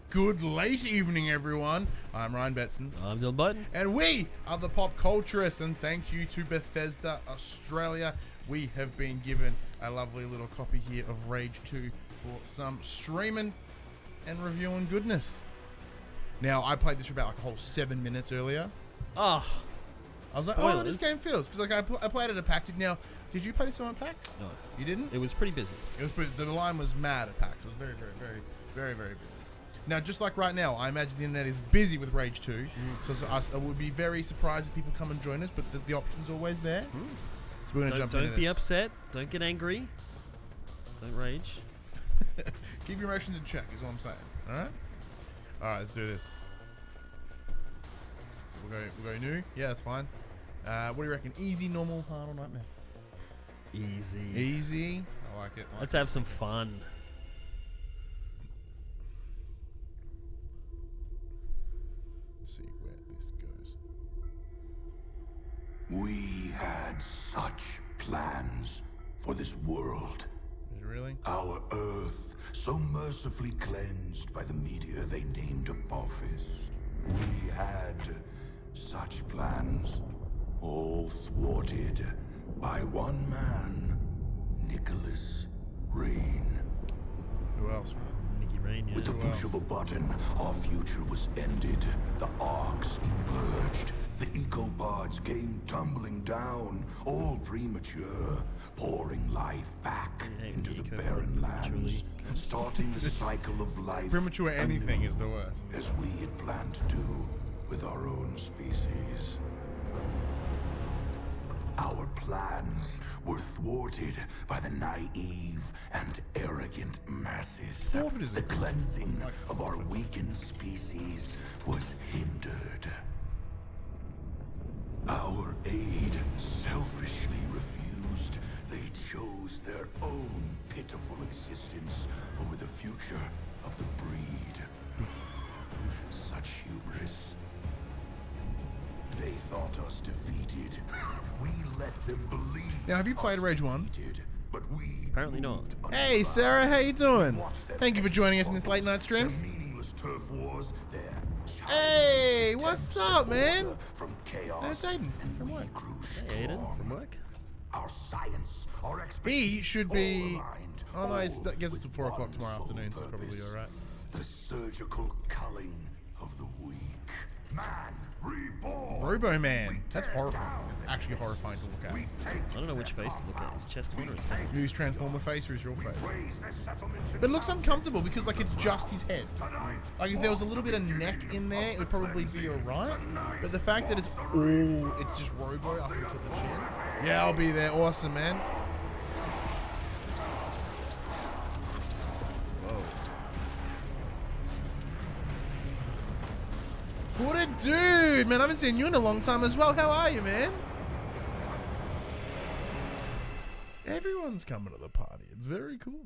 Good late evening, everyone. I'm Ryan Betson. I'm Dylan Button. And we are the Pop Culturists, and thank you to Bethesda Australia. We have been given a lovely little copy here of Rage 2 for some streaming and reviewing goodness. Now, I played this for about like a whole 7 minutes earlier. Oh, I was like, oh, this game feels. Because like I played it at PAX. Now, did you play this on PAX? no. You didn't? It was pretty busy. It was pretty, the line was mad at PAX. It was very, very busy. Now, just like right now, I imagine the internet is busy with Rage 2. So I would be very surprised if people come and join us, but the option's always there. So we're going to jump into this. Don't be upset. Don't get angry. Don't rage. Keep your emotions in check is all I'm saying. Alright? Alright, let's do this. We'll go new? Yeah, that's fine. What do you reckon? Easy, normal, hard, or nightmare? Easy. Easy. I like it. Let's have some fun. See where this goes. We had such plans for this world. Is it really? Our Earth, so mercifully cleansed by the meteor they named Apophis. We had such plans, all thwarted by one man, Nicholas Rain. Who else? Nicky Rain, yeah. With the push of a button, our future was ended. The arcs emerged. The ecopods came tumbling down, all premature, pouring life back into the barren lands, starting the cycle of life. Premature anything is the worst. As we had planned to do with our own species. Our plans were thwarted by the naive and arrogant masses. The cleansing of our weakened species was hindered. Our aid selfishly refused. They chose their own pitiful existence over the future of the breed. Such hubris. They thought us defeated. We let them believe. Now, have you played Rage 1? But we Apparently not. Hey, Sarah, how you doing? Thank you for joining us in this late night streams. Turf wars, Hey, what's up, man? From chaos, There's Aiden from work. Hey, Aiden from work. Our science, our He should be. Oh no, I guess it's at 4 o'clock tomorrow afternoon, so it's probably all right. The surgical culling of the weak. Man reborn. Robo Man. That's horrifying. It's actually horrifying to look at. I don't know which face to look at. His chest one or his head? Whose Transformer face or his real face? But it looks uncomfortable because like it's just his head. Like if there was a little bit of neck in there, it would probably be alright. But the fact that it's just Robo up until the chin. Yeah, I'll be there. Awesome, man. What a dude, man! I haven't seen you in a long time as well. How are you, man? Everyone's coming to the party. It's very cool.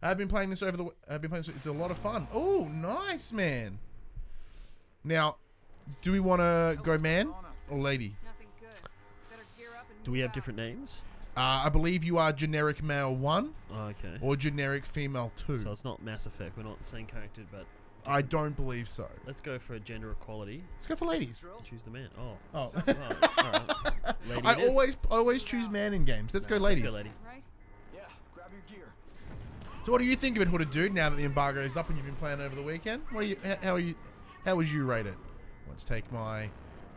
I've been playing this It's a lot of fun. Oh, nice, man. Now, do we want to go man or lady? Do we have different names? I believe you are generic male 1. Oh, okay. Or generic female 2. So it's not Mass Effect. We're not the same character, but I don't believe so. let's go for gender equality. Let's go for ladies. Choose the man. Oh. Oh. All right. Lady I it is. always choose man in games. Let's go ladies. Let's go lady. Yeah, grab your gear. So what do you think of it, Hooded Dude, now that the embargo is up and you've been playing over the weekend? How would you rate it? Let's take my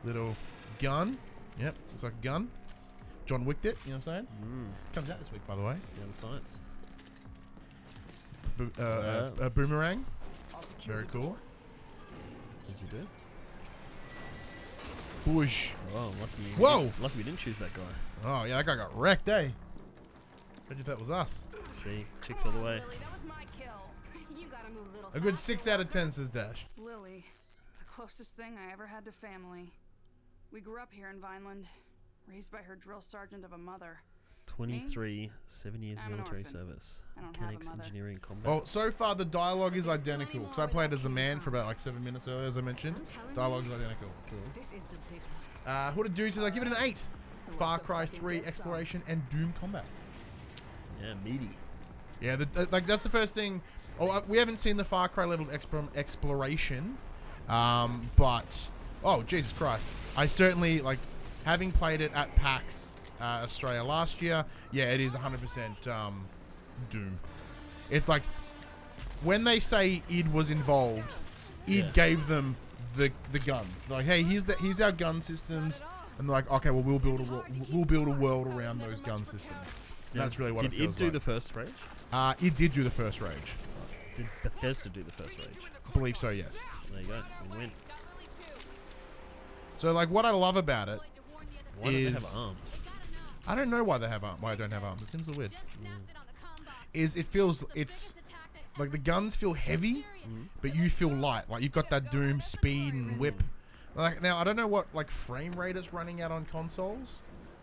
little gun. Yep, looks like a gun. John Wicked it, you know what I'm saying? Comes out this week, by the way. Down the science. A boomerang. Very cool. Does he do? Bush. Oh, lucky. Whoa! Lucky we didn't choose that guy. Oh, yeah, that guy got wrecked, eh? Imagine if that was us. See, chicks all the way. Lily, that was my kill. You gotta move a little A good faster. 6 out of 10, says Dash. Lily, the closest thing I ever had to family. We grew up here in Vineland, raised by her drill sergeant of a mother. 23, 7 years I'm an military orphan. service. I don't have a Mechanics, mother. engineering, combat. Well, so far the dialogue is identical. Because I played as a man for about like 7 minutes earlier, as I mentioned. Dialogue is identical. Cool. This is the big one. Hooded Dude says I give it an 8. It's Far Cry 3 exploration and Doom combat. Yeah, meaty. Yeah, like that's the first thing Oh, we haven't seen the Far Cry level exploration, but oh Jesus Christ, I certainly like having played it at PAX Australia last year. Yeah, it is 100% Doom. It's like when they say id was involved, id gave them the guns. They're like, hey, here's our gun systems, and they're like, okay, well we'll build a world around those gun systems. Yeah. That's really what it feels Did id do like. the first Rage? It did do the first Rage. Did Bethesda do the first Rage? I believe so, yes. There you go. We win. So like what I love about it Why don't they is have arms? I don't know why they have why I don't have arms. It seems a little weird. It's like the guns feel heavy, but you feel light. Like you've got that Doom speed and whip. Like now I don't know what like frame rate it's running at on consoles.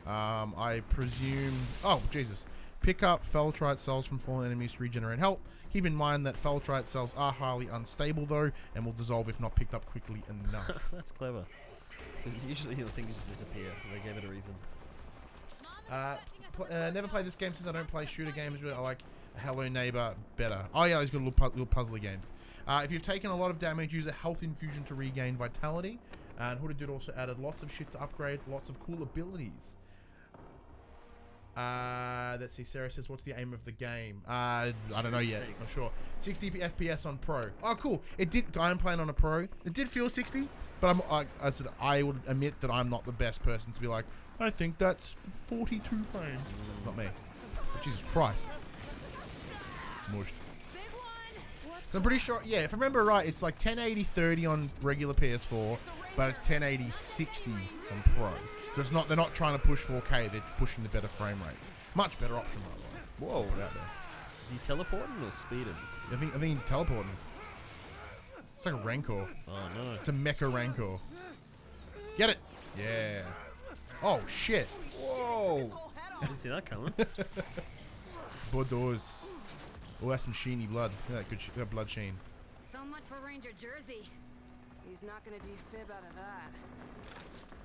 I presume. Oh Jesus! Pick up Feltrite cells from fallen enemies to regenerate health. Keep in mind that Feltrite cells are highly unstable though, and will dissolve if not picked up quickly enough. That's clever. Because usually the things disappear. They gave it a reason. Never played this game since I don't play shooter games. Really, I like Hello Neighbor better. Oh yeah, these good little puzzly games. If you've taken a lot of damage, use a health infusion to regain vitality. And Hooded Dude also added lots of shit to upgrade, lots of cool abilities. Let's see. Sarah says, "What's the aim of the game?" I don't know yet. Not sure. 60 FPS on Pro. Oh, cool. It did. I'm playing on a Pro. It did feel 60, but I would admit that I'm not the best person to be like, I think that's 42 frames. Not me. But Jesus Christ. Mushed. So I'm pretty sure. Yeah, if I remember right, it's like 1080-30 on regular PS4, but it's 1080-60 on Pro. So it's not. They're not trying to push 4K. They're pushing the better frame rate. Much better option, by the way. Whoa, out there. Is he teleporting or speeding? I think he's teleporting. It's like a Rancor. Oh no. It's a mecha Rancor. Get it? Yeah. Oh shit. Whoa. I didn't see that coming. Bordeaux. Oh, that's some sheeny blood. Yeah, that good that blood sheen. So much for Ranger Jersey. He's not gonna defib out of that.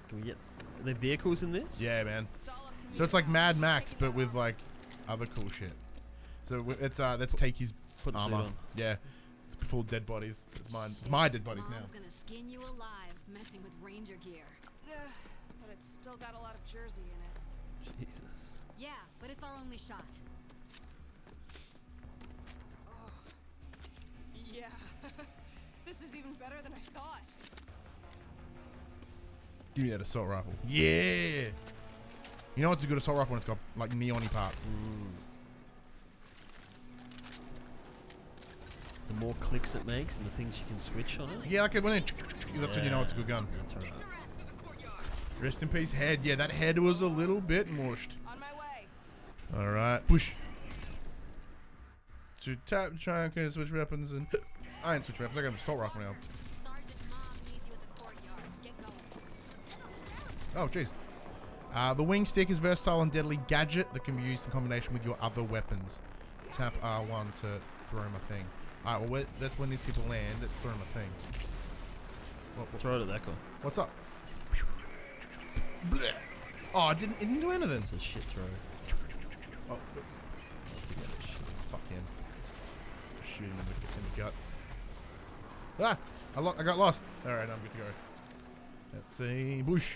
Can we get... Are there vehicles in this? Yeah, man. It's all up to me So it's to like Mad balance Max, this but thing with like other cool shit. So let's take his Put the suit armor. on. Yeah. It's full of dead bodies. It's mine. It's my dead bodies now. Mom's gonna skin you alive messing with Ranger gear. but it's still got a lot of Jersey in it. Jesus. Yeah, but it's our only shot. Yeah. This is even better than I thought. Give me that assault rifle. Yeah. You know what's a good assault rifle when it's got like neon-y parts. The more clicks it makes and the things you can switch on it. Yeah, like when it, that's when you know it's a good gun. That's right. Rest in peace, head. Yeah, that head was a little bit mushed. On my way. All right, push. To tap, try and switch weapons, and I ain't switch weapons. I got an assault rifle now. Sergeant Mom needs you at the courtyard. Get going. Oh, jeez. The wing stick is versatile and deadly gadget that can be used in combination with your other weapons. Tap R1 to throw him a thing. All right, well, that's when these people land. Let's throw him a thing. Throw it at that guy. What's up? Blech. Oh, it didn't do anything. That's a shit throw. Oh, fuck him. Shoot him in the guts. Ah! I got lost. Alright, I'm good to go. Let's see. Bush.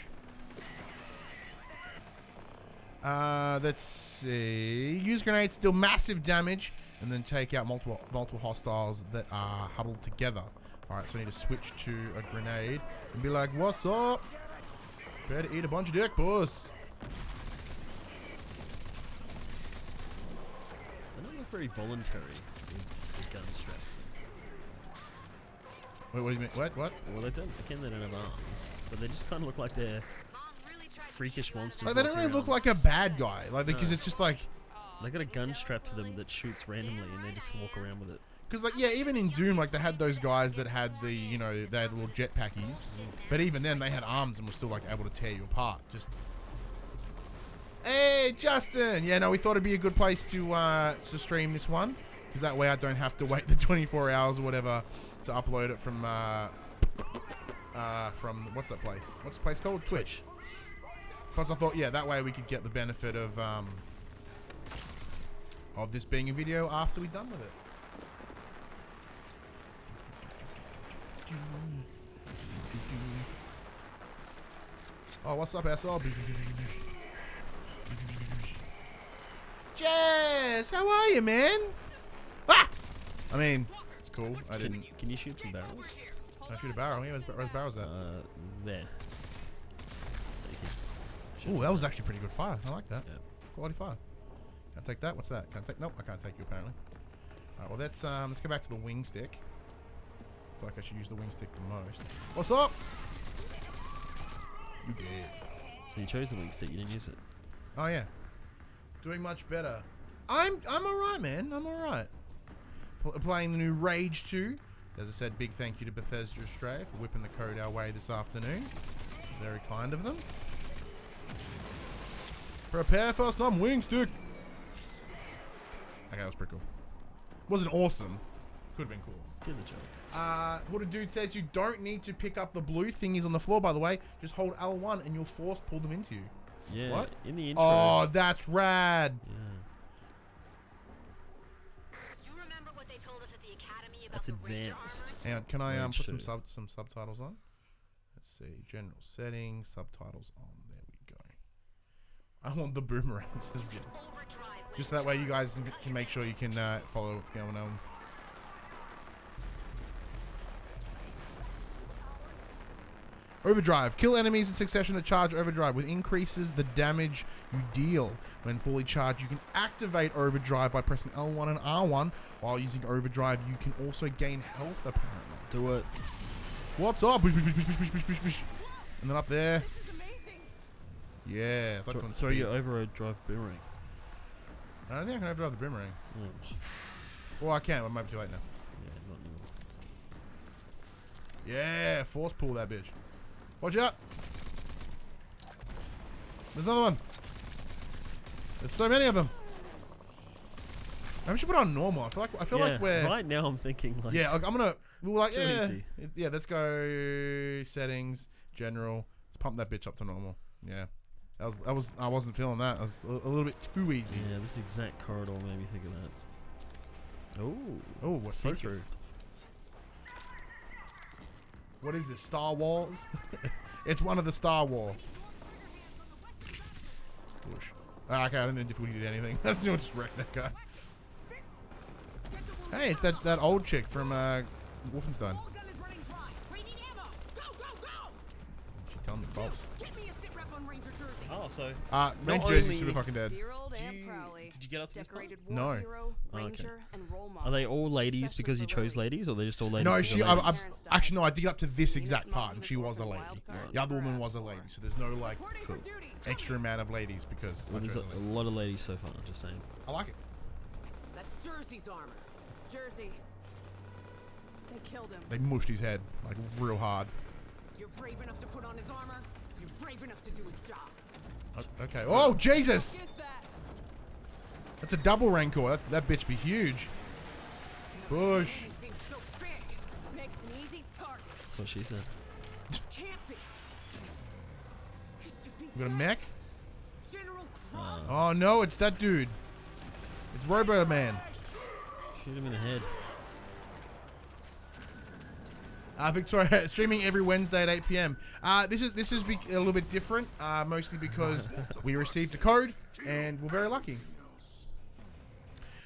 Let's see. Use grenades, deal massive damage, and then take out multiple hostiles that are huddled together. Alright, so I need to switch to a grenade and be like, what's up? Better eat a bunch of dick, boss. They don't look very voluntary with gun straps. Wait, what do you mean? What? Well, they don't. Again, they don't have arms, but they just kind of look like they're freakish monsters. Like, they don't walking really look around. like a bad guy. Like, because it's just like, They got a gun strapped to them that shoots randomly, and they just walk around with it. because like, yeah, even in Doom, like they had those guys that had the, you know, they had the little jetpackies, but even then they had arms and were still like able to tear you apart. Just, hey, Justin. Yeah, no, we thought it'd be a good place to stream this one, because that way I don't have to wait the 24 hours or whatever to upload it from what's that place? What's the place called? Twitch. Plus, I thought, yeah, that way we could get the benefit of this being a video after we're done with it. Oh, what's up, asshole? Jess, how are you, man? Ah! I mean, it's cool. I didn't. Can you shoot some barrels? Can I shoot a barrel? Yeah, where's the barrels at? There. Ooh, that was actually pretty good fire. I like that. Yeah. Quality fire. Can I take that? What's that? Can I take? Nope, I can't take you apparently. Alright, well let's go back to the wing stick. I feel like I should use the wing stick the most. What's up? You did. So you chose the wing stick, you didn't use it. Oh yeah. Doing much better. I'm alright, man. I'm alright. Playing the new Rage 2. As I said, big thank you to Bethesda Australia for whipping the code our way this afternoon. Very kind of them. Prepare for some wing stick. Okay, that was pretty cool. Wasn't awesome. Could have been cool. Did the job. What a dude says, you don't need to pick up the blue thingies on the floor, by the way. Just hold L1 and you'll force pull them into you. Yeah. What? In the intro. Oh, that's rad. Yeah. You remember what they told us at the academy about That's the advanced. Hang on, can I Rage put 2. some subtitles on? Let's see. General settings, subtitles on. There we go. I want the boomerangs as well. Just that way you guys can make sure you can follow what's going on. Overdrive. Kill enemies in succession to charge overdrive, which increases the damage you deal. When fully charged, you can activate overdrive by pressing L1 and R1. While using overdrive, you can also gain health, apparently. Do it. What's up? And then up there. Yeah. It's like on Throw speed. your overdrive boomerang. I don't think I can overdrive the boomerang. Oh. Well, I can. But it might be too late now. Yeah, not anymore. Yeah. Force pull that bitch. Watch out. There's another one. There's so many of them. Maybe we should put it on normal. I feel like we're right now. I'm thinking like I'm gonna. We're like too easy. yeah. Let's go settings, general. Let's pump that bitch up to normal. Yeah, that was. I wasn't feeling that. That was a little bit too easy. Yeah, this exact corridor made me think of that. Oh, Oh, what's see focus? through. What is this? Star Wars? It's one of the Star Wars. Push. Okay, I don't think we did anything. Let's just wreck that guy. Hey, it's that old chick from Wolfenstein. She telling me false. Oh, so Ranger only- Jersey's super fucking dead. Dear old Did Aunt you- Crowley. did you get up to this part? Decorated No. war hero, Oh, okay. ranger, and role model. are they all ladies especially because you for chose Lily. ladies, or they just all ladies? No, because she. they're ladies? Actually, no. I did get up to this Meanest exact mom part, in and this she was a world lady. and wild card. The other woman Congrats was a for lady, her. so there's no like Cool. extra amount of ladies because Well, I there's chose a a lady. lot of ladies so far. Just saying. I like it. That's Jersey's armor. Jersey. They killed him. They mushed his head like real hard. You're brave enough to put on his armor. You're brave enough to do his job. Okay. Oh Jesus! Kiss that. That's a double rancor. That bitch be huge. Push. Anything so big makes an easy target. That's what she said. Can't be. He should be We got a dead. mech? General Cross. Oh no, it's that dude. It's Robo Man. Shoot him in the head. Victoria streaming every Wednesday at 8 p.m. This is a little bit different, mostly because we received a code and we're very lucky.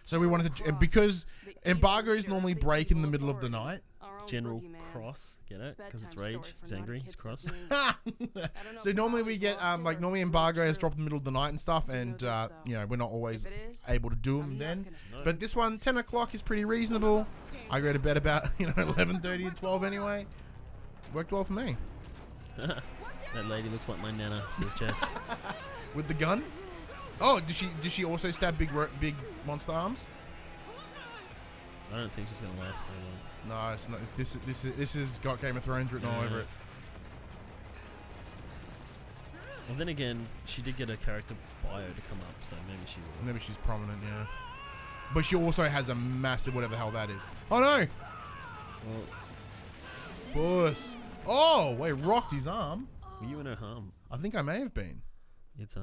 So we wanted to, because embargoes normally break in the middle of the night. Our own General boogeyman. Cross, get it? Because it's Bedtime rage. story for He's naughty angry. kids He's cross. like me. I don't know So if normally we Molly's get lost it like or normally if it's embargo really has true. dropped in the middle of the night and stuff, Do you know and this, though? you know we're not always If it is, able to do them I'm not then. gonna stop. But this one, 10 o'clock is pretty reasonable. I go to bed about 11:30 and 12 anyway. Worked well for me. That lady looks like my nana, says Jess. With the gun. Oh, did she also stab big monster arms? I don't think she's gonna last very long. No, it's not. This has got Game of Thrones written all over it. Well, then again, she did get a character bio to come up, so maybe she will. Maybe she's prominent, yeah. But she also has a massive whatever the hell that is. Oh no! Well, Puss. Oh, wait, rocked his arm. were you in her harm? I think I may have been. It's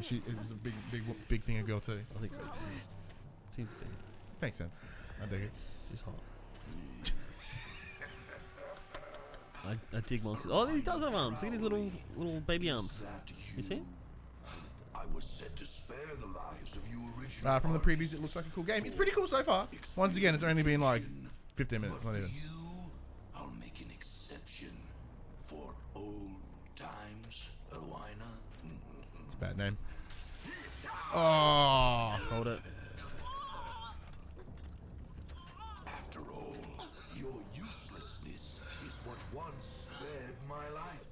She is a big thing, a girl too. I think so. Seems big. Makes sense. I dig it. She's hot. I dig monsters. Oh, he does have arms. Look at his little baby arms. You see? I was set to spare the lives of you original. From the previews, it looks like a cool game. It's pretty cool so far. Once again, it's only been like 15 minutes. Not even. I'll make an exception for old times. Why not? It's a bad name. Oh, Hold it. After all, your uselessness is what once spared my life.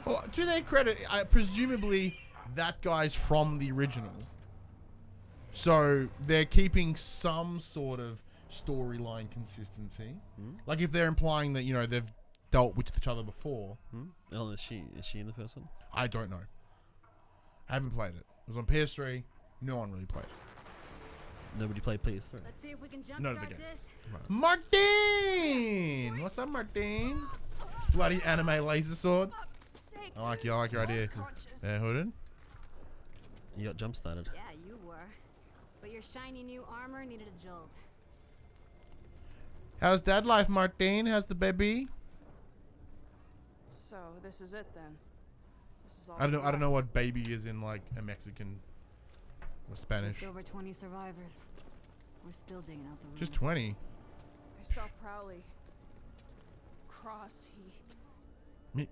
well, to their credit, presumably that guy's from the original, so they're keeping some sort of storyline consistency. Like if they're implying that they've dealt with each other before. Oh, is she in the first one? I don't know. I haven't played it. It was on PS3. No one really played it. Nobody played PS3. Let's see if we can None of the jumpstart game. this. Martin! What's up, Martin? Bloody anime laser sword. I like your idea. Yeah, Hooded. You got jump started. Yeah, you were. But your shiny new armor needed a jolt. How's dad life, Martin? How's the baby? So this is it then. This is all I don't know. that's I don't know left. what baby is in like a Mexican or Spanish. Just over 20 survivors. We're still digging out the ruins. Just 20. I saw Prowley. Cross.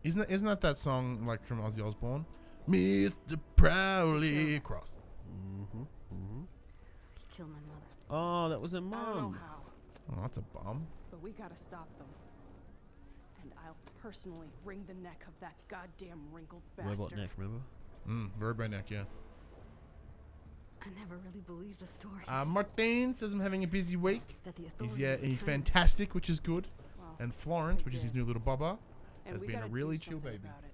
Isn't that song like from Ozzy Osbourne? Mr. Prowley Cross. Kill my mother. Oh, that was her I don't know mom. how, Oh, that's a bum. but we gotta stop them. And I'll personally wring the neck of that goddamn wrinkled bastard. Robot neck, remember? Robo neck, yeah. I never really believed the story. Martin says I'm having a busy week. That the He's authorities he's returned. fantastic, which is good. Well, And Florence, they which is his did. new little bubba, and has we been a gotta really do chill something baby. about it.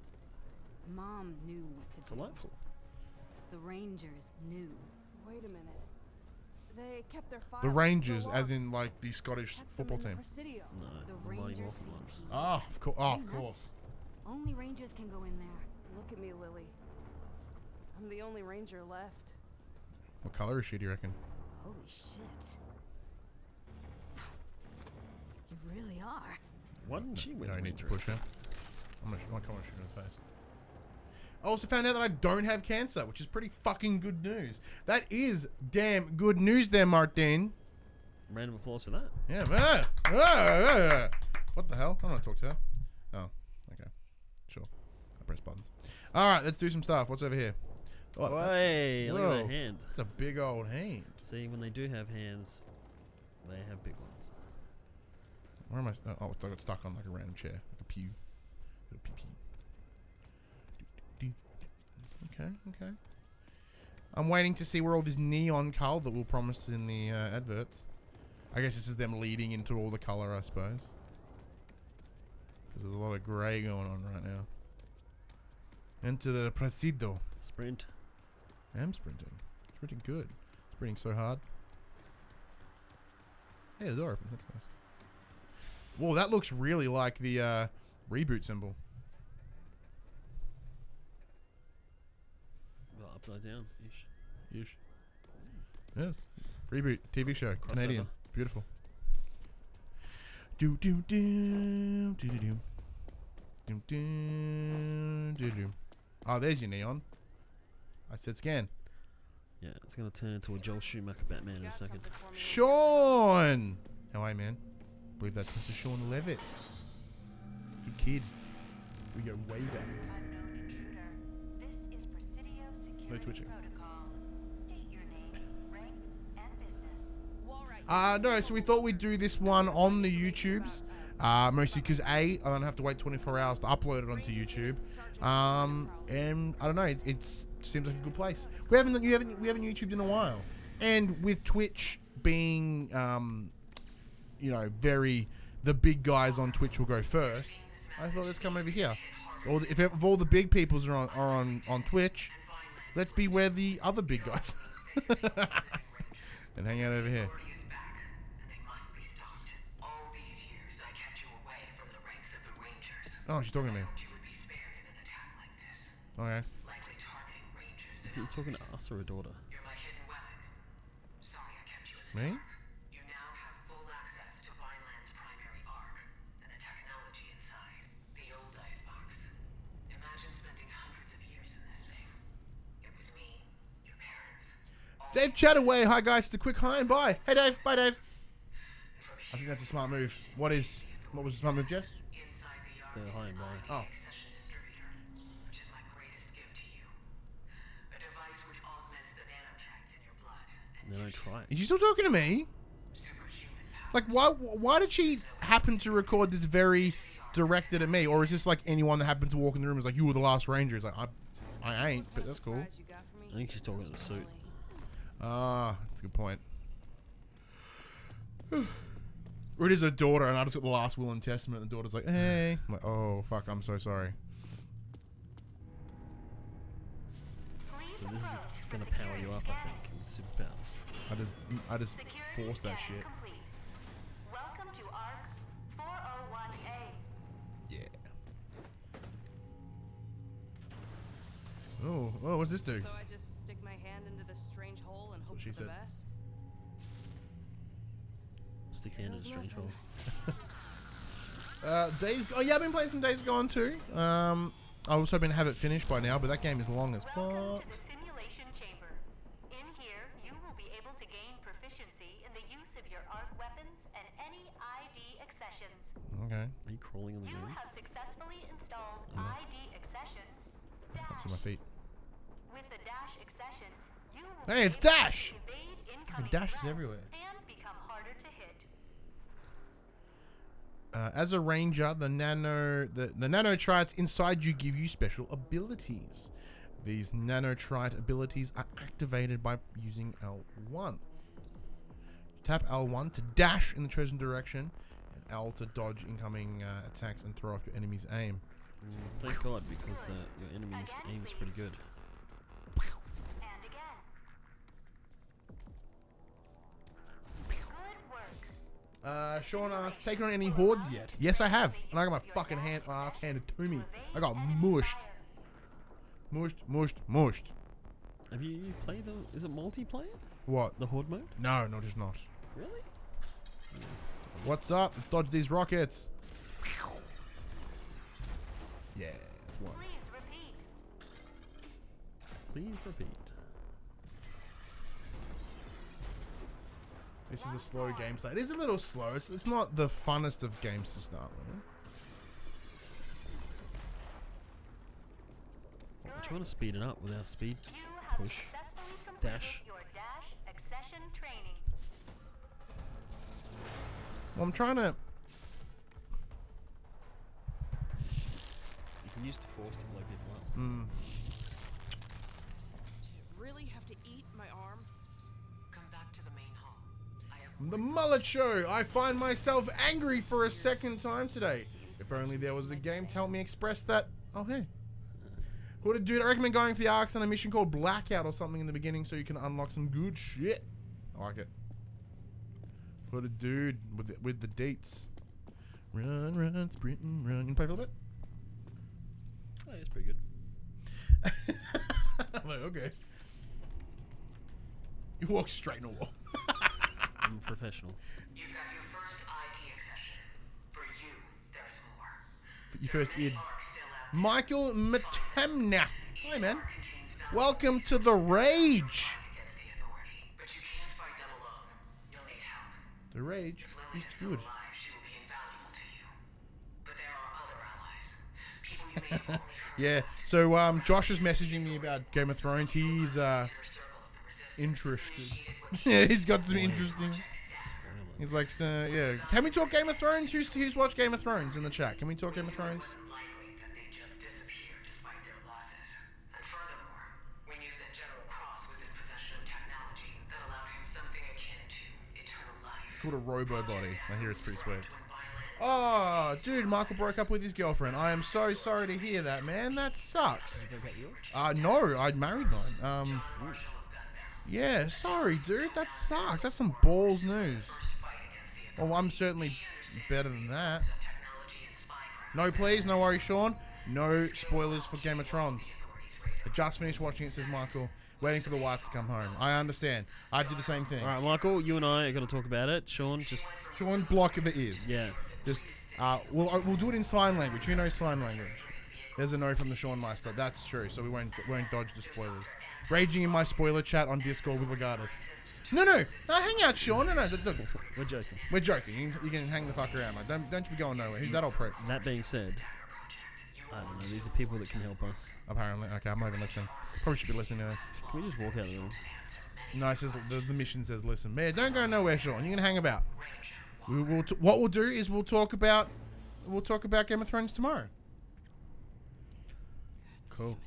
Mom knew what to do. Delightful. The Rangers knew. Wait a minute. They kept their files. The Rangers, the as logs, in like the Scottish kept them football in the team. Presidio. No, The the Mighty Rangers Morphin seem ones. keen. Oh, of course. Oh, of Nuts. course. Only Rangers can go in there. Look at me, Lily. I'm the only ranger left. What color is she, do you reckon? Holy shit. You really are. Why didn't she win? No, the I need to Ranger? push her. I'm gonna shoot her in the face. I also found out that I don't have cancer, which is pretty fucking good news. That is damn good news there, Martin. Random applause for that. Yeah, man. What the hell? I'm gonna talk to her. Oh, okay. Sure. I press buttons. Alright, let's do some stuff. What's over here? Oh, Hey, look at whoa. that hand. That's a big old hand. See, when they do have hands, they have big ones. Where am I? Oh, I got stuck on like a random chair. Like a pew. Little pew. Okay. I'm waiting to see where all this neon color that we'll promise in the adverts. I guess this is them leading into all the color, I suppose. Because there's a lot of grey going on right now. Enter the Presidio. Sprint. I am sprinting. Sprinting good. Sprinting so hard. Hey, the door opens. That's nice. Whoa, that looks really like the reboot symbol. Well, upside down. Ish. Ish. Yes. Reboot. TV show. Crossover. Canadian. Beautiful. Do do do do do do. Do do do do. Oh, there's your neon. I said scan. Yeah, it's gonna turn into a Joel Schumacher Batman in a second. Sean! How are you, man? I believe that's Mr. Sean Levitt. Good kid. We go way back. Unknown intruder. This is Presidio No Security twitching. Protocol. State your name, rank, and business. No, so we thought we'd do this one on the YouTubes. Mostly because I don't have to wait 24 hours to upload it onto YouTube. And I don't know, it seems like a good place. We haven't YouTubed in a while. And with Twitch being, the big guys on Twitch will go first. I thought let's come over here. If all the big peoples are on Twitch, let's be where the other big guys and hang out over here. Oh, she's talking to me. Okay. Is he talking to us or a daughter? Me? You now have full access to Vineland's primary arc, and Dave Chataway. Hi, guys. It's a quick hi and bye. Hey, Dave. Bye, Dave. I think that's a smart move. What was the smart move, Jess? The high and bye. Oh. Then I try it. Is she still talking to me? Like, why did she happen to record this very directed at me? Or is this like anyone that happened to walk in the room is like, you were the last ranger? It's like, I ain't, but that's cool. I think she's talking to the suit. Ah, that's a good point. Or it is her daughter, and I just got the last will and testament, and the daughter's like, hey. I'm like, oh, fuck, I'm so sorry. So this is gonna power you up, I think, with superpowers. I just forced that shit. Welcome to ARC 401A. Yeah. Oh, what's this do? So I just stick my hand into this strange hole and hope she for the said. best. Stick hand in a strange hole. I've been playing some Days Gone too. I was hoping to have it finished by now, but that game is long as Welcome fuck. to the simulation chamber. In here, you will be able to gain proficiency in the use of your ARC weapons and any ID accessions. Okay. Are you crawling on the You moon? have successfely installed ID accession. Can't see my feet. With the dash accession, you will Hey, it's be able to Dash! evade incoming Dash is threats everywhere. and become harder to hit. As a ranger, the nanotrites inside you give you special abilities. These nanotrite abilities are activated by using L1. Tap L1 to dash in the chosen direction, and L to dodge incoming attacks and throw off your enemy's aim. Thank God, because your enemy's aim is pretty good. And again. Good work. Sean asked, taken on any hordes yet? Yes, I have. And I got my fucking ass handed to me. I got mushed. Mushed. Have you played the... Is it multiplayer? What? The horde mode? No, just not. Really? What's up? Let's dodge these rockets. Yeah, that's one. Please repeat. Please repeat. This is a slow game start. It is a little slow. It's not the funnest of games to start with. We're trying to speed it up with our speed You have push. successfully completed Dash. your dash accession training. Well, I'm trying to... You can use the force to blow people up. Really have to eat my arm? Come back to the main hall. I have The Mullet Show. I find myself angry for a second time today. If only there was a game to help me express that. Oh, hey. What a dude. I recommend going for the arcs on a mission called Blackout or something in the beginning so you can unlock some good shit. I like it. What a dude with the dates. Run, sprint and run. You play for a little bit? Oh, it's pretty good. I'm like, okay. You walk straight in a wall. I'm a professional. You got your first ID accession. For you, there's more. Your first id. Arc still out. Michael Matemna. Hi, man. Welcome to the Rage. Against the authority, but you can't fight them alone. You'll need help. The Rage is If Lily good. is still alive, she will be invaluable to you. But there are other allies. People you may have only heard Yeah, so Josh is messaging me about Game of Thrones. He's interested. Yeah, he's got some interesting. He's like, yeah. Can we talk Game of Thrones? Who's watched Game of Thrones in the chat? Can we talk Game of Thrones? Likely that they just disappeared despite their losses. And furthermore, we knew that General Cross was in possession of technology that allowed him something akin to eternal life. It's called a robo body. I hear it's pretty sweet. Oh, dude, Michael broke up with his girlfriend. I am so sorry to hear that, man. That sucks. No, I married mine. Yeah, sorry, dude. That sucks. That's some balls news. Well, I'm certainly better than that. No, please, no worries, Sean. No spoilers for Game of Thrones. I just finished watching it, says Michael. Waiting for the wife to come home. I understand. I do the same thing. Alright, Michael, you and I are going to talk about it. Sean, just... Sean, block the ears. Yeah. Just, we'll do it in sign language. Who knows sign language? There's a no from the Sean Meister. That's true. So we won't dodge the spoilers. Raging in my spoiler chat on Discord with Legatus. No, hang out, Sean. No. We're joking. We're joking. You can hang the fuck around, mate. Don't you be going nowhere. Who's that old prick? That being said, I don't know. These are people that can help us. Apparently. Okay, I'm not even listening. Probably should be listening to this. Can we just walk out the door? No, it says the mission says listen. Man, don't go nowhere, Sean. You can hang about. What we'll do is we'll talk about Game of Thrones tomorrow. Cool.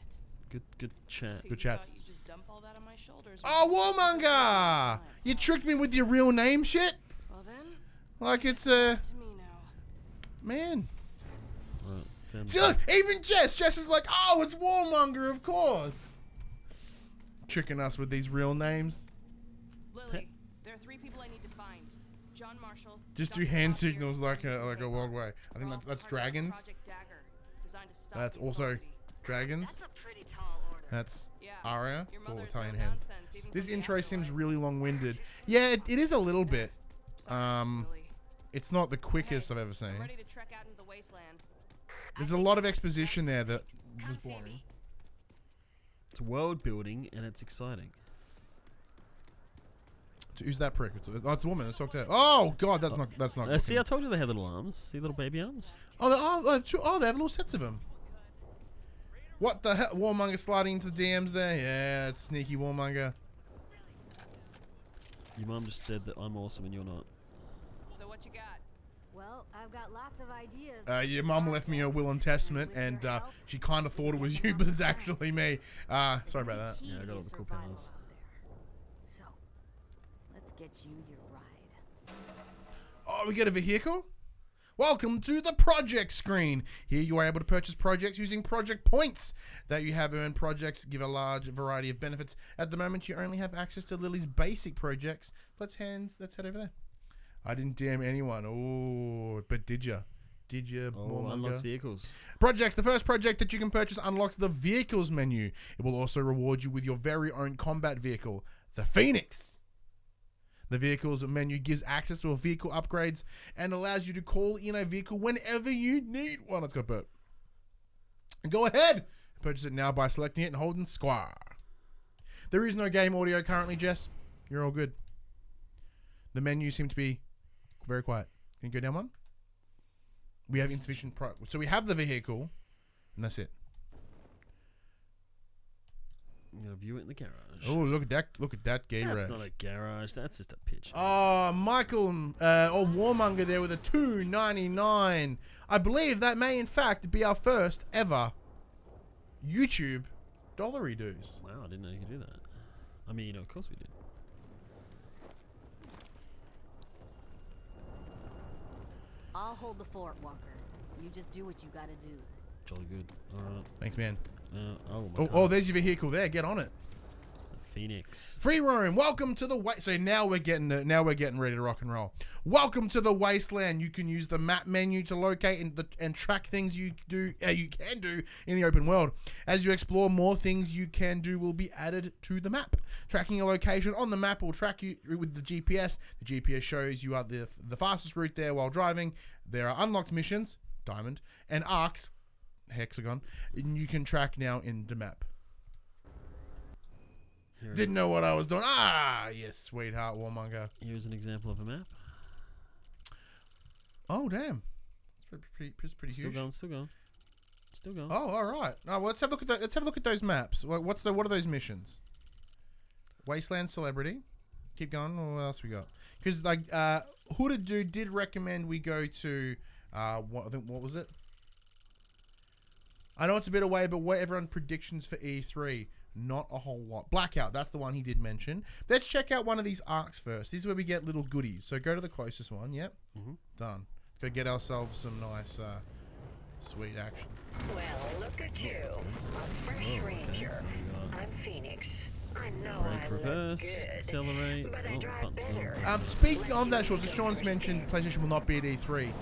Good chat. Good chats. You just dump all that on my shoulders. Oh, Warmonger! You tricked me with your real name shit. Well then, Like it's to me now. man. Right, See, look, even Jess is like, oh, it's Warmonger, of course. Tricking us with these real names. Lily, there are 3 people I need to find. John Marshall. Just do Dr. hand Foster, signals like and a Lucy walk Vega. away. I think We're all that's part of dragons. Project Dagger, designed to stop That's the also Authority. dragons. That's a pretty tall order. That's Yeah, Arya. your It's all mother's Italian no hands. nonsense, even This from the intro seems afterlife. really long-winded. Yeah, it is a little bit. Sorry, Lily. It's not the quickest I've ever seen. I'm ready to trek out into the wasteland. There's a lot of exposition there that was boring. It's world building and it's exciting. Who's that prick? It's a woman. Let's talk to her. Oh God, that's not. See, I told you they had little arms. See little baby arms? They have little sets of them. What the hell? Warmonger sliding into the DMs there. Yeah, that's sneaky Warmonger. Your mum just said that I'm awesome and you're not. So what you got? Well, I've got lots of ideas. Your mum left me a will and testament, and she kind of thought it was you, but it's actually me. Sorry about that. Yeah, I got all the cool powers. So, let's get you your ride. Oh, we get a vehicle? Welcome to the project screen. Here you are able to purchase projects using project points that you have earned. Projects give a large variety of benefits. At the moment, you only have access to Lily's basic projects. Let's head over there. I didn't DM anyone. Oh, but did ya? Did you? Oh, unlocks vehicles. Projects. The first project that you can purchase unlocks the vehicles menu. It will also reward you with your very own combat vehicle, the Phoenix. The vehicles menu gives access to vehicle upgrades and allows you to call in a vehicle whenever you need one. Let's go, Bert. And go ahead. Purchase it now by selecting it and holding square. There is no game audio currently, Jess. You're all good. The menu seemed to be very quiet. Can you go down one? We have insufficient so we have the vehicle, and that's it. I'm gonna view it in the garage. Oh, look at that! Look at that gay That's rash. not a garage. That's just a pitch. Oh, Michael, or Warmonger there with a $2.99. I believe that may in fact be our first ever YouTube dollary dues. Wow, I didn't know you could do that. I mean, of course we did. I'll hold the fort, Walker. You just do what you gotta do. Jolly good. All right. Thanks, man. My Oh, there's your vehicle there. Get on it. Phoenix. Free roam. Welcome to the so now we're getting ready to rock and roll. Welcome to the wasteland. You can use the map menu to locate and track things you can do in the open world. As you explore, more things you can do will be added to the map. Tracking your location on the map will track you with the GPS. The GPS shows you are the fastest route there while driving. There are unlocked missions, diamond, and arcs, hexagon, and you can track now in the map. Didn't know what I was doing. Ah, yes, sweetheart, Warmonger. Here's an example of a map. Oh, damn. It's pretty Still huge. Still going. Oh, all right. Oh, well, let's have a look at those maps. What are those missions? Wasteland Celebrity. Keep going. What else we got? Because like Hooded Dude did recommend we go to what was it? I know it's a bit away, but what everyone predictions for E3? Not a whole lot. Blackout, that's the one he did mention. Let's check out one of these arcs first. This is where we get little goodies. So go to the closest one. Yep. Done. Go get ourselves some nice, sweet action. Well, look at you. A fresh ranger. I'm Phoenix. I know Brake, I reverse, look good, accelerate. but I Oh, drive buttons better. Speaking of that, Sean's mentioned PlayStation will not be at E3.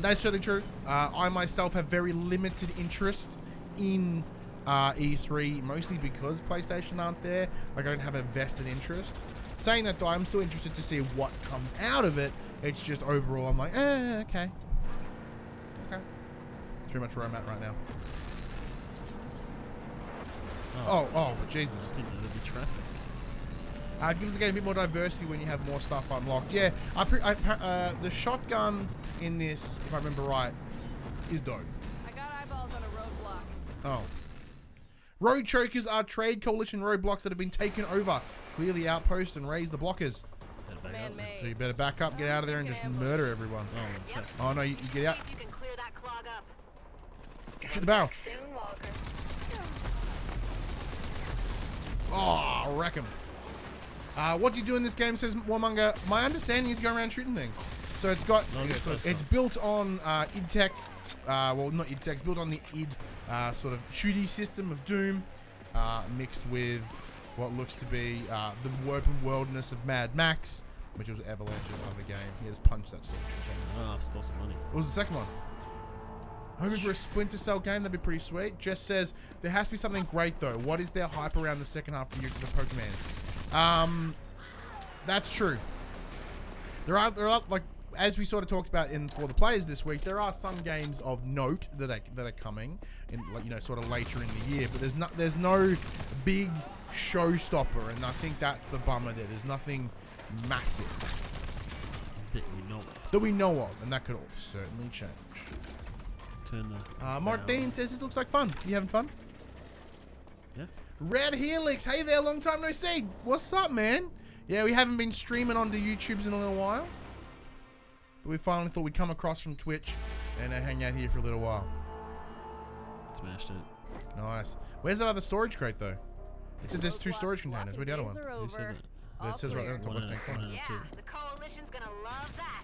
That's certainly true. I myself have very limited interest in E3, mostly because PlayStation aren't there. Like, I don't have a vested interest. Saying that, though, I'm still interested to see what comes out of it. It's just overall, I'm like, okay. That's pretty much where I'm at right now. Oh, Jesus. Didn't know there'd be traffic. Gives the game a bit more diversity when you have more stuff unlocked. Yeah, the shotgun in this, if I remember right, is dope. I got eyeballs on a roadblock. Oh. Road chokers are trade coalition roadblocks that have been taken over. Clear the outposts and raise the blockers. So you better back up, get out of there, and just murder everyone. Oh no, you get out. You can clear that clog up. Shoot the barrel. Soon, Walker. Oh, wreck him. What do you do in this game, says Warmonger? My understanding is you go around shooting things. So it's got, it's built on id Tech, well not id Tech, it's built on the id sort of shooty system of Doom, mixed with what looks to be the open worldness of Mad Max, which was Avalanche's other game. He just punched that sword. Stole some money. What was the second one? Hoping for a Splinter Cell game, that'd be pretty sweet. Jess says, there has to be something great though. What is their hype around the second half of the year to the Pokemans? That's true. There are like, as we sort of talked about for the players this week, there are some games of note that are coming in, like, you know, sort of later in the year, but there's no big showstopper, and I think that's the bummer there. There's nothing massive that we know of, and that could certainly change. Turn the Martin says this looks like fun. You having fun? Yeah. Red Helix, hey there, long time no see. What's up, man? Yeah, we haven't been streaming onto YouTubes in a little while, but we finally thought we'd come across from Twitch and hang out here for a little while. Smashed it. Nice. Where's that other storage crate though? It says there's 2 storage containers. Where's the other one? Who said that? It says right there on the top left-hand corner. Yeah, the coalition's gonna love that.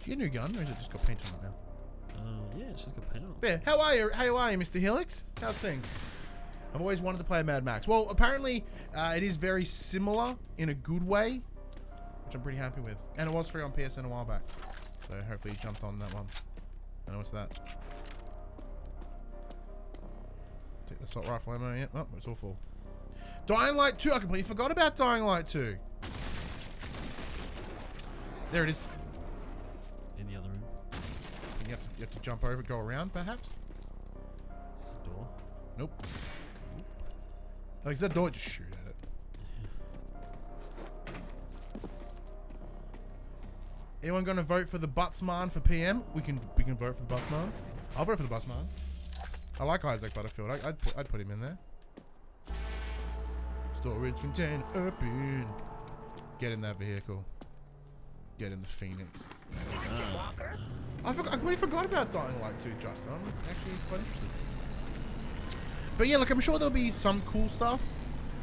Do you get a new gun, or is it just got paint on it now? Yeah, it's just got paint on it. Yeah, how are you, Mr. Helix? How's things? I've always wanted to play a Mad Max. Well, apparently it is very similar in a good way, which I'm pretty happy with. And it was free on PSN a while back, so hopefully you jumped on that one. I know what's that. Take the assault rifle ammo. Yeah, oh, it's all full. Dying Light 2. I completely forgot about Dying Light 2. There it is. In the other room. You have to jump over, go around, perhaps. Is this a door? Nope. Like, is that door? Just shoot at it. Anyone gonna vote for the Buttsman for PM? We can vote for the Buttsman. I'll vote for the Buttsman. I like Isaac Butterfield. I'd put him in there. Storage container open. Get in that vehicle. Get in the Phoenix. I completely forgot about Dying Light 2, Justin. I'm actually quite interested. But yeah, look, I'm sure there'll be some cool stuff.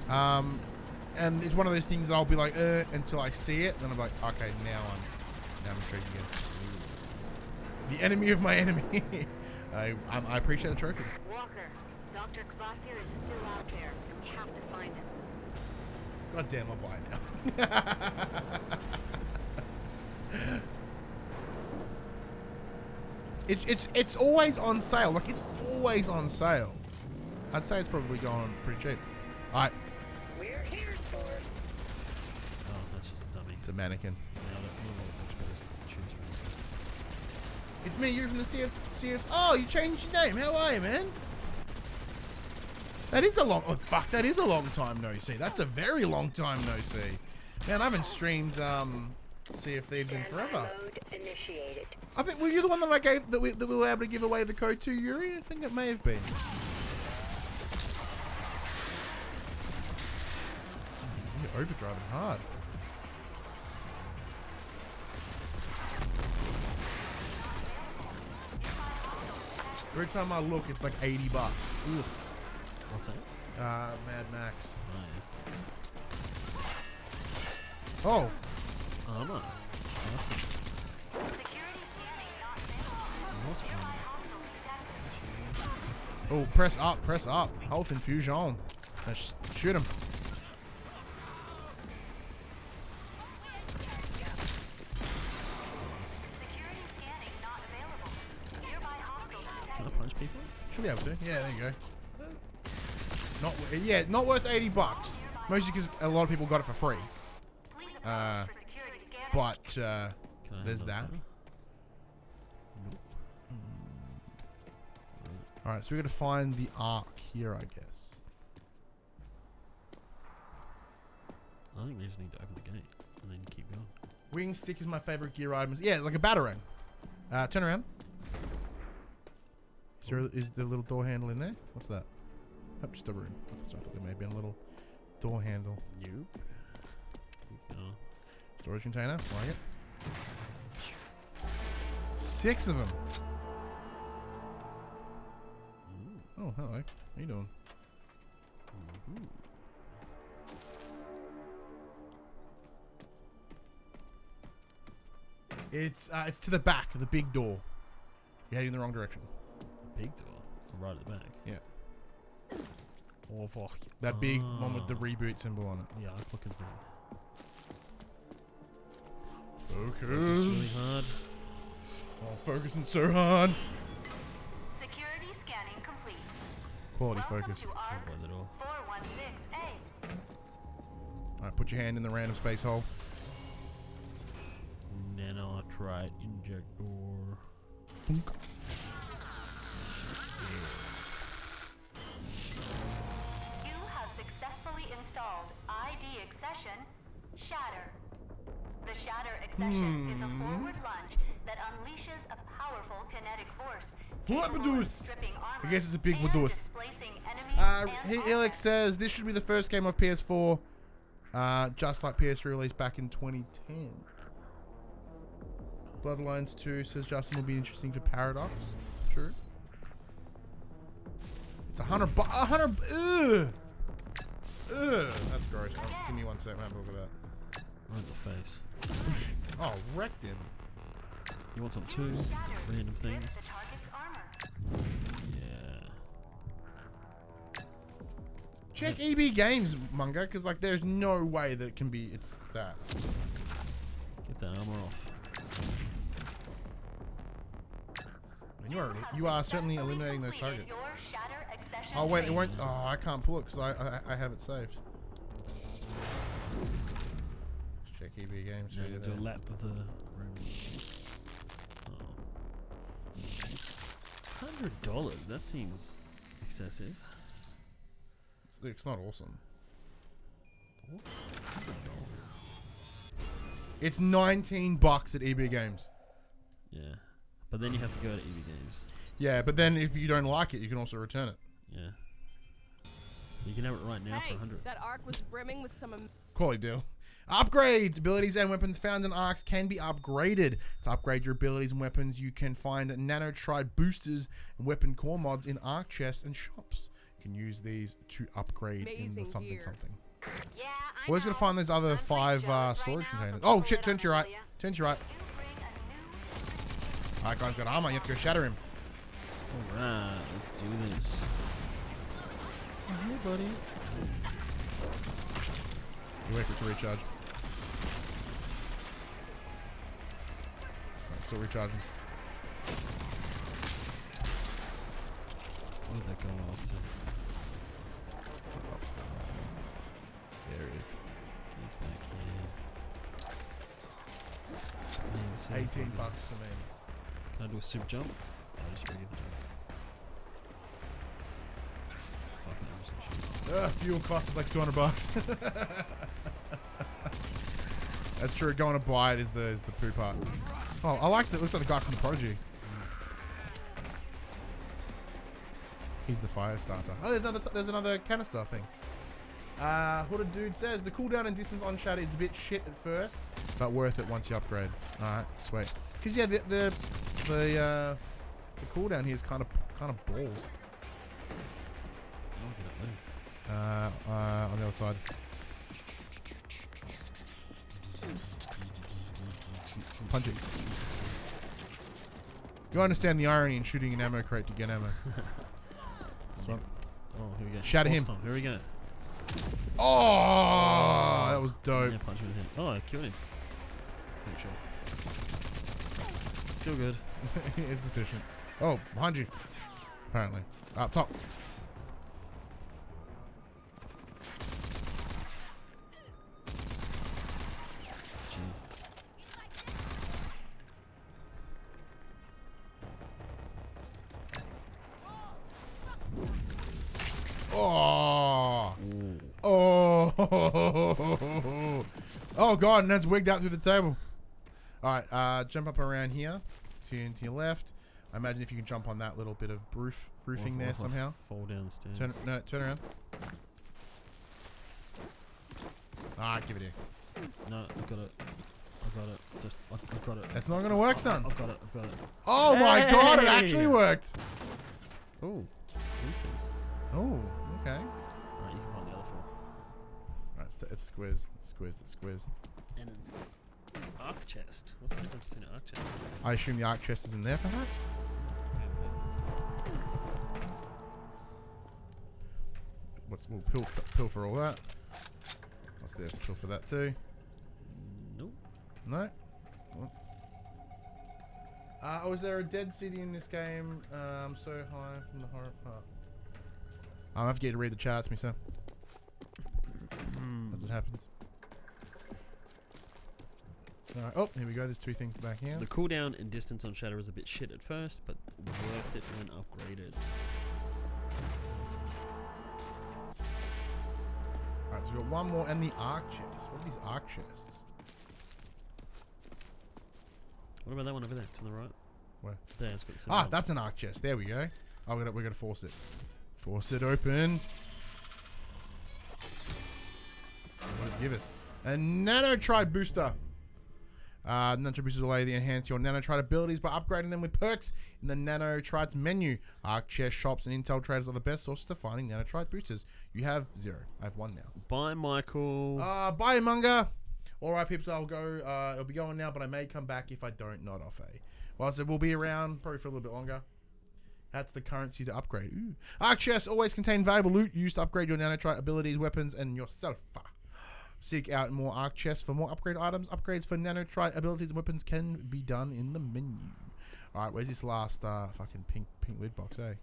And it's one of those things that I'll be like, until I see it. Then I'm like, okay, now I'm intrigued again. The enemy of my enemy. I appreciate the trophy. Walker, Dr. Kvasir is still out there. We have to find him. God damn, I'll buy it now. It's always on sale. Like, it's always on sale. I'd say it's probably going pretty cheap. Alright. We're here for it. Oh, that's just a dummy. It's a mannequin. Yeah, much better to choose from. It's me, you're from the CF. Oh, you changed your name. How are you, man? That is a long... Oh, fuck, that is a long time no see. That's a very long time no see. Man, I haven't streamed Sea of Thieves in forever. Mode initiated. I think, were you the one that I gave, that we were able to give away the code to, Yuri? I think it may have been. You're overdriving hard. Every time I look, it's like $80. Ugh. What's that? Mad Max. Oh, yeah. Oh. Armor. Awesome. Oh, press up, press up. Health infusion. Let's shoot him. Can I punch people? Should be able to. Yeah, there you go. Not worth $80. Mostly because a lot of people got it for free. But there's that. Nope. Alright, so we got to find the arc here, I guess. I think we just need to open the gate and then keep going. Wing stick is my favorite gear item. Yeah, like a batarang. Turn around. Is there a little door handle in there? What's that? Oh, just a room. I thought there may have been a little door handle. Nope. Keep going. Storage container. Like it. 6 of them. Oh, hello. How you doing? It's to the back of the big door. You're heading in the wrong direction. Big door? Right at the back? Yeah. Oh, fuck. That big one with the reboot symbol on it. Yeah, I fucking think. Focus. Really hard. Oh, focusing so hard. Security scanning complete. Quality Welcome focus. to ARC By the door. 416A. Alright, put your hand in the random space hole. Nanotrite injector. You have successfully installed ID accession Shatter. The Shatter accession is a forward lunge that unleashes a powerful kinetic force. capable of stripping armor I guess it's a big and Wadus. displacing enemies and Helix says this should be the first game of PS4, just like PS3 released back in 2010. Bloodlines 2 says Justin will be interesting for Paradox. True. It's 100 100. Ugh. Ugh. That's gross. Oh, give me 1 second. Have a look at that. Right in the face. Oh, wrecked him. You want some too? Random things. the target's armor. Yeah. Check EB Games, Munga, because like there's no way that it can be. It's that. Get that armor off. You are certainly eliminating those targets. Your Shatter accession Oh wait, it training. won't. Oh, I can't pull it because I have it saved. Let's check EB Games. Yeah, for you do there. a lap of the room. Oh. $100? That seems excessive. It's not awesome. $100. It's $19 at EB Games. Yeah. But then you have to go to EB Games. Yeah, but then if you don't like it, you can also return it. Yeah. You can have it right now for Hey, 100. that arc was brimming with some. Quality deal. Upgrades. Abilities and weapons found in arcs can be upgraded. To upgrade your abilities and weapons, you can find nanotride boosters and weapon core mods in arc chests and shops. You can use these to upgrade Amazing in something gear. something. Yeah, I We're just gonna know. find those other I'm 5 pretty jealous storage right now containers. from Oh people shit! that Turn to your right. Amelia. Turn to your right. You bring a new Alright, guys, got armor. You have to go shatter him. Alright, let's do this. Oh, hey, buddy. You wait for it to recharge. Alright, still recharging. Where did that go off to? There he is. Get back here. And see if I $18 can- to me. Can I do a super jump? I just regular jump. Fuck it, I'm just gonna shoot. Fuel cost is like $200. That's true. Going to buy it is the poo part. Oh, I like that. Looks like the guy from the Prodigy. He's the fire starter. Oh, there's another canister thing. Hooded Dude says the cooldown and distance on Shatter is a bit shit at first, but worth it once you upgrade. All right, sweet. Because yeah, the cooldown here is kind of balls. Oh, get up there. On the other side. Punch it. You understand the irony in shooting an ammo crate to get ammo. So, Oh, here we go. Shatter Boss him. time. Here we go. oh, that was dope. Yeah, punch him in the head. Oh, I killed him. Pretty sure. Still good. It's sufficient. Oh, behind you. Apparently. Up top. Jesus. Oh. Oh. Oh god, and that's wigged out through the table. Alright, jump up around here. To your left. I imagine if you can jump on that little bit of roofing there somehow. Fall down the stairs. Turn around. Give it here. No, I've got it. I've got it. That's not gonna work, son. I've got it. Oh my god, it actually worked. Oh, these things. Oh, okay. Alright, you can find the other four. Alright, it's squares. And an arc chest. What's the difference between an arc chest? I assume the arc chest is in there, perhaps? We'll pill for all that. What's this? Pill for that too. Nope. No? Is there a dead city in this game? I'm so high from the horror part. I'll have to get you to read the chat out to me, sir. That's what happens. Alright, oh, here we go. There's two things back here. The cooldown and distance on Shatter is a bit shit at first, but worth it when upgraded. Alright, so we've got one more and the arc chests. What are these arc chests? What about that one over there to the right? Where? There, it's got some that's an arc chest. There we go. Oh, we're gonna force it. Force it open. What did it give us? A nanotride booster. Nanotride boosters allow you to enhance your nanotride abilities by upgrading them with perks in the nanotrides menu. Arc chest shops and intel traders are the best sources to finding nanotride boosters. You have 0. I have 1 now. Bye, Michael. Bye, Munga. Alright, peeps, I'll go. It'll be going now, but I may come back if I don't nod off a. Well, so we'll be around probably for a little bit longer. That's the currency to upgrade. Ooh. Arc chests always contain valuable loot used to upgrade your nanotride abilities, weapons, and yourself. Seek out more arc chests for more upgrade items. Upgrades for nanotride abilities and weapons can be done in the menu. Alright, where's this last fucking pink lid box, eh?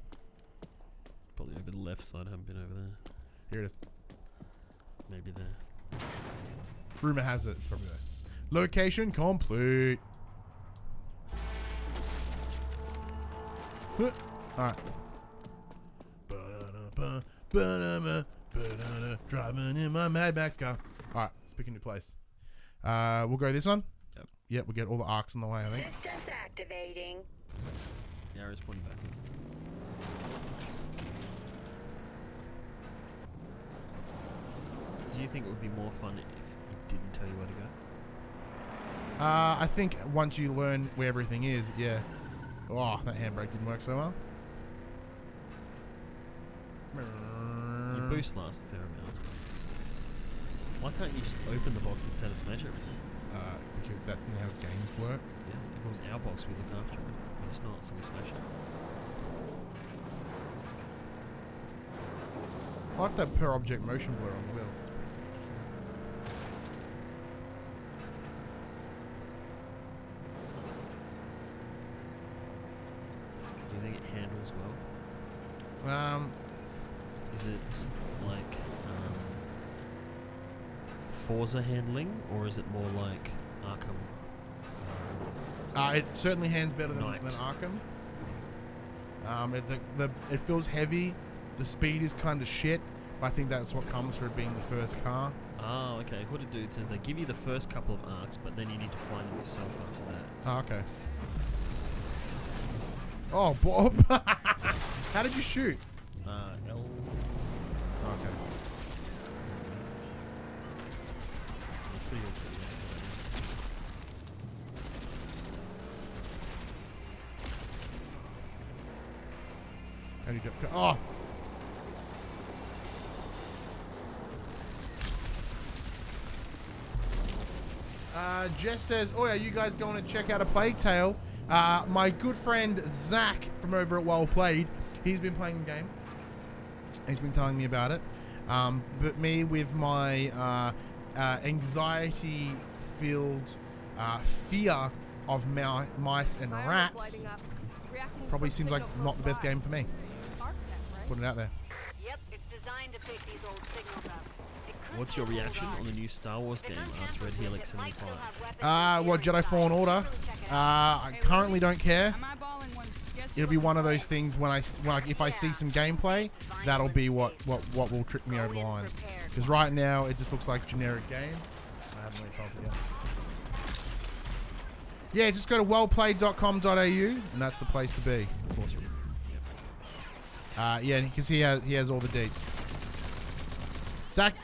Probably over the left side. I haven't been over there. Here it is. Maybe there. Rumor has it, it's probably there. Location complete. Alright. Driving in my Mad Max car. Alright, let's pick a new place. We'll go this one. Yep, we'll get all the arcs on the way, I think. Systems activating. The arrow's pointing backwards. Do you think it would be more fun if it didn't tell you where to go? I think once you learn where everything is, yeah. Oh, that handbrake didn't work so well. Your boost lasts a fair amount. Why can't you just open the box instead of smash everything? Because that's not how games work. Yeah, if it was our box, we look after it. But it's not, so we smash it. I like that per object motion blur on the wheels. Do you think it handles well? Is it like Forza handling, or is it more like Arkham? It certainly hands better than Knight. Arkham. It feels heavy. The speed is kind of shit. But I think that's what comes for it being the first car. Oh, okay. What it do, it says they give you the first couple of arcs, but then you need to find them yourself after that. Oh, okay. Oh, Bob. How did you shoot? L. Okay. That's pretty good. How do you do it? Oh! Jess says, oh, are you guys going to check out a Plague Tale? My good friend Zach from over at Well Played, he's been playing the game. He's been telling me about it. But me with my anxiety-filled fear of mice and rats probably seems like not the best game for me. Put it out there. Yep, it's designed to pick these old signals up. It What's your reaction on the new Star Wars game? Asked Red Helix 75. What, Jedi Fallen Order? I currently don't care. I'm eyeballing one sketchy It'll be one of looking those things when if I see some gameplay, that'll be what will trick me over the line. Because right now it just looks like generic game. I haven't really felt it yet. Yeah, just go to wellplayed.com.au and that's the place to be. Yeah, because he has all the deets.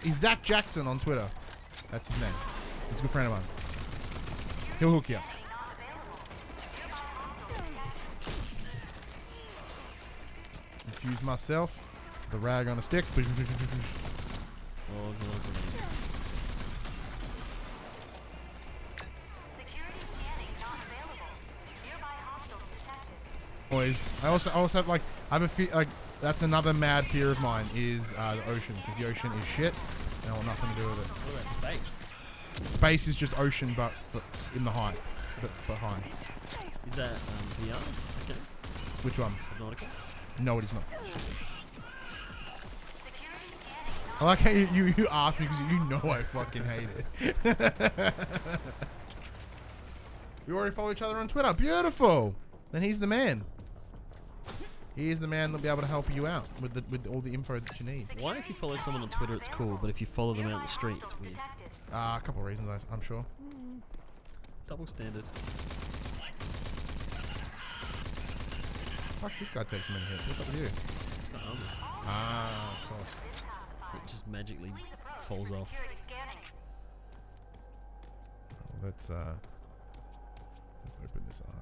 He's Zach Jackson on Twitter. That's his name. He's a good friend of mine. He'll hook you up. Infuse myself. The rag on a stick. Oh, there's another grenade. Boys, I also have I have a fear, that's another mad fear of mine is the ocean, because the ocean is shit and I want nothing to do with it. What about space? Space is just ocean, but in the high, but high. Is that VR? Okay. Which one? Subnautica? No, it is not. I like how you asked me because you know I fucking hate it. We already follow each other on Twitter. Beautiful. Then he's the man. He is the man that'll be able to help you out with all the info that you need. Why if you follow someone on Twitter it's cool, but if you follow them out in the street it's weird? A couple of reasons, I'm sure. Double standard. Fuck's this guy takes a minute here. What's up with you? It's not armor. Ah, of course. It just magically falls off. Well, let's open this arc.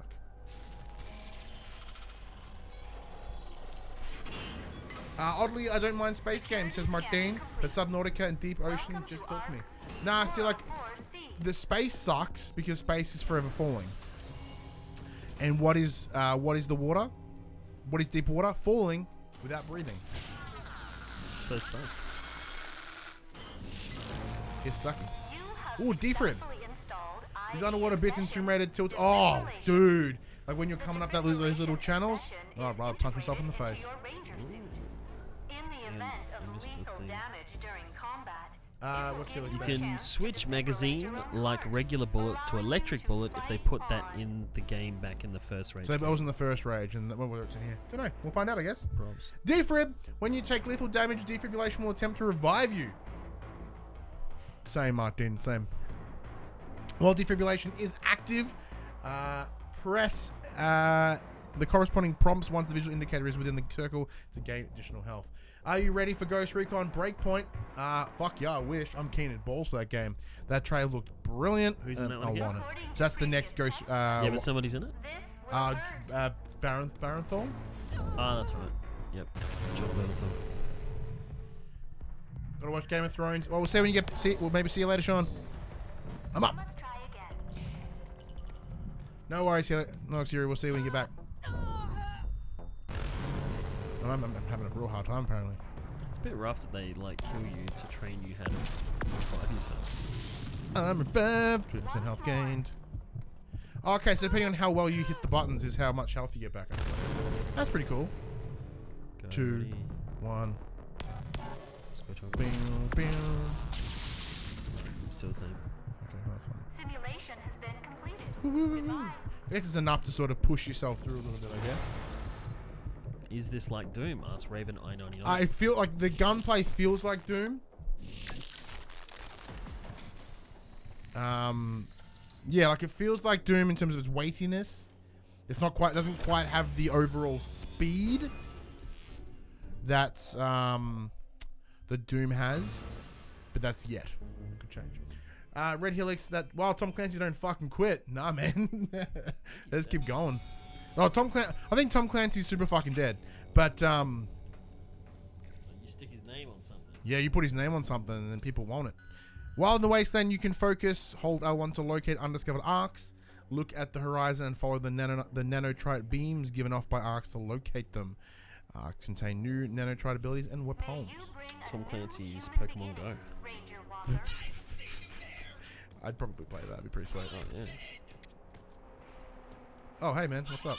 Oddly, I don't mind space games, says Martin, but Subnautica and Deep Ocean just tilts me. Nah, see, the space sucks because space is forever falling. And what is the water? What is deep water? Falling without breathing. So space. It's sucking. Ooh, defib. These underwater bits in Tomb Raider tilt. Oh, dude. Like when you're coming up those little channels. Oh, I'd rather punch myself in the face. What's the other You section? can switch magazine like regular bullets to electric bullet if they put that in the game back in the first rage. So that was in the first rage, and whether it's in here. Don't know. We'll find out, I guess. Probs. Defib. When you take lethal damage, defibrillation will attempt to revive you. Same, Martin. Same. While defibrillation is active, press the corresponding prompts once the visual indicator is within the circle to gain additional health. Are you ready for Ghost Recon Breakpoint? Fuck yeah, I wish. I'm keen at balls for that game. That trailer looked brilliant. Who's in that one I again? want it. So that's the next Ghost. Yeah, but somebody's in it? Barenthal? Ah, that's right. Yep. John Barenthal. Gotta watch Game of Thrones. Well, we'll see when you get. We'll maybe see you later, Sean. I'm up. No worries, no, Siri. We'll see you when you get back. I'm having a real hard time, apparently. It's a bit rough that they kill you to train you how to revive yourself. I'm revived. 20% health gained. Okay, so depending on how well you hit the buttons is how much health you get back. That's pretty cool. Go 2, ready. 1. Switch on. Bing, bing. Still the same. Okay, well, that's fine. Simulation has been completed. I guess it's enough to sort of push yourself through a little bit, I guess. Is this like Doom? Asked Raven I-99. I feel like the gunplay feels like Doom. Yeah, like it feels like Doom in terms of its weightiness. It's not quite, doesn't quite have the overall speed that's that Doom has, but that's yet could change. Red Helix, that while Tom Clancy don't fucking quit. Nah, man, let's keep going. Oh, I think Tom Clancy's super fucking dead, but You stick his name on something. yeah, you put his name on something and then people want it. While in the wasteland, you can focus, hold L1 to locate undiscovered arcs, look at the horizon and follow the nanotrite beams given off by arcs to locate them. Arcs contain new nanotrite abilities and weapons. Tom Clancy's Pokemon Go. I'd probably play that. That'd be pretty sweet. Oh, yeah. Oh, hey, man. What's up?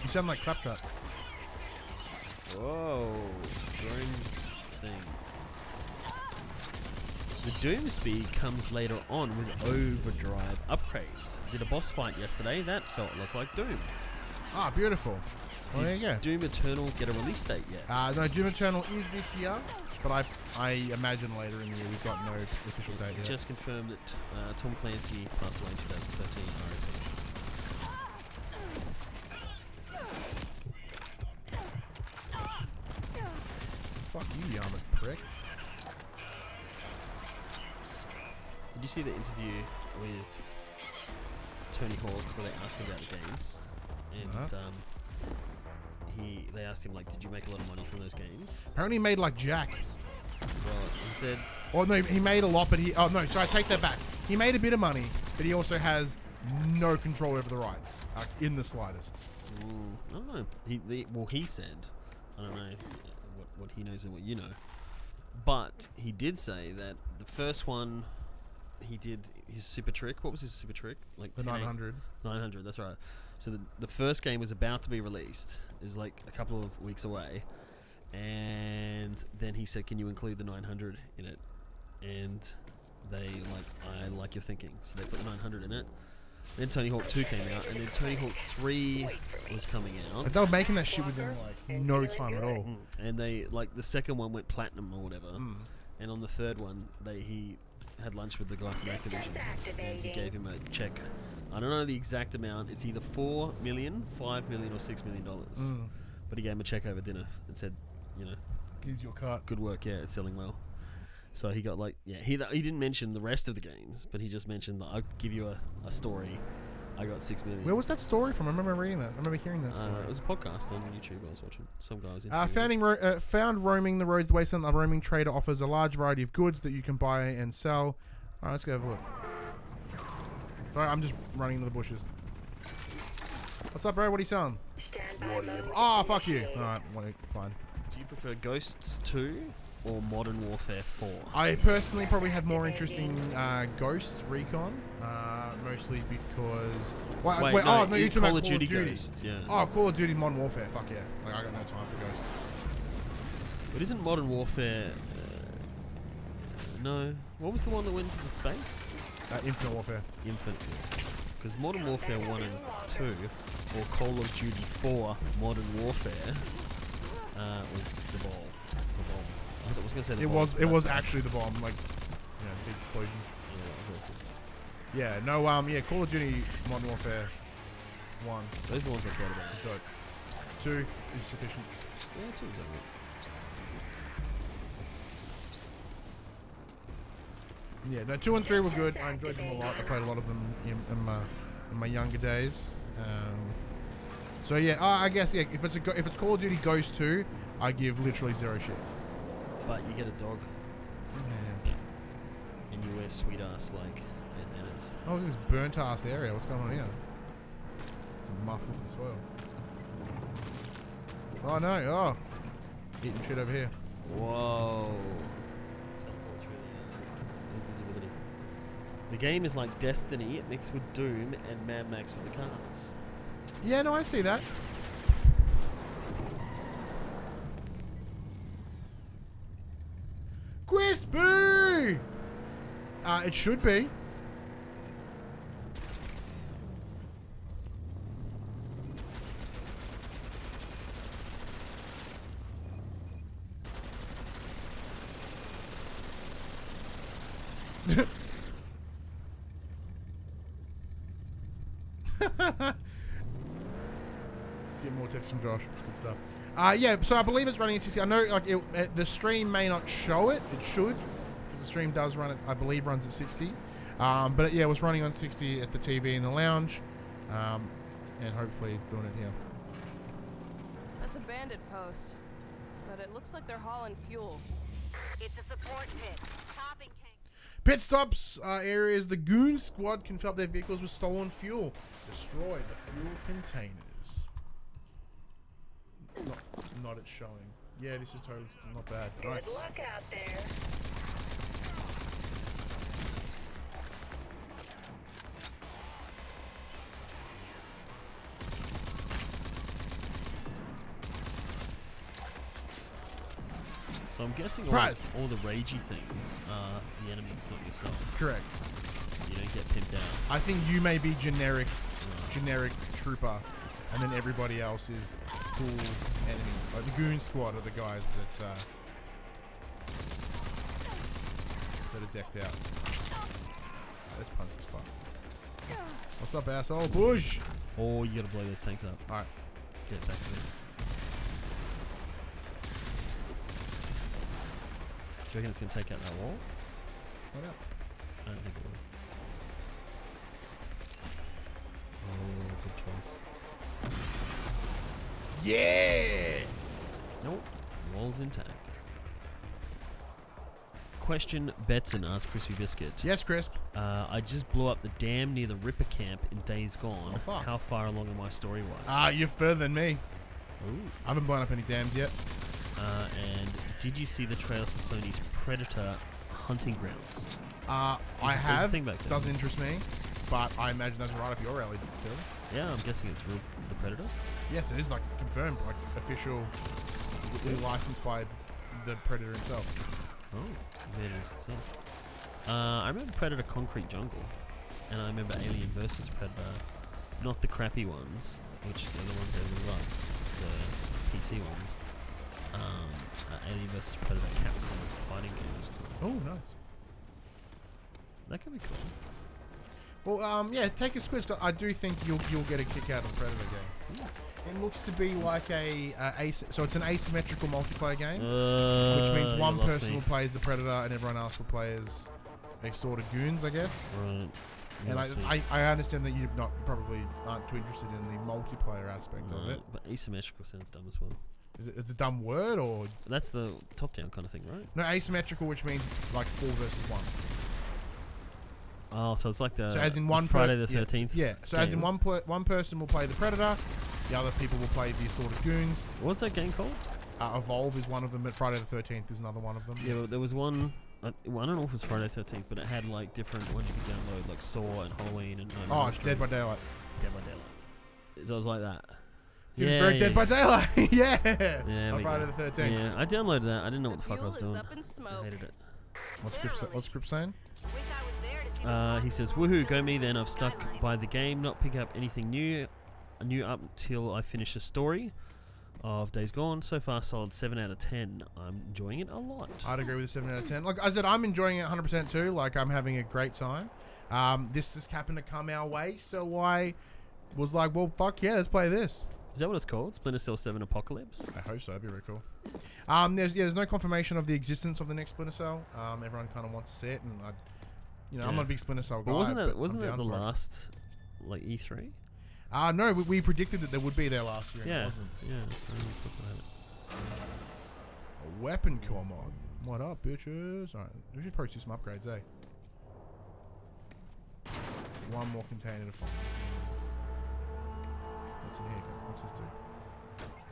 You sound like Claptrap. Whoa. Drone thing. The Doom speed comes later on with overdrive upgrades. Did a boss fight yesterday that felt like Doom. Ah, beautiful. Well, there you go. Doom Eternal get a release date yet? No, Doom Eternal is this year, but I imagine later in the year. We've got no official date yet. Just confirmed that Tom Clancy passed away in 2013. Fuck you, armored prick. Did you see the interview with Tony Hawk where they asked him about the games? And they asked him, like, did you make a lot of money from those games? Apparently he made like Jack. Well, he said... Oh, no, he made a lot, but Oh, no, so I take that back. He made a bit of money, but he also has no control over the rights, in the slightest. I don't know. He said... I don't know what he knows and what you know. But he did say that the first one... He did his super trick. What was his super trick? Like the 900. 900, that's right. So the first game was about to be released. It was like a couple of weeks away. And then he said, can you include the 900 in it? And they I like your thinking. So they put 900 in it. Then Tony Hawk 2 came out. And then Tony Hawk 3 was coming out. But they were making that shit within like no time at all. And they, like, the second one went platinum or whatever. And on the third one, he had lunch with the guy from Activision, and he gave him a check. I don't know the exact amount. It's either $4 million, $5 million, or $6 million. But he gave him a check over dinner and said, you know, here's your cut. Good work. Yeah, it's selling well. So he got like, he didn't mention the rest of the games, but he just mentioned that I'll give you a story. I got $6 million. Where was that story from? I remember reading that. I remember hearing that story. It was a podcast on YouTube I was watching. Some guys found roaming the roads of the wasteland. A roaming trader offers a large variety of goods that you can buy and sell. Alright, let's go have a look. Sorry, I'm just running into the bushes. What's up, bro? What are you selling? Oh, fuck you. Alright, fine. Do you prefer Ghosts 2 or Modern Warfare 4? I personally probably have more interest in Ghosts Recon, mostly because... Wait, no, you're talking Call about of Duty Ghosts, yeah. Oh, Call of Duty Modern Warfare, fuck yeah. Like, I got no time for Ghosts. But isn't Modern Warfare... no. What was the one that went into the space? Infinite Warfare. Infinite. Because Modern Warfare 1 and 2, or Call of Duty 4 Modern Warfare, was the ball. I was going to say the bomb. It was actually the bomb, like, big explosion. Yeah, that was awesome. Yeah, no, Call of Duty Modern Warfare 1. Those are the ones I thought about. Is dope. 2 is sufficient. Yeah, 2 is okay. Yeah, no, 2 and 3 were good. I enjoyed them a lot. I played a lot of them in my younger days. So yeah, I guess if it's Call of Duty Ghost 2, I give literally 0 shits. But you get a dog. Man. And you wear sweet ass like bandanas. Oh, this burnt ass area. What's going on here? Some muff in the soil. Oh no! Oh, eating shit over here. Whoa. Invisibility. The game is like Destiny mixed with Doom and Mad Max with the cars. Yeah, no, I see that. Crispy! It should be. Let's get more text from Josh. Good stuff. Yeah, so I believe it's running at 60. I know, like, the stream may not show it. It should, because the stream does run it. I believe runs at 60. But yeah, it was running on 60 at the TV in the lounge, and hopefully it's doing it here. That's a bandit post, but it looks like they're hauling fuel. It's a support pit. Topping tank. Pit stops areas. The Goon Squad can fill up their vehicles with stolen fuel. Destroy the fuel containers. Not it's showing. Yeah, this is totally not bad. Nice. Good luck out there. So I'm guessing Surprise! all the ragey things are the enemies, not yourself. Correct. So you don't get pimped out. I think you may be generic trooper, and then everybody else is cool enemies. Like the goon squad are the guys that are decked out. This punch is fun. What's up, asshole? Push! Oh, you gotta blow those tanks up. Alright. Get back to them. Do you reckon it's gonna take out that wall? What up? I don't think it will. Oh, good choice. Yeah! Nope. Wall's intact. Question Betson asked Crispy Biscuit. Yes, Crisp. I just blew up the dam near the Ripper camp in Days Gone. Oh, fuck. How far along am I story-wise? You're further than me. Ooh. I haven't blown up any dams yet. And did you see the trailer for Sony's Predator Hunting Grounds? I There's a have. thing back there. Doesn't interest me, but I imagine that's right up your alley, Phil. Yeah, I'm guessing it's real. The Predator. Yes, it is like confirmed, like official, licensed by the Predator himself. Oh, there it is. I remember Predator Concrete Jungle, and I remember Alien vs Predator, not the crappy ones, which are the ones everyone loves, the PC ones. Alien vs Predator Capcom fighting game was cool. Oh, nice. That could be cool. Well, yeah, take a squiz. I do think you'll get a kick out of the Predator game. It looks to be like so it's an asymmetrical multiplayer game, which means one person will play as the Predator and everyone else will play as a sort of goons, I guess. Right. And I understand that you probably aren't too interested in the multiplayer aspect of it. But asymmetrical sounds dumb as well. Is it a dumb word or? That's the top-down kind of thing, right? No, asymmetrical, which means it's like 4 versus 1. Oh, so it's like the so as in one Friday the 13th. Yeah. So game. As in one person will play the Predator, the other people will play the assorted goons. What's that game called? Evolve is one of them, but Friday the 13th is another one of them. Yeah, well, there was one. I don't know if it was Friday the 13th, but it had like different ones you could download, like Saw and Halloween and. It's Dead by Daylight. Dead by Daylight. So it was like that. Yeah, very Dead by Daylight. Yeah. On Friday the 13th. Yeah, I downloaded that. I didn't know what the fuck I was fuel is doing. up in smoke. I hated it. What's script saying? He says, "Woohoo, go me then! I've stuck by the game, not pick up anything new up until I finish the story of Days Gone. So far, solid 7 out of 10. I'm enjoying it a lot." I'd agree with a 7 out of 10. Like I said, I'm enjoying it 100% too. Like I'm having a great time. This just happened to come our way, so I was like, well, fuck yeah, let's play this. Is that what it's called? Splinter Cell 7 Apocalypse? I hope so. That'd be really cool. There's no confirmation of the existence of the next Splinter Cell. Everyone kind of wants to see it, and I'm not a big Splinter Cell guy. Wasn't that the last like E3? No, we predicted that there would be there last year. Yeah, and it wasn't. Yeah. A weapon core mod. What up, bitches? Alright, we should probably do some upgrades, eh? One more container to find. What's in here? What's this do?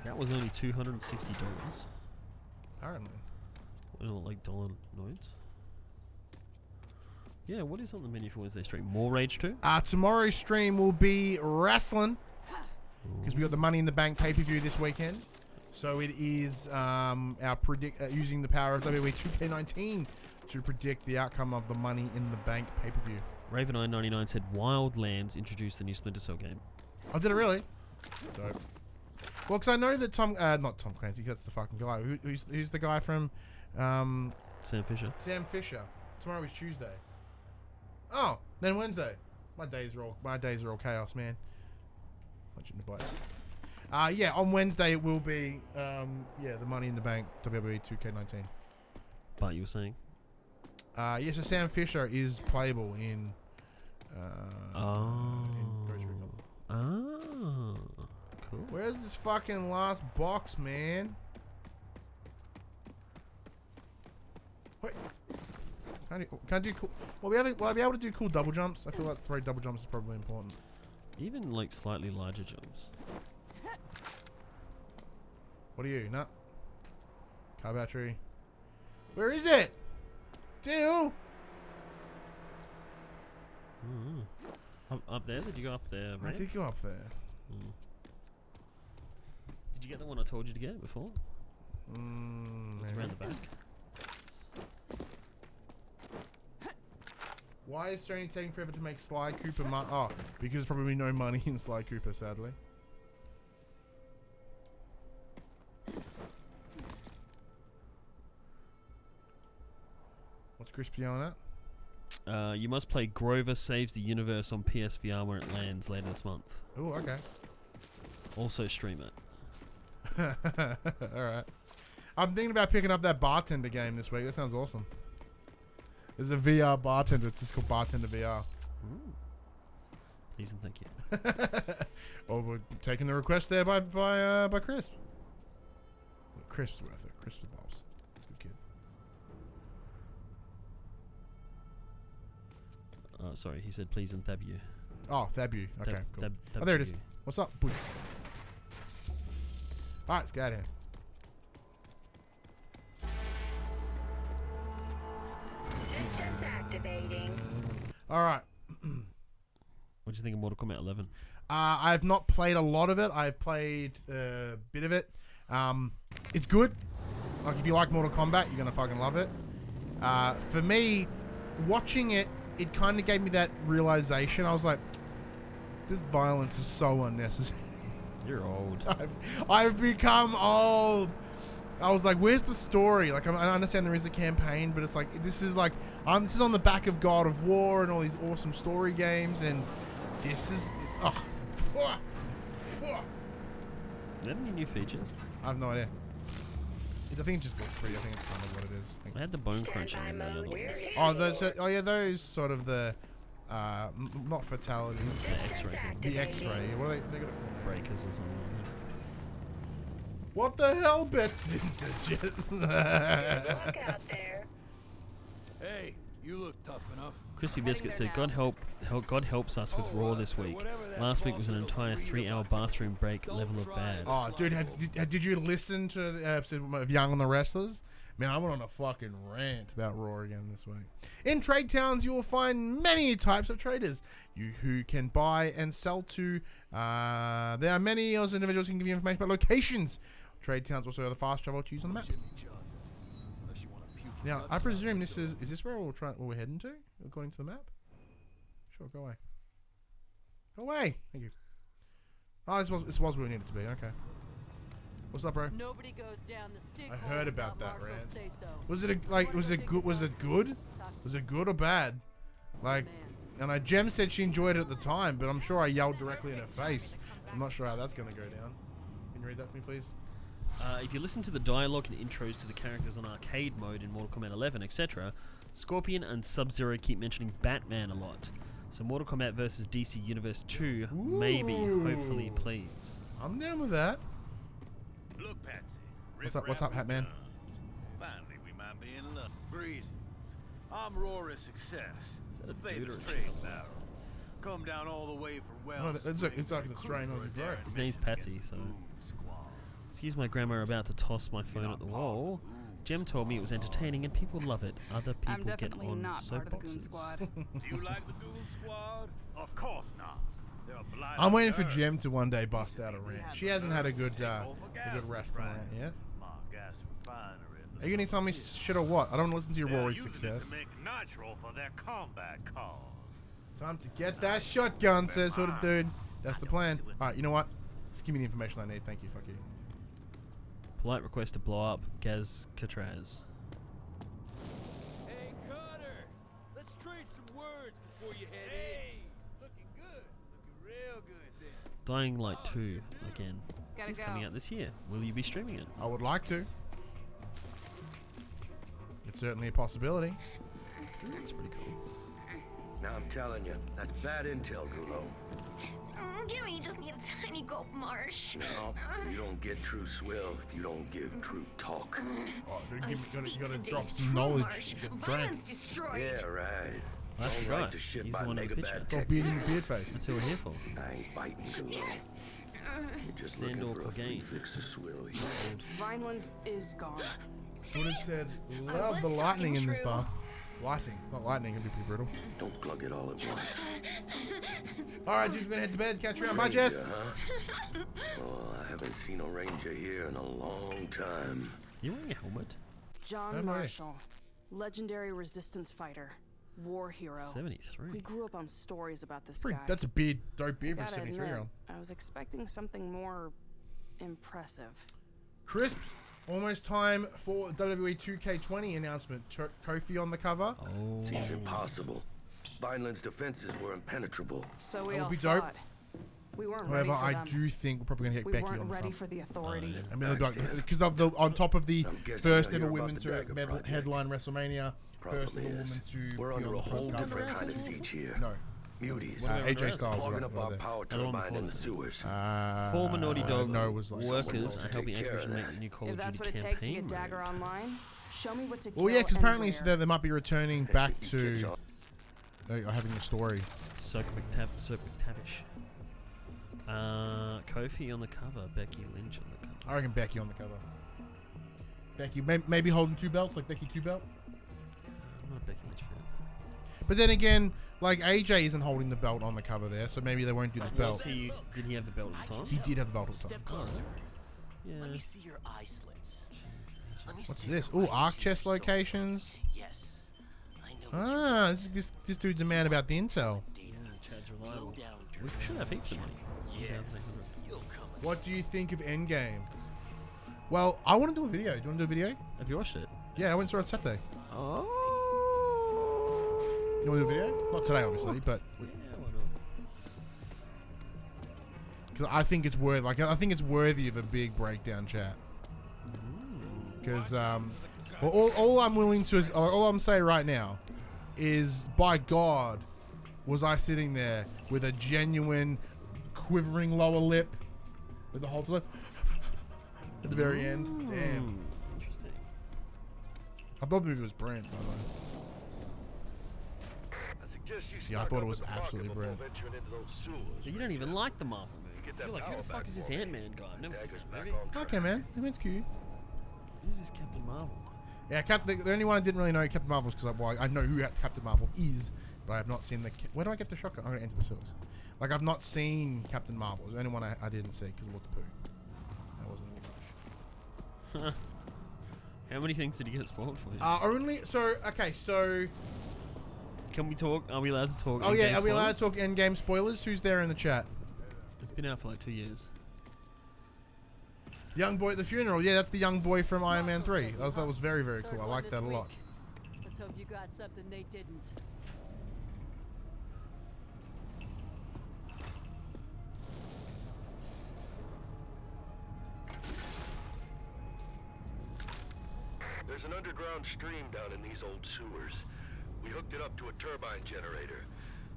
That was only $260. Apparently. Well, like dollar notes. Yeah, what is on the menu for Wednesday stream? More Rage 2? Tomorrow's stream will be wrestling. Because we got the Money in the Bank pay-per-view this weekend. So it is our using the power of WWE 2K19 to predict the outcome of the Money in the Bank pay-per-view. Raven999 said Wildlands introduced the new Splinter Cell game. Oh, did it really? Dope. Well, because I know that not Tom Clancy, that's the fucking guy. Who's the guy from... Sam Fisher. Sam Fisher. Tomorrow is Tuesday. Oh, then Wednesday. My days are all chaos, man. I shouldn't have bought it. Yeah, on Wednesday it will be the Money in the Bank WWE 2K19. But you were saying? Yeah, so Sam Fisher is playable in Cool. Where's this fucking last box, man? Wait. Can I do cool? Will I be able to do cool double jumps? I feel like 3 double jumps is probably important. Even like slightly larger jumps. What are you? Nut? Car battery. Where is it? Deal. Up there? Did you go up there, I did go up there. Did you get the one I told you to get before? It's around the back. Why is Sony taking forever to make Sly Cooper? Oh, because there's probably no money in Sly Cooper, sadly. What's Crispy on that? You must play Grover Saves the Universe on PSVR where it lands later this month. Oh, okay. Also stream it. Alright. I'm thinking about picking up that bartender game this week. That sounds awesome. There's a VR bartender. It's just called Bartender VR. Ooh. Please and thank you. Well, we're taking the request there by Crisp. Crisp's worth it. Crisp's the balls. He's a good kid. Oh, sorry. He said please and thab you. Oh, thab you. Okay, cool. Thab Oh, there it to is. you. What's up, Bush? Alright, let's get out of here. Systems activating. Alright. What do you think of Mortal Kombat 11? I've not played a lot of it. I've played a bit of it. It's good. Like, if you like Mortal Kombat, you're going to fucking love it. For me, watching it, it kind of gave me that realization. I was like, this violence is so unnecessary. You're old. I've become old. I was like, where's the story? Like, I understand there is a campaign, but it's like, this is like, this is on the back of God of War and all these awesome story games, and this is, Do they have any new features? I have no idea. I think it just looks pretty. I think it's kind of what it is. I had the bone crunching in the other ones. Oh, those sort of the, not fatalities. The X-ray. The X-ray. What are they got? Breakers or something. What the hell, Betsy? Just Look out there. Hey, you look tough enough. Crispy Biscuit said, God helps us with Raw this week. Last week was an entire 3-hour bathroom break level of bad. Oh, dude, did you listen to the episode of Young and the Restless? Man, I went on a fucking rant about Raw again this week. In trade towns, you will find many types of traders who can buy and sell to. There are many individuals who can give you information about locations. Trade towns also are the fast travel to use on the map. Now, I presume this is this where we're heading to, according to the map? Sure, go away. Go away! Thank you. Oh, this was where we needed to be, okay. What's up, bro? Nobody goes down the stick I heard about that, Marshall Rand. say so. Was it good? Was it good or bad? Like, and Jem said she enjoyed it at the time, but I'm sure I yelled directly in her face. I'm not sure how that's gonna go down. Can you read that for me, please? If you listen to the dialogue and intros to the characters on arcade mode in Mortal Kombat 11, etc., Scorpion and Sub-Zero keep mentioning Batman a lot. So Mortal Kombat vs. DC Universe 2, maybe, hopefully, please. I'm down with that. Look, Patsy. What's up, Hatman? Finally, we might be in luck. Greetings. I'm Rory Success. Is that a The dude or famous a trade child? barrel. Come down all the way from No, Wells. it's like an Australian Aussie bro. His name's Patsy, so... Excuse my grammar, about to toss my phone at the wall. Jem told me it was entertaining and people love it. Other people I'm definitely get on not part of the Goon soapboxes. Squad. Do you like the Goon Squad? Of course not. They're a blind I'm waiting for bird. Jem to one day bust out a rant. She hasn't had a good wrestling rant yet. My gas refinery in the Are you gonna tell me shit or what? I don't want to listen to your They're Rory using it success. to make nitro for their combat cars. Time to get that shotgun, says Hooded Dude. That's the plan. Alright, you know what? Just give me the information I need. Thank you. Fuck you. Polite request to blow up Gaz Katraz. Hey, Carter! Let's trade some words before you head in. Looking good. Looking real good there. Dying Light 2 again. Gotta It's go. coming out this year. Will you be streaming it? I would like to. It's certainly a possibility. That's pretty cool. Now I'm telling you, that's bad intel, Gulo. Gimme, you just need a tiny gulp, Marsh. No, you don't get true swill if you don't give true talk. Oh, dude, you gotta the drop day's some true, knowledge. Marsh. You get Violence drank. destroyed. Yeah, right. That's the Don't guy. like to shit He's by the one in the picture. megabad Got tech. beard in your beard face. That's who we're here for. I ain't biting, Gulo. You're just Stand looking or for a for free gain. fix to swill here. Vineland is gone. Hooded said, love was the lightning talking in this true. bar. Lighting, not lightning, it'd be pretty brutal. Don't glug it all at once. Alright, dude, we're gonna head to bed. Catch you around. Bye, Ranger, Jess. huh? Oh, I haven't seen a ranger here in a long time. You wearing a helmet? John Marshall, legendary resistance fighter, war hero. 73. We grew up on stories about this Pretty, guy. that's a big, dope beard for a Gotta 73-year-old. admit, I was expecting something more impressive. Crisp. Almost time for WWE 2K20 announcement. Kofi on the cover. Oh. Seems impossible. Vineland's defenses were impenetrable. So we That all would be dope. thought. We weren't However, ready for I them. do think we're probably going to get We Becky on weren't the ready front. for the authority. I mean, because on top of the guessing first you'll ever hear women about the to Dagger medal Project. headline WrestleMania, Problem first ever is, woman to we're be under on a the whole first different cover. kind of siege here. No. Muties. AJ Styles clogging right up our there. power Another one turbine in the before sewers. Former Naughty Dog no, it was like workers someone are helping to take care Activision of make that. the new Call If of that's Duty what it takes to campaign get Dagger mode. online, show me what to kill. Well, yeah, because and apparently where. they might be returning back to having a story. Cirque McTavish. Kofi on the cover, Becky Lynch on the cover. I reckon Becky on the cover. Becky, maybe holding two belts, like Becky two belt. I'm not a Becky Lynch fan. But then again, like AJ isn't holding the belt on the cover there, so maybe they won't do the belt. Did he have the belt at the time? He did have the belt at the time. Step closer. Yeah. Let me see your eye slits. Let me What's see this? your Ooh, right arc to chest your locations. Yes. I know what you Ah, this dude's a man about the intel. Yeah, Chad's reliable. down We should have heaps of money. Yeah. 1,800. You'll come. What do you think of Endgame? Well, I want to do a video. Do you want to do a video? Have you watched it? Yeah, I went and saw it Saturday. Oh. You want to do a video? Not today, obviously, but Yeah, why not? because I think it's worth, I think it's worthy of a big breakdown chat. Because well, all I'm willing to, all I'm saying right now, is by God, was I sitting there with a genuine quivering lower lip, with the whole time at the very end. Damn. Interesting. I thought the movie was brilliant, by the way. Yeah, I thought it was absolutely brilliant. But you don't even like the Marvel movie. So you're like, who the fuck is this Ant-Man guy? I've never seen this movie. Okay, man. It's cute. Who's this Captain Marvel? Yeah, the only one I didn't really know Captain Marvel was because I know who Captain Marvel is, but I have not seen the. Where do I get the shotgun? I'm going to enter the sewers. Like, I've not seen Captain Marvel. It was the only one I didn't see because it looked poo. That wasn't a good rush. How many things did he get spoiled for you? So Can we talk? Are we allowed to talk? Oh yeah, Endgame are we allowed to spoilers? talk endgame spoilers? Who's there in the chat? It's been out for like 2 years. Young boy at the funeral. Yeah, that's the young boy from Iron Man 3. That was very, very cool. I like that a lot. Let's hope you got something they didn't. There's an underground stream down in these old sewers. We hooked it up to a turbine generator.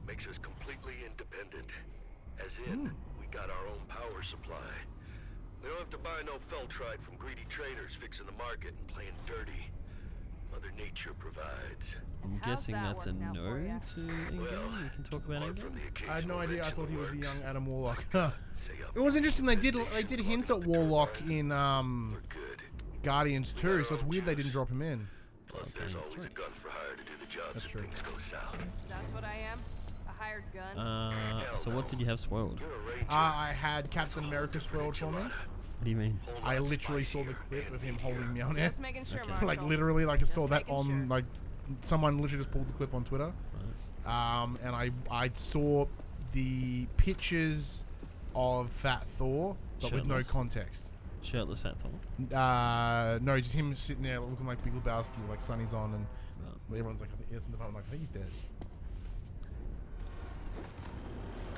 Makes us completely independent. As in, we got our own power supply. We don't have to buy no feltrite from greedy traders fixing the market and playing dirty. Mother Nature provides. I'm guessing that's a no to Endgame. We can talk about Endgame. I had no idea. I thought he was a young Adam Warlock. It was interesting. They did hint at Warlock in Guardians 2, so it's weird they didn't drop him in. Plus, there's always a gun for hire to do the job That's if true. things go south. That's what I am. A hired gun. So what did you have spoiled? I had Captain America spoiled for me. What do you mean? I literally saw the clip of him holding Mjolnir. Just making sure, Okay. Marshall. Like literally, like I saw Just that making on sure. like someone literally just pulled the clip on Twitter. And I saw the pictures of Fat Thor, but with no Shirtless? context. Shirtless Fat Thor. No, just him sitting there looking like Big Lebowski, like Sonny's on, and everyone's like, I think he's dead.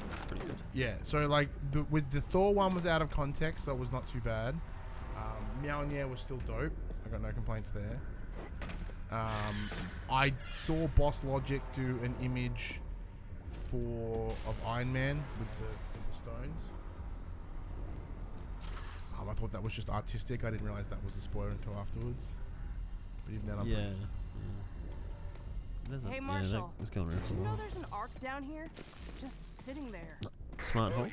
That's pretty good. Yeah, so like with the Thor one was out of context, so it was not too bad. Mjolnir was still dope. I got no complaints there. I saw Boss Logic do an image of Iron Man with the stones. I thought that was just artistic. I didn't realize that was a spoiler until afterwards. But even then, I'm Yeah. Hey, Marshall. That was going around for a You know while. there's an arc down here? Just sitting there. Smart Hulk.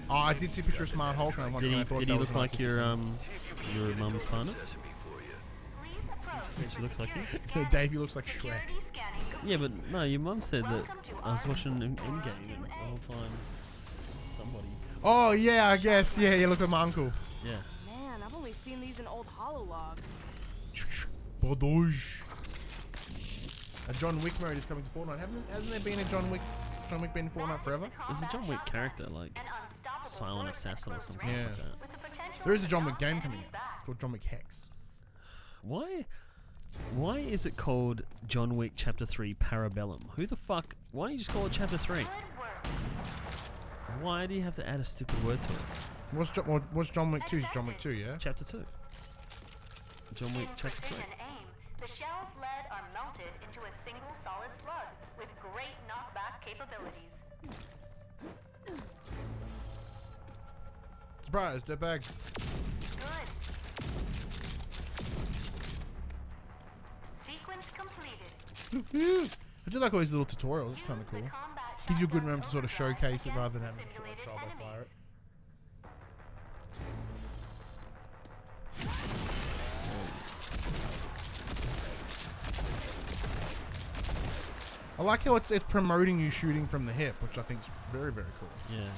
Oh, I did see a picture of Smart Hulk, and I Did he, thought did that he was look an like artistic your mum's partner? Yeah, she looks like you. Davey looks like Shrek. Yeah, but no, your mum said that I was watching Endgame and the whole time somebody. Oh yeah, I guess. Yeah, you look like my uncle. Yeah. Man, I've only only seen these in old holologs. Badoosh. A John Wick mode is coming to Fortnite. Hasn't there been a John Wick been in Fortnite forever? There's a John Wick character, like Silent Assassin or something Yeah. like that. There is a John Wick game coming out. It's called John Wick Hex. Why is it called John Wick Chapter 3 Parabellum? Who the fuck? Why don't you just call it Chapter 3? Why do you have to add a stupid word to it? What's John Wick 2? Is John Wick 2, yeah? Chapter 2. John Wick Chapter 3. The shell's lead are melted into a single solid slug with great knockback capabilities. Surprise, dead bag. Good. Sequence completed. I do like all these little tutorials. It's kind of cool. Gives you a good moment to sort of showcase it rather than having to like, trial by fire it. I like how it's promoting you shooting from the hip, which I think is very, very cool. Yeah.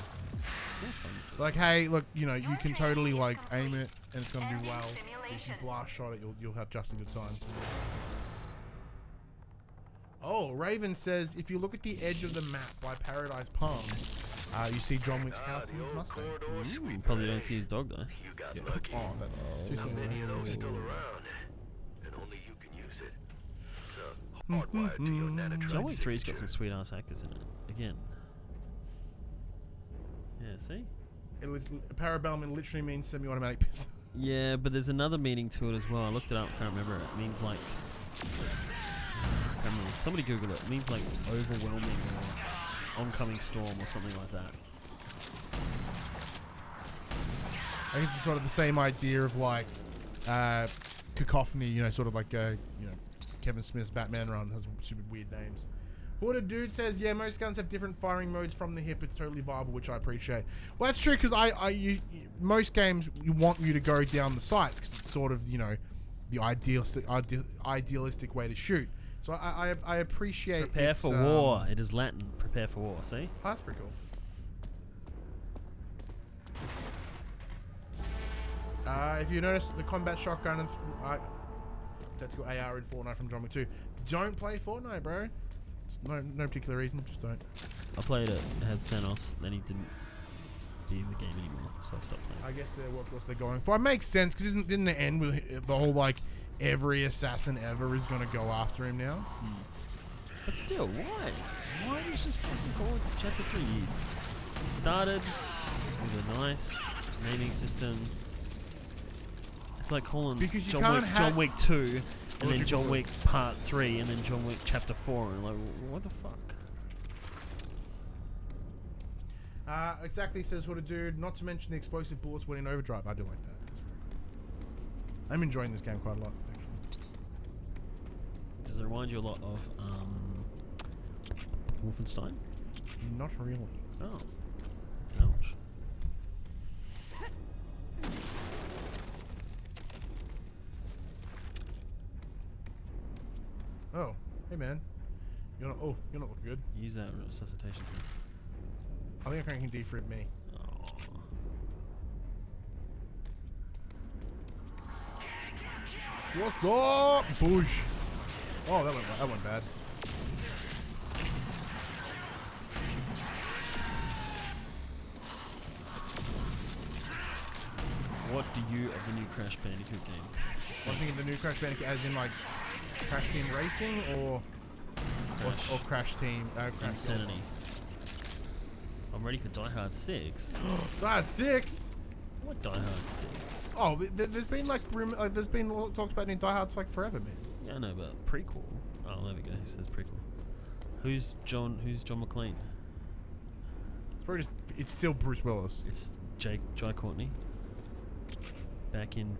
Like, hey, look, you know, you can totally like aim it and it's gonna do well. If you blast shot it, you'll have just a good time. Oh, Raven says if you look at the edge of the map by Paradise Palms, you see John Wick's house and his Mustang. Probably don't see his dog though. Yeah. Oh, that's too soon. Many of those still around, and only you can use it. It's hardwired to your nanotronic John Wick 3's got signature. some sweet ass actors in it. Again. Yeah, see? Parabellum literally means semi-automatic pistol. Yeah, but there's another meaning to it as well. I looked it up, can't remember it. It means like... I can't remember. Somebody Google it. It means like overwhelming or oncoming storm or something like that. I guess it's sort of the same idea of like cacophony, you know, sort of like you know, Kevin Smith's Batman run has super weird names. Hoarded Dude says, yeah, most guns have different firing modes from the hip. It's totally viable, which I appreciate. Well, that's true because most games you want you to go down the sights because it's sort of, you know, the idealistic way to shoot. So I appreciate. Prepare for war. It is Latin. Prepare for war. See? Oh, that's pretty cool. If you notice the combat shotgun and tactical AR in Fortnite from John Wick 2, don't play Fortnite, bro. No particular reason, just don't. I played it. It had Thanos. Then he didn't be in the game anymore, so I stopped playing. I guess they're what they're going for. It makes sense because didn't the end with the whole like every assassin ever is gonna go after him now? But still, why? Why did you just fucking call it Chapter 3? You started with a nice naming system. It's like calling because you John Wick 2 and then John Wick Part 3 and then John Wick Chapter 4 and like, what the fuck? Exactly, says what a dude. Not to mention the explosive bullets when in overdrive. I do like that. That's very cool. I'm enjoying this game quite a lot, actually. Does it remind you a lot of Wolfenstein? Not really. Oh. Ouch. Oh, hey man. You're not looking good. Use that resuscitation thing. I think I can defrib me. Oh. What's up, Bush? Oh, that went bad. What do you of the new Crash Bandicoot game? I'm thinking the new Crash Bandicoot, as in like Crash Team Racing or Crash Team Insanity. I'm ready for Die Hard 6. Die Hard 6? What Die Hard 6? Oh, there's been like there's been talked about in Die Hard's like forever, man. Yeah, I know, but prequel. Oh, there we go. He says prequel. Who's John McClane? It's probably it's still Bruce Willis. It's Jai Courtney. Back pain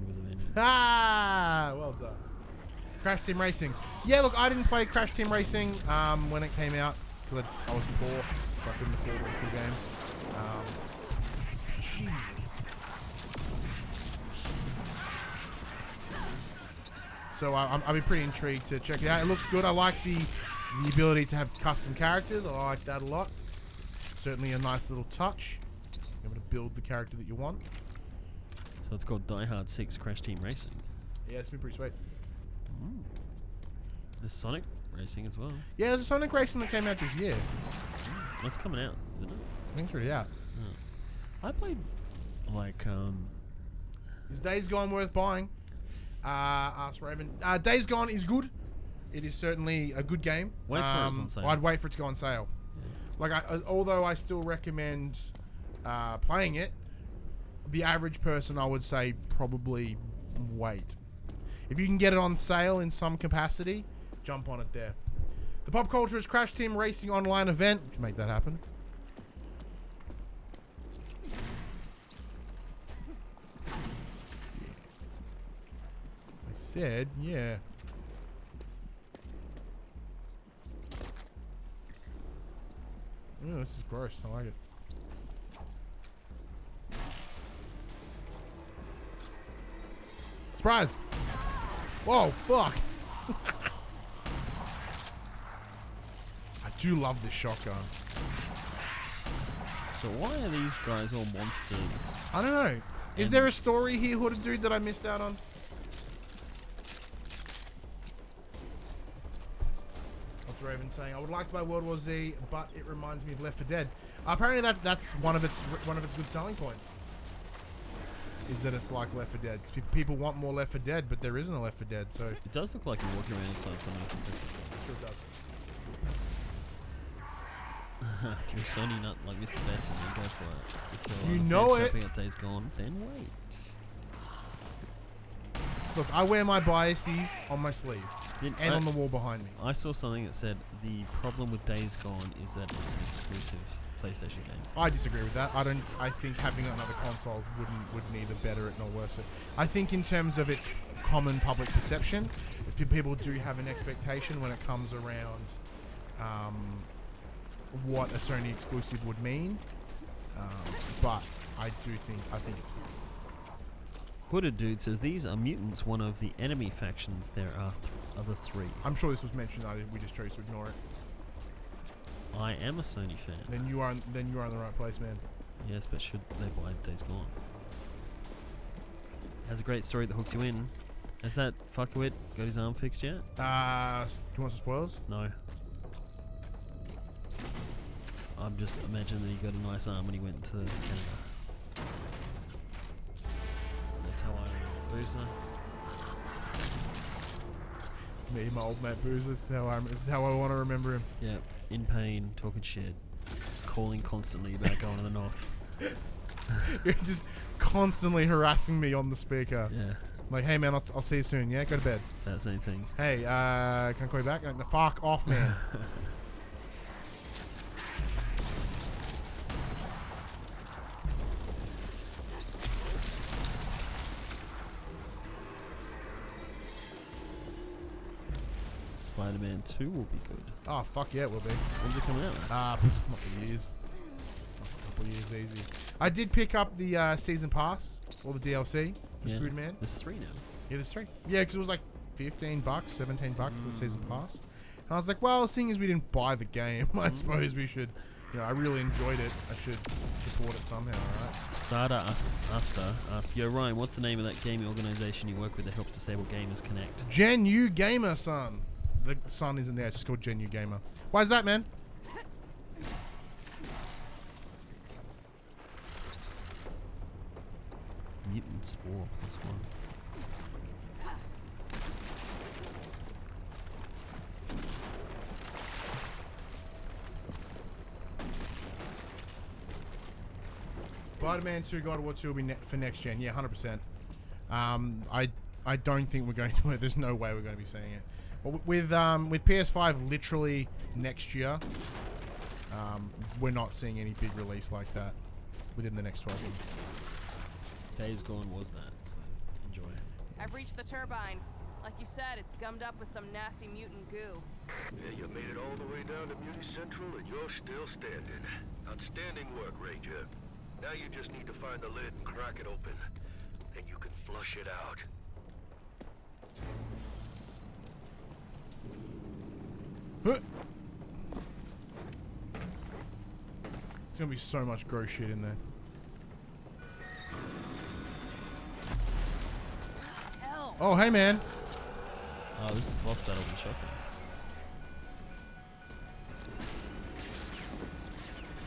with a vengeance. Ah, well done. Crash Team Racing. Yeah, look, I didn't play Crash Team Racing when it came out because I was poor, so I couldn't afford all the games. Jesus. So I'll be pretty intrigued to check it out. It looks good. I like the ability to have custom characters. I like that a lot. Certainly a nice little touch. Be able to build the character that you want. So So it's called Die Hard 6 Crash Team Racing. Yeah, it's been pretty sweet. There's Sonic Racing as well. Yeah, there's a Sonic Racing that came out this year. That's coming out, isn't it? I think it's already out. I played like Is Days Gone worth buying? Ask Raven. Days Gone is good. It is certainly a good game. Wait for it on sale. I'd wait for it to go on sale. Like, although I still recommend playing it, the average person, I would say, probably wait. If you can get it on sale in some capacity, jump on it there. The Pop Culturists Crash Team Racing online event. We can make that happen. I said, yeah. Ooh, this is gross. I like it. Surprise! Whoa, fuck! I do love this shotgun. So why are these guys all monsters? I don't know. Is there a story here, Hooded Dude, that I missed out on? What's Raven saying? I would like to buy World War Z, but it reminds me of Left 4 Dead. Apparently that's one of its good selling points. Is that it's like Left 4 Dead. People want more Left 4 Dead, but there isn't a Left 4 Dead, so... It does look like you're walking around inside someone's Sure does. If you're a Sony nut like Mr. Benson, then go for it. If you're You know it. At Days Gone, then wait. Look, I wear my biases on my sleeve and on the wall behind me. I saw something that said the problem with Days Gone is that it's an exclusive PlayStation game. I disagree with that. I think having it on other consoles would neither better it nor worse it. I think in terms of its common public perception, people do have an expectation when it comes around what a Sony exclusive would mean. But I think it's fine. Hooded Dude says these are mutants, one of the enemy factions. There are other three. I'm sure this was mentioned. We just chose to ignore it. I am a Sony fan. Then you are in the right place, man. Yes, but should they buy Days Gone? Has a great story that hooks you in. Has that fuckwit got his arm fixed yet? Do you want some spoilers? No. I'm just imagining that he got a nice arm when he went to Canada. That's how I remember Boozer. Me, my old mate Boozer. This is how I want to remember him. Yeah, in pain, talking shit, calling constantly about going to the north. You're just constantly harassing me on the speaker. Yeah. Like, hey man, I'll see you soon. Yeah, go to bed. That same thing. Hey, can I call you back? No, fuck off, man. Spider-Man 2 will be good. Oh, fuck yeah, it will be. When's it coming out? Not for years. A couple of years easy. I did pick up the season pass, or the DLC, for Screwed Man. There's 3 now. Yeah, there's 3. Yeah, because it was like $15, $17 for the season pass. And I was like, well, seeing as we didn't buy the game, I suppose we should, I really enjoyed it. I should support it somehow, right? Sada Asta asks, yo Ryan, what's the name of that gaming organization you work with that helps disabled gamers connect? Gen U Gamer, son. The son isn't there, it's just called Gen U Gamer. Why is that, man? Mutant Spore +1. Spider-Man 2, God of War 2 will be for next gen. Yeah, 100%. I don't think we're going to. There's no way we're going to be seeing it. But with PS5 literally next year, we're not seeing any big release like that within the next 12 months. Days Gone was that, so enjoy. I've reached the turbine. Like you said, it's gummed up with some nasty mutant goo. Yeah, you made it all the way down to Muty Central and you're still standing. Outstanding work, Ranger. Now you just need to find the lid and crack it open. Then you can flush it out. There's gonna be so much gross shit in there. Oh, hey, man. Oh, this is the boss battle with the shotgun.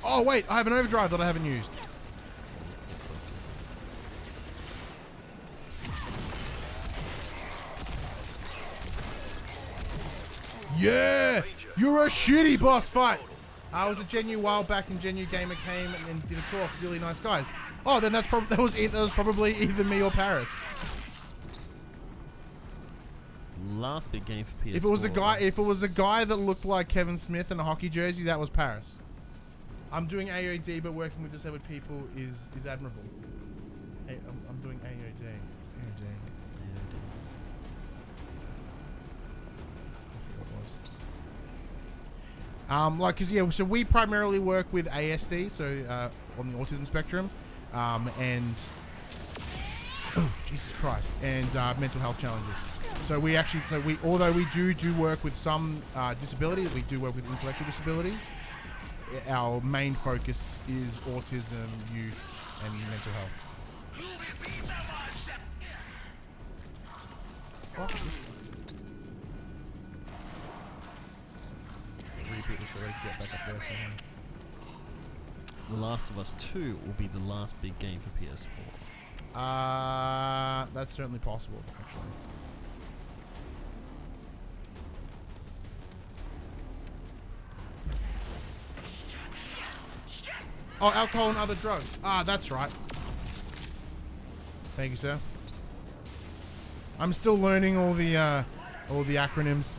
Oh, wait. I have an overdrive that I haven't used. Yeah! You're a shitty boss fight. I was a Genu while back, and Genu Gamer came and did a talk. Really nice guys. Oh, then that was probably either me or Paris. Last big game for PS4. If it was a guy that looked like Kevin Smith in a hockey jersey, that was Paris. I'm doing AOD, but working with disabled people is admirable. Hey, I'm doing AOD. So we primarily work with ASD, so on the autism spectrum, and Jesus Christ, and mental health challenges. So although we do work with some disabilities, we do work with intellectual disabilities. Our main focus is autism, youth, and mental health. Get back up there somehow. The Last of Us 2 will be the last big game for PS4. That's certainly possible, actually. Oh, alcohol and other drugs. That's right. Thank you, sir. I'm still learning all the acronyms.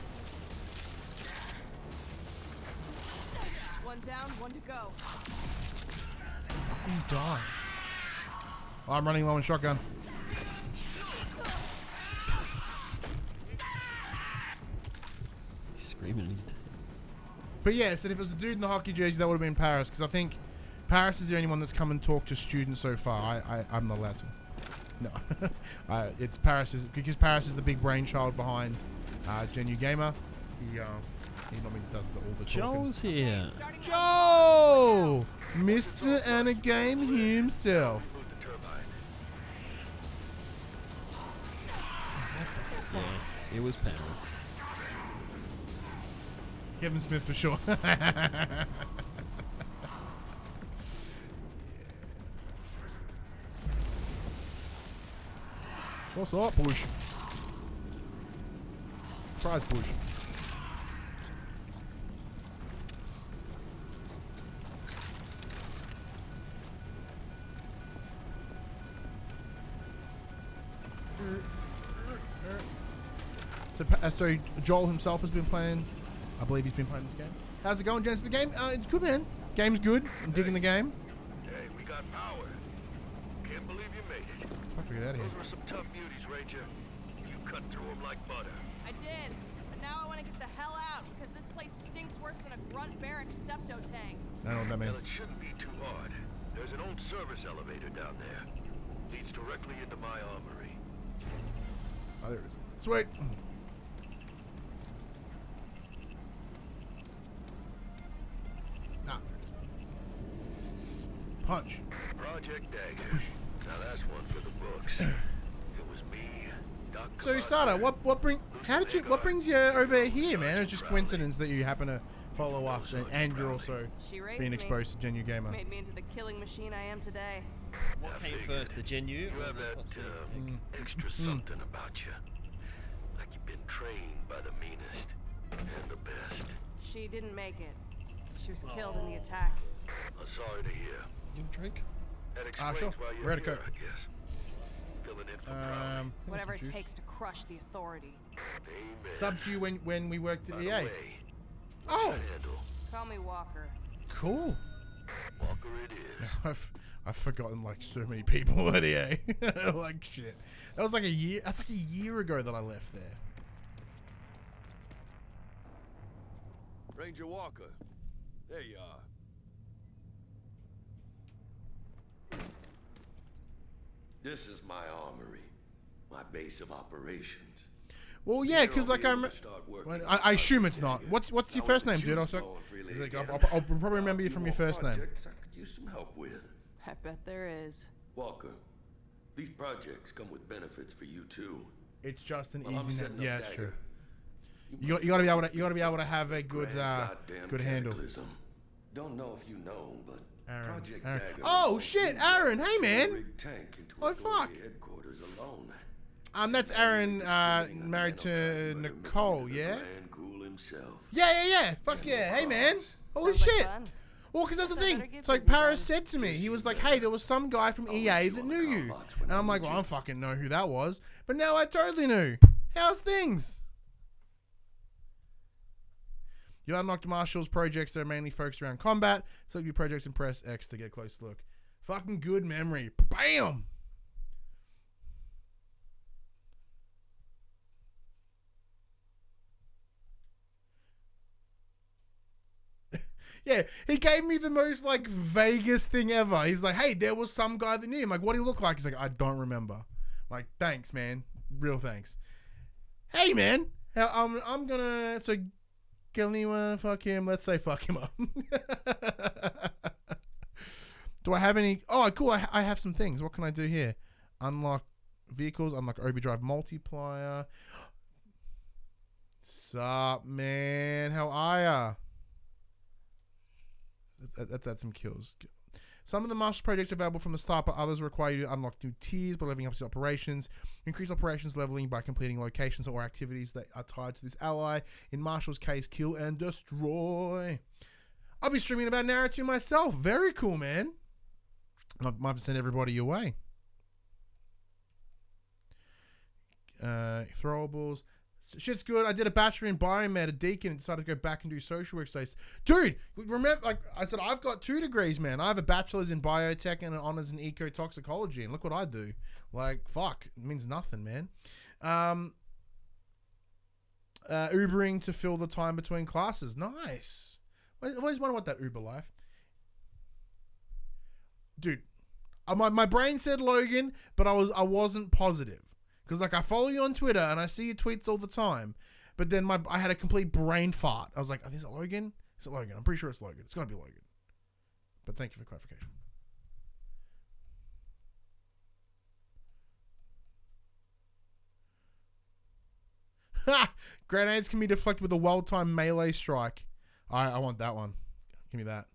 One down, one to go. You die. Oh, I'm running low on shotgun. He's screaming. He's dead. But yeah, so if it was the dude in the hockey jersey, that would have been Paris, because I think Paris is the only one that's come and talked to students so far. I'm not allowed to. No. It's Paris, because Paris is the big brainchild behind Genu Gamer. He normally does all the talking. Joel's here. Joel! Mr. Anna Game himself. Yeah, it was Paris. Kevin Smith for sure. What's up, Bush? Surprise, Bush. So Joel himself has been playing. I believe he's been playing this game. How's it going, gents? The game, it's good, man. Game's good. I'm digging the game. Hey, we got power. Can't believe you made it. Have to get out of here. Those were some tough beauties, Ranger. You cut through them like butter. I did, but now I want to get the hell out because this place stinks worse than a grunt barrack septo tank. I don't know what that means. Well, it shouldn't be too hard. There's an old service elevator down there. Leads directly into my armory. Oh, there it is. Sweet. Nah. Punch. Project Dagger. Now that's one for the books. It was me, Doc. So Sada, what brings you over here, man? It's just coincidence that you happen to follow us, and you're also being exposed to Genu Gamer. Made me into the killing machine I am today. What came first, the Genu? You have that extra something about you. Like you've been trained by the meanest and the best. She didn't make it. She was killed in the attack. I'm sorry to hear. You drink? That explains Sure. why We're you're at a here, Coke. I guess. Filling in for Crowley. Whatever it takes to crush the authority. Amen. Sub to you when we worked at By the EA. way, Oh, Call me Walker. cool. Walker it is. I've forgotten like so many people at EA. Like shit. That was like a year. That's like a year ago that I left there. Ranger Walker. There you are. This is my armory, my base of operations. Well, yeah, because like I assume it's not. What's your first name, dude? I'll probably remember you from your first name. I could use some help with. I bet there is. Walker, these projects come with benefits for you too. It's just an Well, I'm easy. setting up Yeah, dagger. sure. You got to be able to have a good Goddamn good handle. cataclysm. Don't know if you know, but Aaron, Project Aaron. Dagger. Oh shit, Aaron! Hey man. Rig tank into Oh a fuck. headquarters alone. That's Aaron, married to Nicole. Yeah. Cool himself. Yeah. Fuck yeah. Hey man. Holy Sounds like shit. fun. Well, because that's the Guess I thing. better get It's like busy Paris then. said to me, he was like, hey, there was some guy from EA that knew you. And I'm like, well, I don't fucking know who that was. But now I totally knew. How's things? You unlocked Marshall's projects that are mainly focused around combat. Select your projects and press X to get a close look. Fucking good memory. Bam! Yeah, he gave me the most, like, vaguest thing ever. He's like, hey, there was some guy that knew him. Like, what do he look like? He's like, I don't remember. I'm like, thanks, man. Real thanks. Hey, man. I'm gonna... So, can anyone fuck him? Let's say fuck him up. Do I have any... Oh, cool. I have some things. What can I do here? Unlock vehicles. Unlock overdrive multiplier. Sup, man? How are ya? Let's add some kills. Some of the Marshall projects are available from the start, but others require you to unlock new tiers by leveling up to operations. Increase operations leveling by completing locations or activities that are tied to this ally. In Marshall's case, kill and destroy. I'll be streaming about an hour or two myself. Very cool, man. I might have sent everybody your way. Throwables. Shit's good. I did a bachelor in biomed, a deacon, and decided to go back and do social work studies. Dude, remember, like I said, I've got 2 degrees, man. I have a bachelor's in biotech and an honors in ecotoxicology, and look what I do. Like, fuck, it means nothing, man. Ubering to fill the time between classes. Nice. I always wonder what that Uber life. Dude, my brain said Logan, but I wasn't positive. Because, like, I follow you on Twitter, and I see your tweets all the time. But then I had a complete brain fart. I was like, is it Logan? Is it Logan? I'm pretty sure it's Logan. It's got to be Logan. But thank you for clarification. Ha! Grenades can be deflected with a well-timed melee strike. I want that one. Give me that.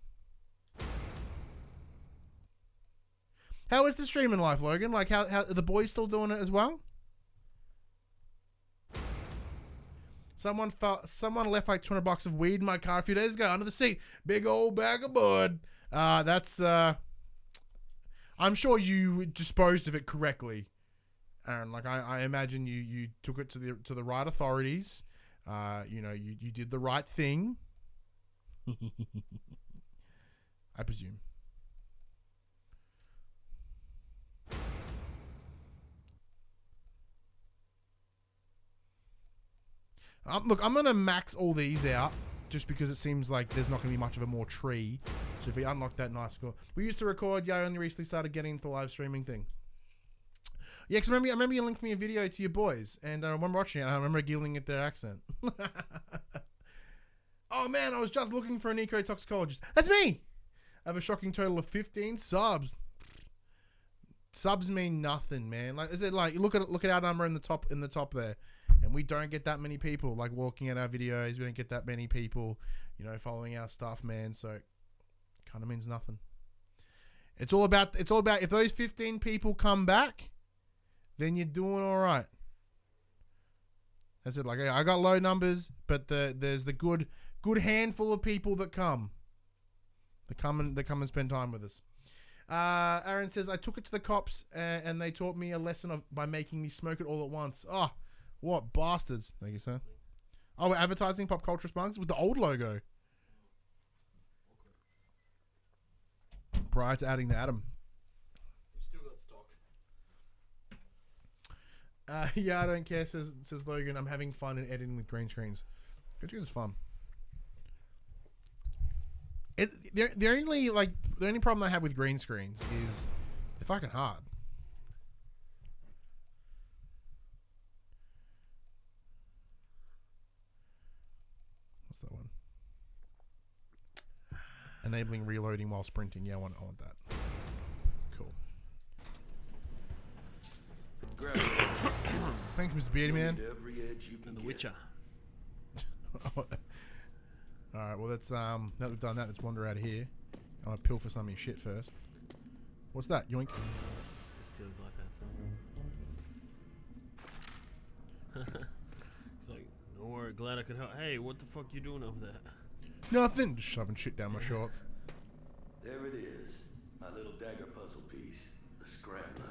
How is the streaming life, Logan? Like, how are the boys still doing it as well? Someone left like $200 of weed in my car a few days ago under the seat. Big old bag of bud. That's I'm sure you disposed of it correctly, Aaron. Like I imagine you took it to the right authorities. You did the right thing. I presume. Look, I'm going to max all these out just because it seems like there's not going to be much of a more tree. So if we unlock that, nice score. We used to record, I only recently started getting into the live streaming thing. Yeah, because I remember you linked me a video to your boys, and I remember watching it, and I remember giggling at their accent. Oh man, I was just looking for an ecotoxicologist. That's me! I have a shocking total of 15 subs. Subs mean nothing, man. Like, is it like, look at our number in the top there. And we don't get that many people like walking at our videos. We don't get that many people, following our stuff, man. So it kind of means nothing. It's all about if those 15 people come back, then you're doing all right. That's it. Like, I got low numbers, but there's the good handful of people that come. They come and spend time with us. Aaron says, I took it to the cops and they taught me a lesson by making me smoke it all at once. Oh, what bastards. Thank you, sir. Oh, we're advertising Pop Culturists mugs with the old logo. Prior to adding the Adam. We've still got stock. Yeah, I don't care, says Logan. I'm having fun and editing with green screens. Green screens is fun. The only problem I have with green screens is they're fucking hard. What's that one? Enabling reloading while sprinting. Yeah, I want that. Cool. Thanks, Mr. Beardy Man. Every edge you can And The get. Witcher. Alright, well let's now that we've done that, let's wander out of here. I'm gonna pilfer some of your shit first. What's that? Yoink. Steal his iPad. He's like, don't worry, glad I could help. Hey, what the fuck you doing over there? Nothing. Just shoving shit down my shorts. There it is. My little dagger puzzle piece. The Scrambler.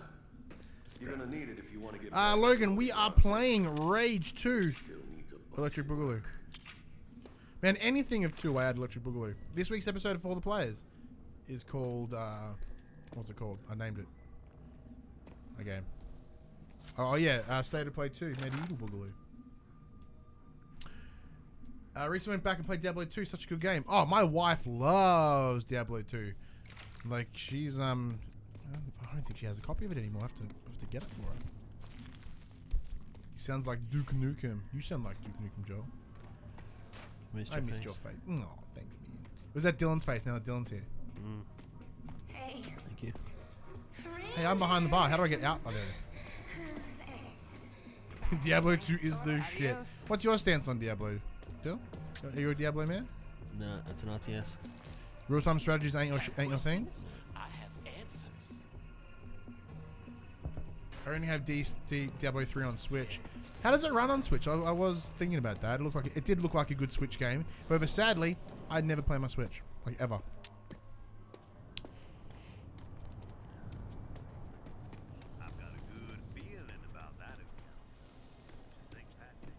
You're gonna need it if you want to get Logan, we are playing Rage 2. Electric Boogaloo. Man, anything of 2 I add Electric Boogaloo. This week's episode of For the Players is called, what's it called? I named it. A game. Oh yeah, State of Play 2, Medieval Boogaloo. Recently went back and played Diablo 2, such a good game. Oh, my wife loves Diablo 2. Like, she's, I don't think she has a copy of it anymore. I have to get it for her. He sounds like Duke Nukem. You sound like Duke Nukem, Joel. I missed your face. Oh, thanks, man. Was that Dylan's face now that Dylan's here? Hey. Thank you. Hey, I'm behind the bar. How do I get out? Oh, there it is. Diablo 2 is the shit. What's your stance on Diablo? Dill? Are you a Diablo man? Nah, it's an RTS. Real-time strategies ain't your thing? I have answers. I only have Diablo 3 on Switch. How does it run on Switch? I was thinking about that. It did look like a good Switch game. However, sadly, I'd never play my Switch. Like, ever. I've got a good feeling about that account.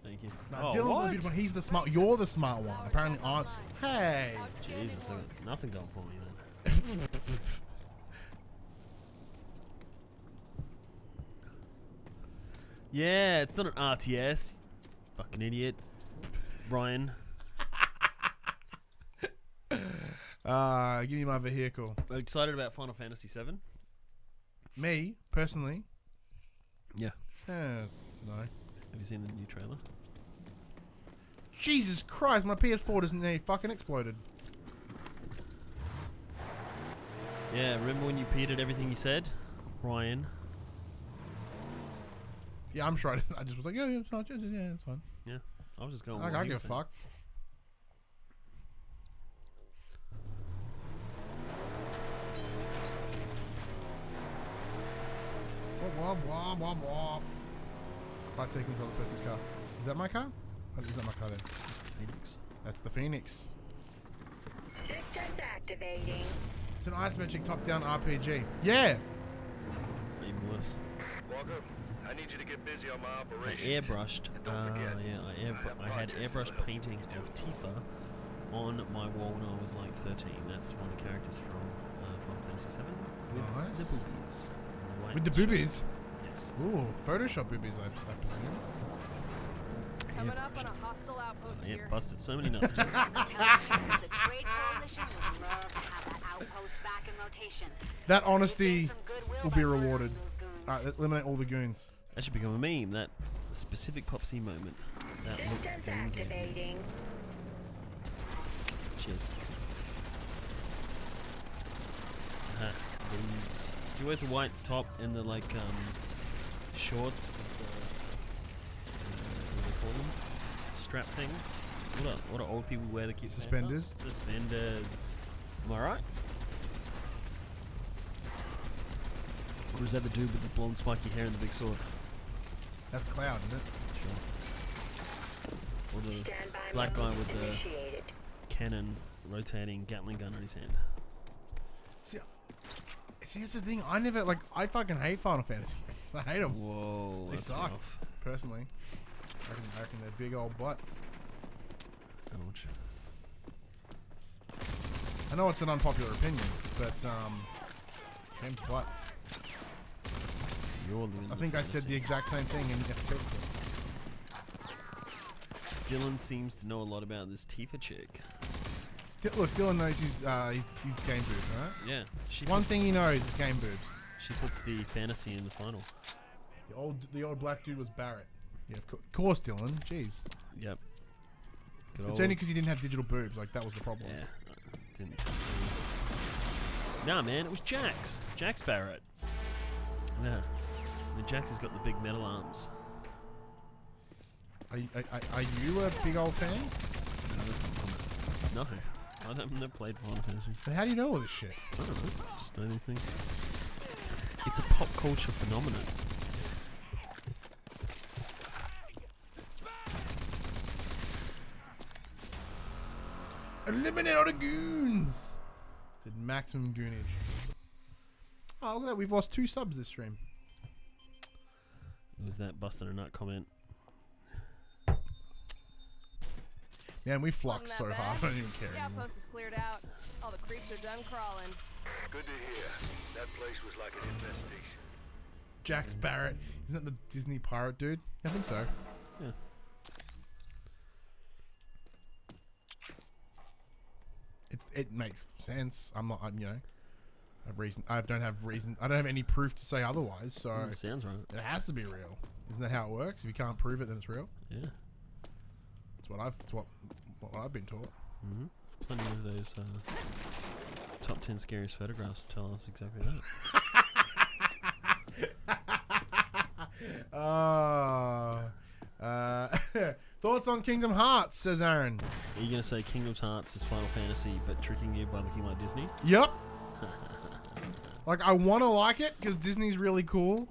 Thank you. No, Oh, Dylan's what? the good one. He's the smart. You're the smart one. Apparently, I'm. Hey. Jesus, I got nothing going for me then. Yeah, it's not an RTS. Fucking idiot. Ryan. Give me my vehicle. Are you excited about Final Fantasy VII? Me, personally? Yeah. No. Have you seen the new trailer? Jesus Christ, my PS4 doesn't need fucking exploded. Yeah, remember when you peed at everything you said? Ryan. Yeah, I'm sure I just was like, yeah, it's fine. Yeah, it's fine. Yeah, I was just going. I give a fuck. Wah, wah, wah. By taking this other person's car. Is that my car? Oh, is that my car then? That's the Phoenix. That's the Phoenix. Systems activating. It's an isometric top-down RPG. Yeah. Even worse. Walker, I need you to get busy on my I operation. airbrushed. I had airbrush painting of Tifa on my wall when I was like 13. That's one of the characters from Final Fantasy VII. With Nice. the boobies. With the boobies? Yes. Ooh, Photoshop boobies, I presume. Coming up on a hostile outpost Yeah, here. busted so many nuts. The Great Coalition would love to have that outpost back in rotation. That honesty will be rewarded. Alright, eliminate all the goons. That should become a meme. That specific PopC moment. That looked Systems game. activating. Cheers. Boobs. She wears the white top and the like shorts with the what do they call them? Strap things. What do old people wear to keep Suspenders? pants up? Suspenders. Am I right? Or is that the dude with the blonde spiky hair and the big sword? That's Cloud, isn't it? Sure. Or the Standby black guy mode with the initiated. cannon rotating Gatling gun on his hand. See, that's the thing. I fucking hate Final Fantasy games. I hate them. Whoa, They that's suck, rough. personally. I reckon they're big old butts. Ouch. I know it's an unpopular opinion, but, game's butt. You're living I think I said the exact same thing in FPS. Dylan seems to know a lot about this Tifa chick. Look, Dylan knows he's game boobs, right? Yeah. One thing he knows is game boobs. She puts the fantasy in the final. The old black dude was Barrett. Yeah, of course, Dylan. Jeez. Yep. It's only because he didn't have digital boobs. Like, that was the problem. Yeah. Didn't. Nah, man, it was Jax. Jax Barrett. Yeah. And Jax has got the big metal arms. Are you a big old fan? No, I haven't never played Final Fantasy. But how do you know all this shit? I don't know. Just know these things. It's a pop culture phenomenon. Eliminate all the goons! Did maximum goonage. Oh, look at that. We've lost 2 subs this stream. It was that busted a nut comment. Man, we flux so hard. I don't even care The anymore. outpost is cleared out. All the creeps are done crawling. Good to hear. That place was like an infestation. Jack Barrett. Isn't that the Disney pirate dude? I think so. Yeah. It makes sense. I don't have any proof to say otherwise. So sounds right. It has to be real. Isn't that how it works? If you can't prove it, then it's real. Yeah. It's what I've been taught. Mm-hmm. Plenty of those top 10 scariest photographs tell us exactly that. Thoughts on Kingdom Hearts, says Aaron. Are you going to say Kingdom Hearts is Final Fantasy, but tricking you by looking like Disney? Yep. Like, I want to like it because Disney's really cool,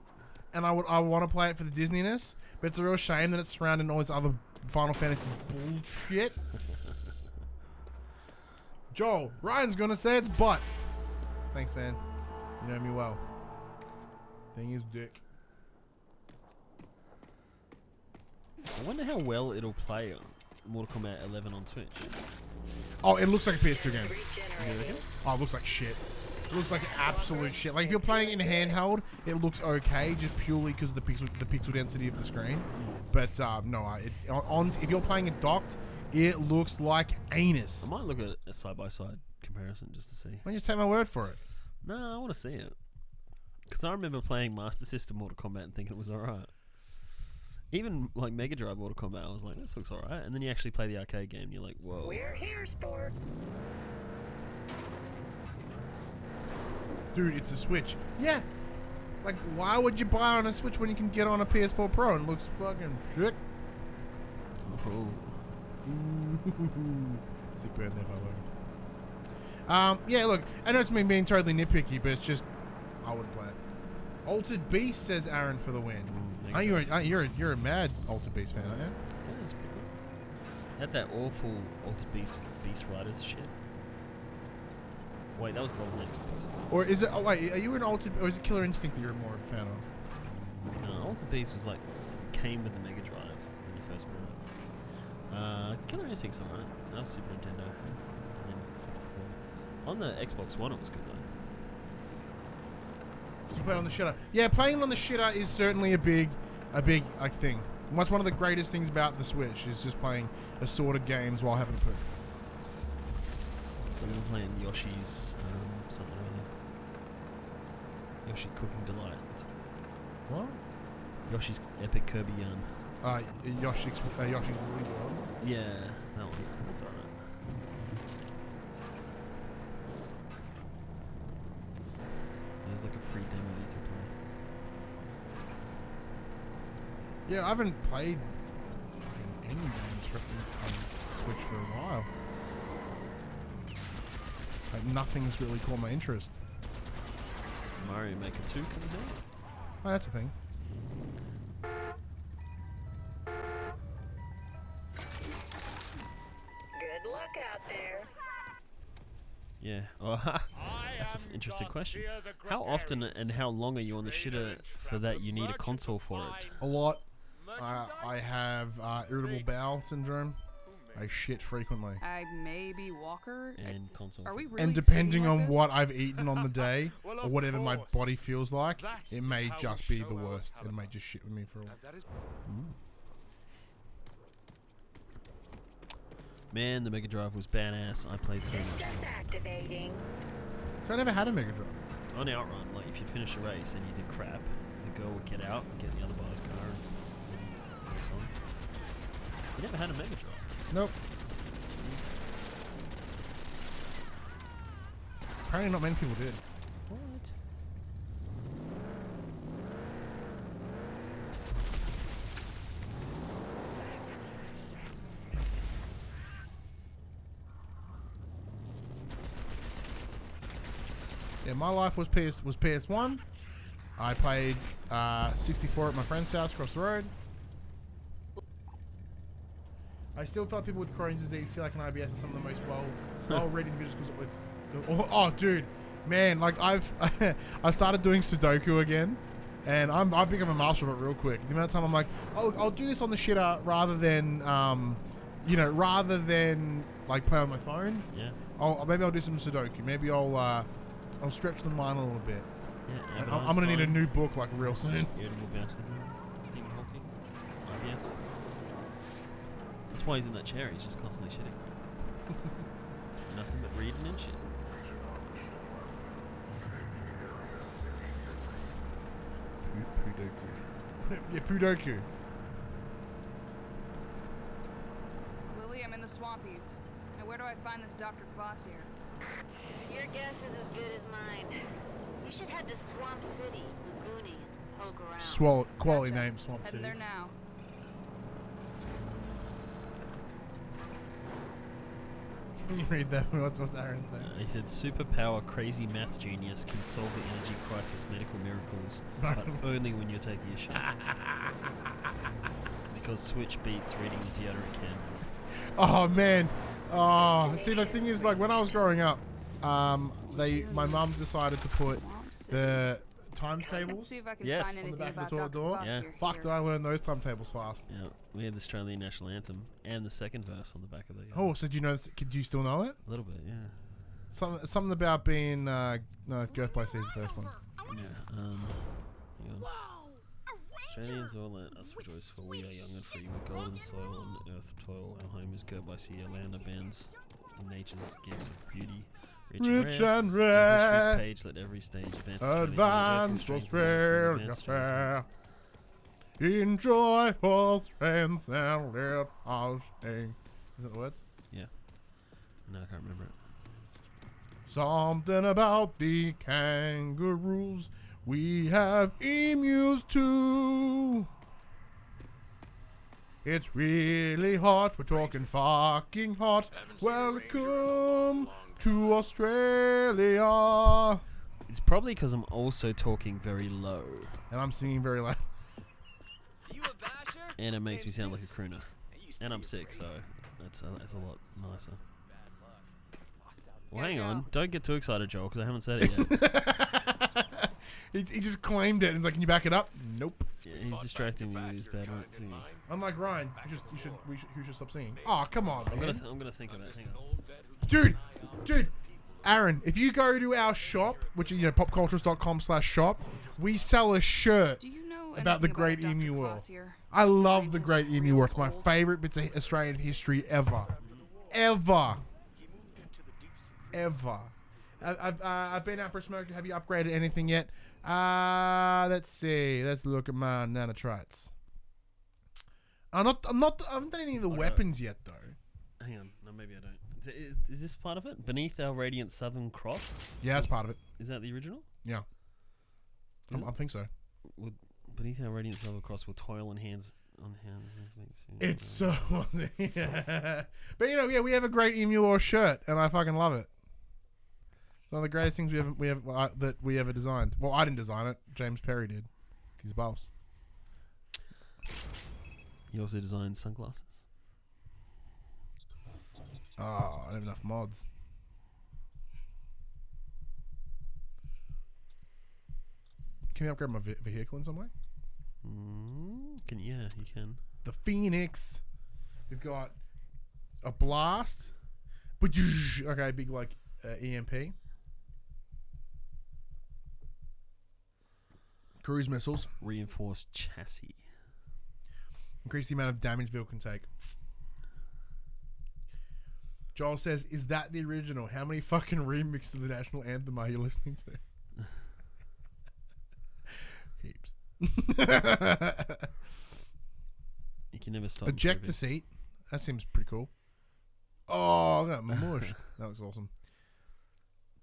and I want to play it for the Disneyness, but it's a real shame that it's surrounded in all this other Final Fantasy bullshit. Joel, Ryan's gonna say it's butt. Thanks, man. You know me well. Thing is dick. I wonder how well it'll play on Mortal Kombat 11 on Switch. Oh, it looks like a PS2 game. Oh, it looks like shit. It looks like absolute shit. Like if you're playing it in handheld, it looks okay, just purely because of the pixel density of the screen. But no, if you're playing it docked, it looks like anus. I might look at a side-by-side comparison just to see. Why don't you just take my word for it? No, I want to see it. Because I remember playing Master System Mortal Kombat and thinking it was alright. Even like Mega Drive Mortal Kombat, I was like, this looks alright. And then you actually play the arcade game and you're like, whoa. We're here, sport. Dude, it's a Switch. Yeah. Like, why would you buy on a Switch when you can get on a PS4 Pro and it looks fucking shit? Oh. Sick bird there, by the way. Yeah, look, I know it's me being totally nitpicky, but it's just, I wouldn't play it. Altered Beast, says Aaron, for the win. You're a mad Altered Beast fan, aren't you? Yeah, that's pretty cool. Had that awful Altered Beast Riders shit. Wait, that was Golden Axe. Or is it? Oh, wait, are you an Altered? Or is it Killer Instinct that you're more of a fan of? No, Altered Beast was like came with the Mega Drive when you first bought it. Killer Instinct's alright. That was Super Nintendo, and then 64. On the Xbox One, it was good though. You play it on the shitter. Yeah, playing it on the shitter is certainly a big like thing. And what's one of the greatest things about the Switch is just playing assorted games while having food. So we were playing Yoshi's something or other. Yoshi Cooking Delight. What? Yoshi's Epic Kirby Yarn. Yoshi's Woolly World. Yeah, that one. That's alright. There's like a free demo you can play. Yeah, I haven't played any games on Switch for a while. Like, nothing's really caught my interest. Mario Maker 2 comes out? Oh, that's a thing. Good luck out there. Yeah. Oh, that's an interesting question. How often and how long are you on the shitter for that you need a console for it? A lot. I have irritable bowel syndrome. I shit frequently. I may be Walker. And console. Are we really and depending like on this? what I've eaten on the day, or whatever my body feels like, it may just be the worst. It may just shit with me for a while. Man, the Mega Drive was badass. I played so much. Systems activating. So I never had a Mega Drive. On Outrun, like if you'd finish a race and you did crap, the girl would get out and get in the other guy's car and race on. You never had a Mega Drive? Nope. Apparently not many people did. What? Yeah, my life was PS1. I played 64 at my friend's house across the road. I still felt people with Crohn's disease, celiac, and IBS are some of the most well-read individuals because oh, dude, man, like I started doing Sudoku again, and I've become a master of it real quick. The amount of time I'm like, I'll do this on the shitter rather than like play on my phone. Yeah. Maybe I'll do some Sudoku. Maybe I'll stretch the mind a little bit. Yeah, I'm gonna need a new book like real soon. Irritable bowel syndrome. Stephen Hawking. IBS. That's why he's in that chair. He's just constantly shitting. Nothing but reading and shit. Pudoku. Yeah, Pudoku. Lily, I'm in the Swampies. Now where do I find this Dr. Kvass here? Your guess is as good as mine. You should head to Swamp City, Laguni, and poke around. Quality name, Swamp Heading City. there now. Can you read that? What's Aaron's name? He said, superpower crazy math genius can solve the energy crisis medical miracles, but only when you're taking a shot. Because Switch beats reading the deodorant can. Oh man. Oh, see the thing is, like when I was growing up, my mum decided to put the times tables See if I can Yes. find on the anything back of about the toilet Dr. door. Kvass Fuck, here. did I learn those timetables fast? Yeah, we had the Australian national anthem and the second verse on the back of the. Oh, so do you know? Could you still know it? A little bit, yeah. Something about being no, Girth by Sea is the first one. Yeah. Hang on. Australians all let us rejoice, for we are young and free, with golden soil and earth toil. Our home is girt by sea, our land abounds in nature's gifts of beauty. Rich and rare. History's page, let every stage advance. Advance Australia fair. Enjoy for strength and let us sing. Is that the words? Yeah. No, I can't remember it. Something about the kangaroos. We have emus too. It's really hot. We're talking fucking hot. Welcome to Australia. It's probably because I'm also talking very low. And I'm singing very loud. And it makes me sound like a crooner. And I'm sick, so that's a lot nicer. Well, hang on. Don't get too excited, Joel, because I haven't said it he yet. just claimed it. And he's like, can you back it up? Nope. Yeah, he's distracting me with his bad singing. Unlike Ryan, you should stop singing. Oh, come on, man. I'm gonna think of it. Hang on. Dude, Aaron, if you go to our shop, which is popculturists.com/shop, we sell a shirt about the Great Emu War. I love the Great Emu War. It's my favorite bits of Australian history ever. I've been out for a smoke. Have you upgraded anything yet? Let's see. Let's look at my nanotrites. I haven't done any of the weapons yet, though. Hang on. No, maybe I don't. Is this part of it? Beneath our radiant southern cross? Yeah, that's part of it. Is that the original? Yeah. I think so. Beneath our radiant southern cross will toil on hands. It's so yeah. But yeah, we have a Great Emu War shirt, and I fucking love it. It's one of the greatest things that we ever designed. Well, I didn't design it. James Perry did. He's a boss. You also designed sunglasses. Oh, I don't have enough mods. Can we upgrade my vehicle in some way? Yeah, you can. The Phoenix. We've got a blast. Okay, big like EMP. Cruise missiles. Reinforced chassis. Increase the amount of damage vehicle can take. Joel says, is that the original? How many fucking remixes of the national anthem are you listening to? Heaps. You can never stop. Ejector seat. That seems pretty cool. Oh, that mush. That looks awesome.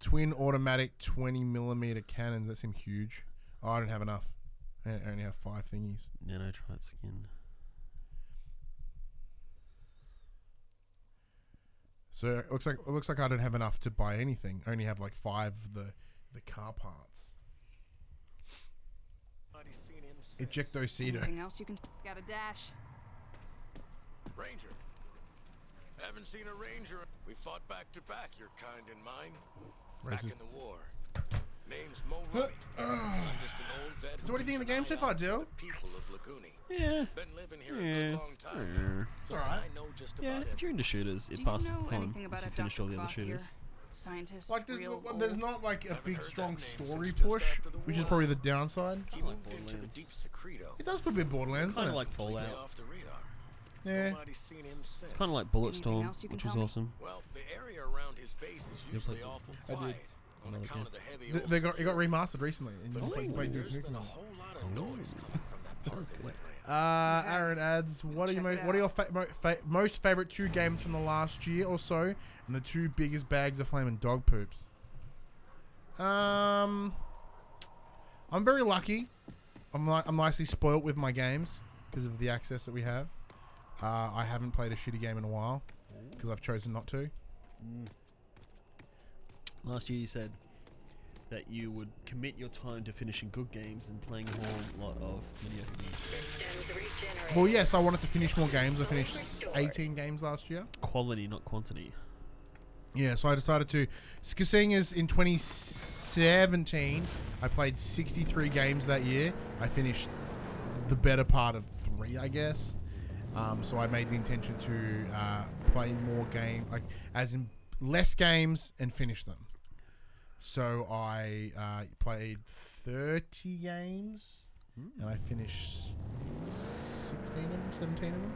Twin automatic 20mm cannons. That seems huge. Oh, I don't have enough. I only have 5 thingies. Nanotrite skin. So it looks like I don't have enough to buy anything. I only have like 5 of the the car parts. Nobody's seen him since. Ejectocito. Anything else you can got a dash? Ranger. Haven't seen a ranger. We fought back to back, your kind and mine. Back in the war. Name's Mo Rummy. I'm just an old vet. So what do you think of the game so far, Jill? People of Laguni. Yeah. Been living here a good long time now. It's alright. I know just about If you're into shooters, Do it passes you know the time anything about if you a finish Dr. all the other Kvass here? shooters. Scientist, Like there's old. not like a big heard strong that name story since just push, after the which is war. probably the downside. He moved into the deep secreto. It does put a bit Borderlands, Kind doesn't of it? like Fallout. Off the radar. Yeah. Nobody's seen him since. It's kind of like Bulletstorm, else you can which tell was me? awesome. Well, the area around his base is usually played it. awful I did. quiet on Another account game. of the heavy They old got it got remastered recently. And But you can play lately, there's Duke been a Nukem. whole lot of noise coming from that part of the wetland. Aaron adds, what are your most favorite 2 games from the last year or so, and the 2 biggest bags of flaming dog poops? I'm very lucky. I'm nicely spoilt with my games because of the access that we have. I haven't played a shitty game in a while because I've chosen not to. Last year you said that you would commit your time to finishing good games and playing a whole lot of mediocre games. Well, yes, I wanted to finish more games. I finished 18 games last year. Quality, not quantity. Yeah, so I decided to, because seeing as in 2017, I played 63 games that year. I finished the better part of 3, I guess. So I made the intention to play more games, like as in less games and finish them. So I played 30 games and I finished 16 of them, 17 of them.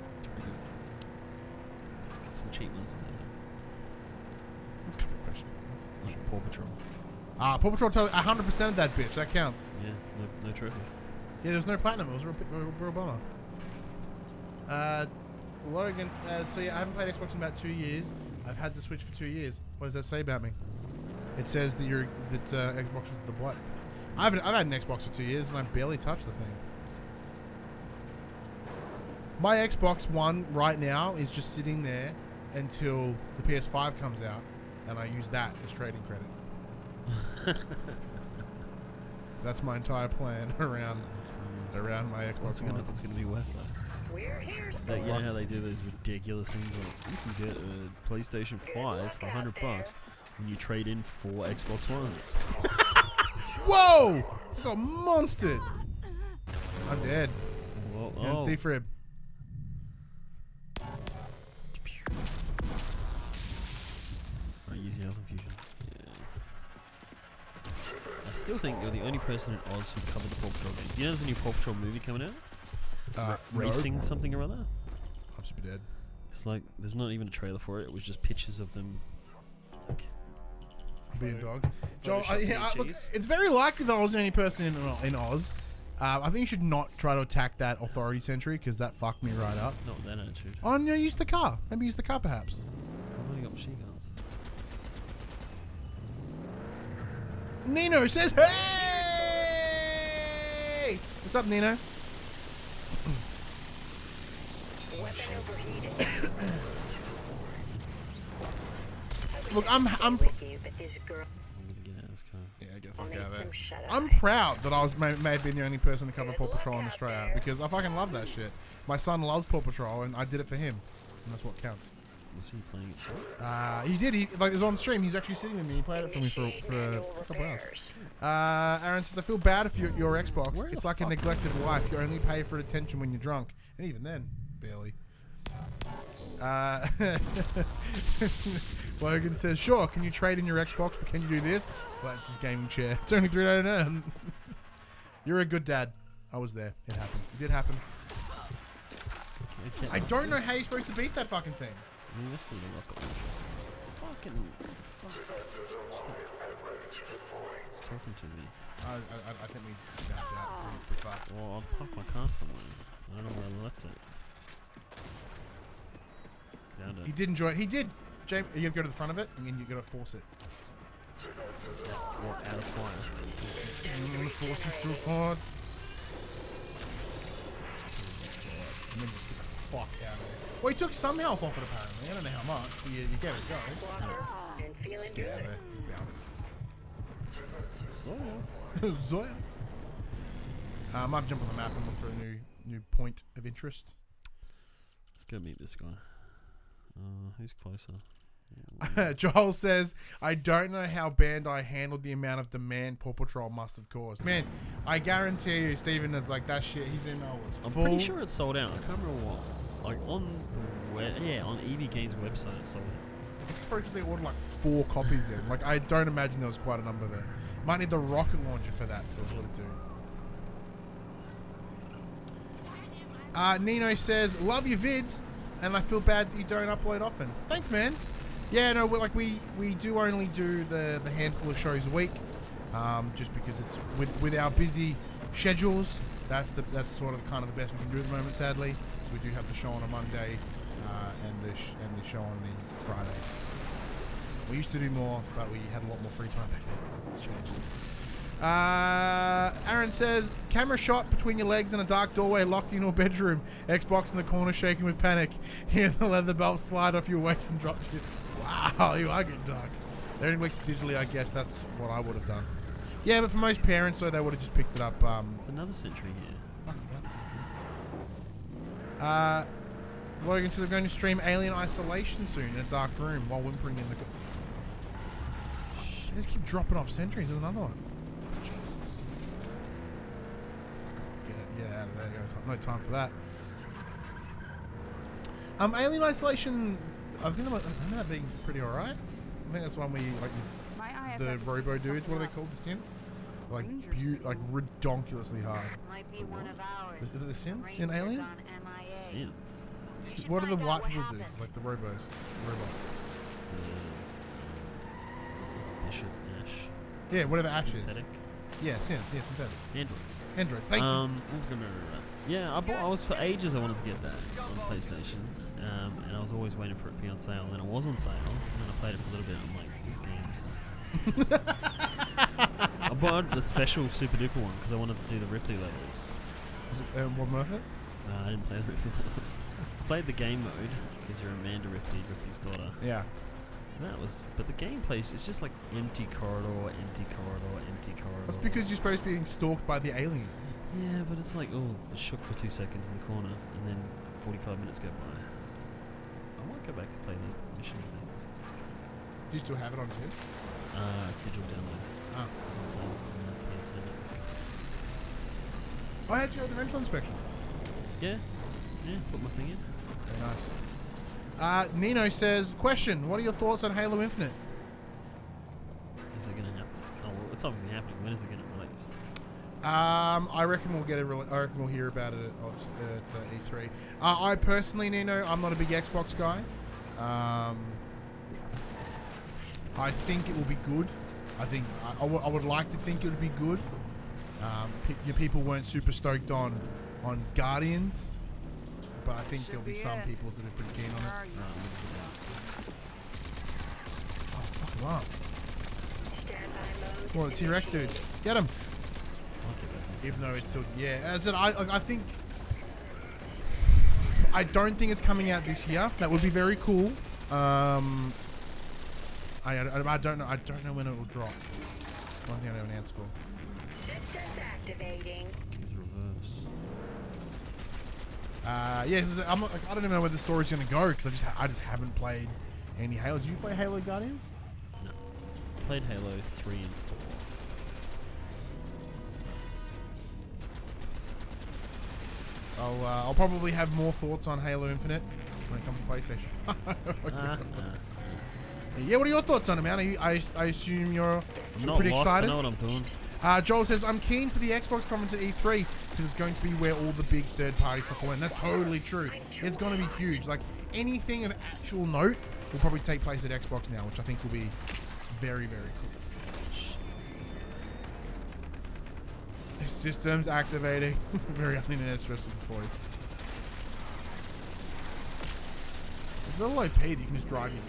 Some cheap ones in there. That's kind of question. Like Paw Patrol. Paw Patrol, 100% of that bitch. That counts. Yeah, no trophy. Yeah, there was no platinum. It was a real bummer. Logan, so yeah, I haven't played Xbox in about 2 years. I've had the Switch for 2 years. What does that say about me? It says that Xbox is the blight. I've had an Xbox for 2 years and I barely touched the thing. My Xbox One right now is just sitting there until the PS5 comes out, and I use that as trading credit. That's my entire plan around my Xbox One. What's gonna be worth though? We're here, You know how they do those ridiculous things like you can get a PlayStation 5 for $100 when you trade in 4 Xbox Ones. Whoa! I got monstered. I'm dead. Whoa, Oh. Defrib. I use the Alpha Fusion. Yeah. I still think you're the only person in Oz who covered the Paw Patrol game. You know there's a new Paw Patrol movie coming out? Racing something or other? I'm super dead. It's like, there's not even a trailer for it. It was just pictures of them. Like, being dogs. Joel, Photoshop look, cheese. it's very likely that I was the only person in Oz. I think you should not try to attack that authority sentry because that fucked me right up. Not with that attitude. Oh, no, use the car. Maybe use the car perhaps. I've only got machine guns. Nino says, hey! What's up, Nino? Weapon overheated. Look, I'm with you, but this girl. Yeah, get the fuck out of there. I'm proud that I was may have been the only person to cover Paw Patrol in Australia because I fucking love that shit. My son loves Paw Patrol and I did it for him, and that's what counts. Was he playing it for? He did. He like it was on stream. He's actually sitting with me. He played it for me for a couple hours. Aaron says, I feel bad if your Xbox. It's like a neglected wife. You only pay for attention when you're drunk, and even then, barely. Logan says, sure, can you trade in your Xbox, but can you do this? Well, it's his gaming chair. It's only $3.99. You're a good dad. I was there. It happened. It did happen. I don't know how you're supposed to beat that fucking thing. I mean, this thing will look fucking. It's talking to me. I think we bounce out. We're fucked. Well, I'll park my car somewhere. I don't know where I left it. Found it. He did enjoy it. He did. James, you have to go to the front of it, and then you got to force it. Or out of fire. Force is too hard. And then just get the fuck out of there. Well, he took some health off it apparently. I don't know how much. But you gave it a go. And feeling Just get out of good. there. Just bounce. Zoya. I might jump on the map and look for a new point of interest. Let's go meet this guy. Who's closer? Joel says, I don't know how Bandai handled the amount of demand Paw Patrol must have caused. Man, I guarantee you, Steven is like, that shit, his email was I'm full. pretty sure it's sold out. I can't remember what. Like on on EV Games website it's sold out. It's probably because they ordered like 4 copies in. Like, I don't imagine there was quite a number there. Might need the rocket launcher for that, says what it do. Nino says, love your vids, and I feel bad that you don't upload often. Thanks, man. Yeah, no, we do only do the handful of shows a week, just because it's with our busy schedules. That's sort of kind of the best we can do at the moment. Sadly, so we do have the show on a Monday, and the show on the Friday. We used to do more, but we had a lot more free time back then. It's changed. Aaron says, camera shot between your legs in a dark doorway locked in your bedroom. Xbox in the corner shaking with panic. Hear the leather belt slide off your waist and drop you. Wow, you are getting dark. They only works digitally, I guess. That's what I would have done. Yeah, but for most parents, so they would have just picked it up. It's another sentry here. Logan says, I'm going to stream Alien Isolation soon in a dark room while whimpering in the... They just keep dropping off sentries. There's another one. Jesus. Get out of there. No time for that. Alien Isolation, I remember that being pretty alright. I think that's one where you, like, the robo dudes, what are they called? The synths? Like, redonkulously hard. Might be one of ours. Is it the synths in Alien? Synths? What are the white people dudes? Like the robots? Bishop Ash. Yeah, whatever Ash is. Synthetic? Yeah, synth. Yeah, synthetic. Androids. Thank you. Yeah, I was for ages I wanted to get that on PlayStation, and I was always waiting for it to be on sale. And then it was on sale, and then I played it for a little bit. And I'm like, this game sucks. I bought the special super duper one because I wanted to do the Ripley levels. Was it what worth it? I didn't play the Ripley levels. I played the game mode because you're Amanda Ripley, Ripley's daughter. Yeah. But the gameplay is just like empty corridor. That's because you're supposed to be being stalked by the alien. Yeah, but it's like, it shook for 2 seconds in the corner, and then 45 minutes go by. I might go back to play the mission things. Do you still have it on disc? Digital download. Oh. It's on sale on the PSN. I had you at the rental inspection. Yeah, put my thing in. Very nice. Nino says, question, what are your thoughts on Halo Infinite? Is it going to happen? Oh, well, it's obviously happening. When is it going to release? I reckon we'll we'll hear about it at E3. I personally, Nino, I'm not a big Xbox guy. I think it will be good. I think I would like to think it would be good. Your people weren't super stoked on Guardians, but I think there'll be some people that are pretty keen on it. Oh, fuck him up. Well, the T-Rex dude, get him. Even though it's still, as I think, I don't think it's coming out this year. That would be very cool. I don't know. I don't know when it will drop. One thing I don't have an answer for. Systems activating. It's reverse. I don't even know where the story's gonna go because I just haven't played any Halo. Did you play Halo Guardians? No. Played Halo 3 and 4. I'll probably have more thoughts on Halo Infinite when it comes to PlayStation. Yeah, what are your thoughts on it, man? I assume you're pretty excited. I know what I'm doing. Joel says, I'm keen for the Xbox conference at E3 because it's going to be where all the big third-party stuff will end. That's totally true. It's going to be huge. Like, anything of actual note will probably take place at Xbox now, which I think will be very, very cool. Systems activating. Very uninternet stressful voice. It's a little OP that you can just drive your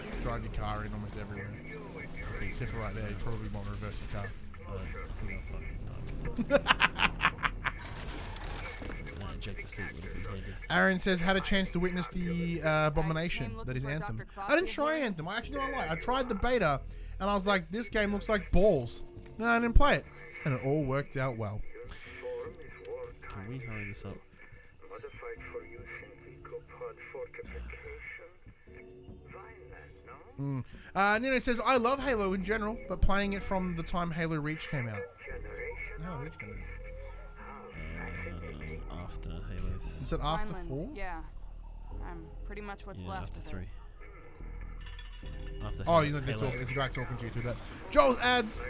car in almost everywhere. Except for right there, you probably won't reverse your car. I think I'm fucking stuck. Aaron says, had a chance to witness the abomination that is Anthem. I didn't try Anthem. I actually don't like it. I tried the beta, and I was like, this game looks like balls. No, I didn't play it. and it all worked out well. Can we hurry this up? Modified for use in ecopod fortification. Vineland, no? Nino says, I love Halo in general, but playing it from the time Halo Reach came out. No, Reach came out. After Halo. Is it after Vineland, 4? Yeah. I'm pretty much what's Yeah, left after of 3. it. After Oh, Halo- you know, they're Halo. talking. There's a guy talking to you through that. Joel's ads.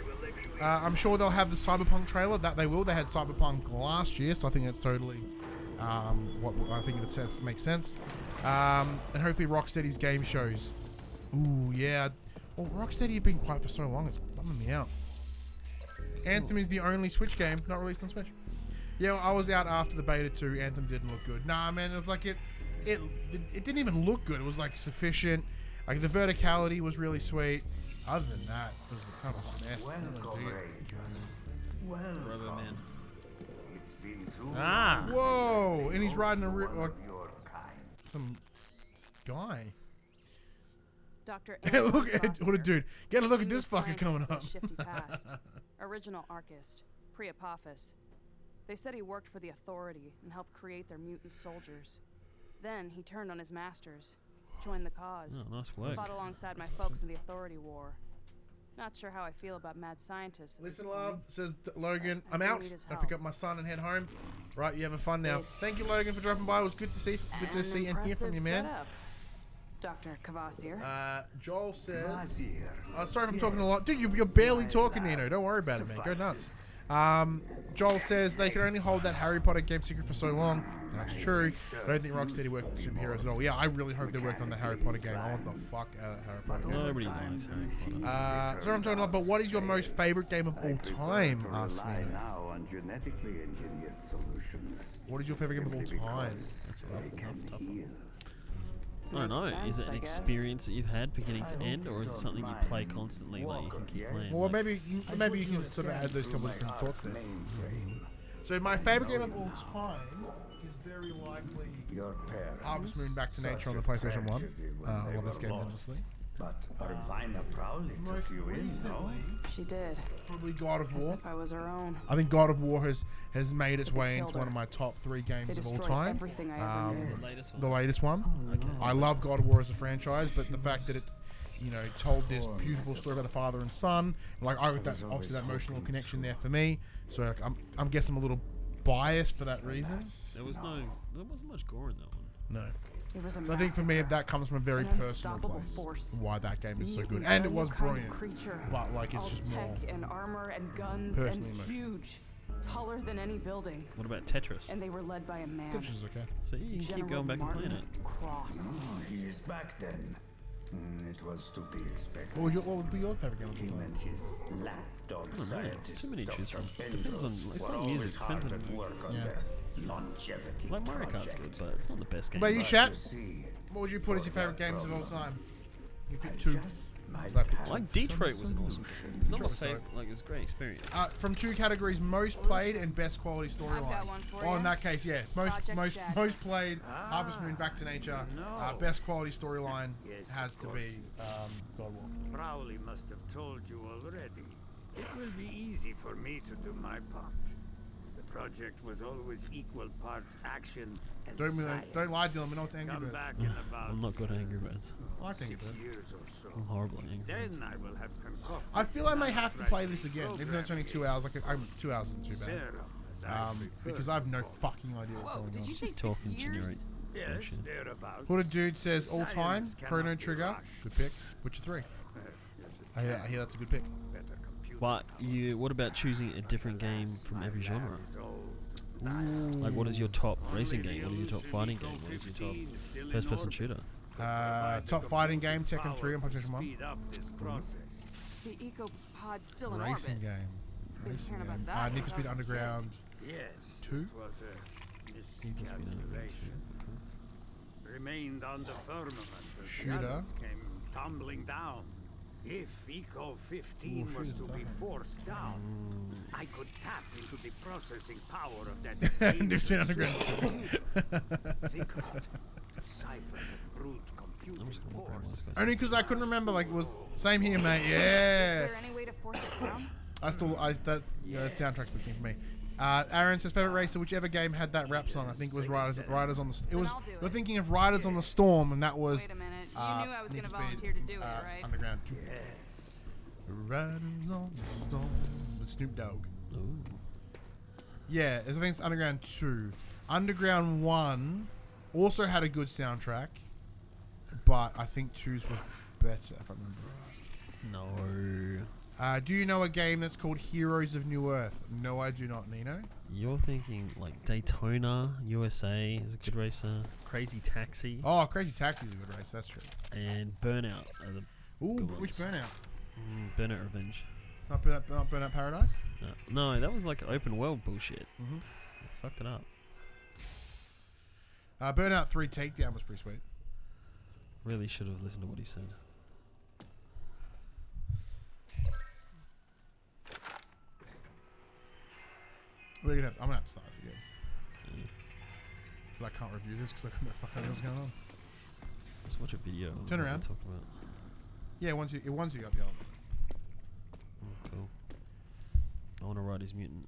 I'm sure they'll have the Cyberpunk trailer. That they will. They had Cyberpunk last year, so I think it's totally. What I think it says makes sense. And hopefully Rocksteady's game shows. Ooh, yeah. Well, Rocksteady have been quiet for so long. It's bumming me out. Anthem is the only Switch game not released on Switch. Yeah, I was out after the beta too. Anthem didn't look good. Nah, man, it was like it didn't even look good. It was like sufficient. Like the verticality was really sweet. Other than that, it was kind of a mess. Welcome. Man. It's been too Ah! Whoa! And he's riding a like some guy. Dr. Look at what a dude. Get a look at this fucker coming up. Shifty past. Original archist, pre-Apophis. They said he worked for the Authority and helped create their mutant soldiers. Then he turned on his masters, joined the cause. Oh, nice work. Fought alongside my folks in the Authority War. Not sure how I feel about mad scientists. Listen, love, says Logan. I'm out. I pick up my son and head home. Right, you have fun now. Thank you, Logan, for dropping by. It was good to see and hear from you, man. Dr. Cavassier. Joel says... sorry if I'm talking a lot. Dude, you're barely talking, Nino. Don't worry about it, man. Go nuts. Joel says they can only hold that Harry Potter game secret for so long. That's true. I don't think Rocksteady work with superheroes at all. Yeah, I really hope they work on the Harry Potter game. I want the fuck out of that Harry Potter game. Nobody likes Harry Potter. Sorry I'm talking a lot, but what is your most favorite game of all time? Asked Nino. now on genetically engineered solutions. What is your favorite game of all time? That's a tough one. I don't know. Is it an experience that you've had beginning to end, or is it something you play constantly, like you can keep playing? Well, maybe you can sort of add those couple of different thoughts there. So my favorite game of all time is very likely Harvest Moon Back to Nature on the PlayStation 1. I love this game endlessly. But Irvina proudly took you in, no? She did. Probably God of War. As if I was her own. I think God of War has made its way into one of my top 3 games of all time. Everything I ever knew. The latest one. Okay. I love God of War as a franchise, but the fact that it, told this beautiful story about a father and son, like I got that obviously that emotional connection there for me. So like, I'm guessing I'm a little biased for that reason. There wasn't much gore in that one. No. It was I think for me that comes from a very personal place. Why that game is so good, and it was brilliant. But like it's just more tech and armor and guns and huge, taller than any building. What about Tetris? And they were led by a man. Tetris is okay. So you can keep going back and playing it. Cross. Oh, he is back then. It was to be expected. What would be your favorite game of He all time? meant his lapdog I don't know. scientist. It's too many to choose from. Dr. Depends on. It's like music. Depends on. work on their longevity Like Mario Kart's good, but it's not the best game. But you chat. What would you put as your favorite games of all time? You pick 2. Like Detroit was an awesome game. Not my favorite. Like it was a great experience. From 2 categories: most played and best quality storyline. Oh, in that case, yeah, most played. Harvest Moon, Back to Nature. Best quality storyline has to be God of War. Crowley must have told you already. It will be easy for me to do my part. The project was always equal parts action and science. Don't lie, Dylan. We know it's Angry Birds. I'm not good at Angry Birds. I like Angry 6 Birds. years or so. I'm horrible at Angry Birds. Then I will have concocted. I feel I may have to play this again, even though it's only 2 hours. Like 2 hours isn't too bad. Because I have no fucking idea what's going on. Just talking generic. Yes, thereabouts. What a dude says all time. Chrono Trigger. Good pick. Witcher 3. I hear that's a good pick. But what about choosing a different game from every genre? Like, what is your top racing game? What is your top fighting game? What is your top first-person shooter? Top fighting game, Tekken 3 on PlayStation 1. The EcoPod's still in Racing orbit. game. Racing about game. that Need for Speed Underground. Yes. 2? It was a miscalculation. Remained on the firmament. The Shooter. shadows came tumbling down. If Eco 15 was to be forced down, I could tap into the processing power of that. Need for Speed Underground. Think of it. Decipher the brute computing force. Only because I couldn't remember, like, it was... Same here, mate. Is Yeah. there any way to force it down? That soundtrack's looking for me. Aaron says favorite racer, whichever game had that rap song. I think it was Riders on the. It was. You're thinking of Riders on the Storm, and that was. Wait a minute. You knew I was going to volunteer to do it, right? Underground 2. Riders on the Storm with Snoop Dogg. Ooh. Yeah, I think it's Underground 2. Underground 1 also had a good soundtrack, but I think 2's was better, if I remember right. No. Do you know a game that's called Heroes of New Earth? No, I do not, Nino. You're thinking like Daytona, USA is a good racer. Crazy Taxi. Oh, Crazy Taxi is a good race, that's true. And Burnout are the good which ones. Burnout? Burnout Revenge. Not Burnout Paradise? No, that was like open world bullshit. Mm-hmm. They fucked it up. Burnout 3 Takedown was pretty sweet. Really should have listened to what he said. I'm gonna have to start this again. I can't review this because I couldn't fuck out what's going on. Just watch a video. Turn around. Talk about. Yeah, once you got the element. Cool. I want to ride his mutant.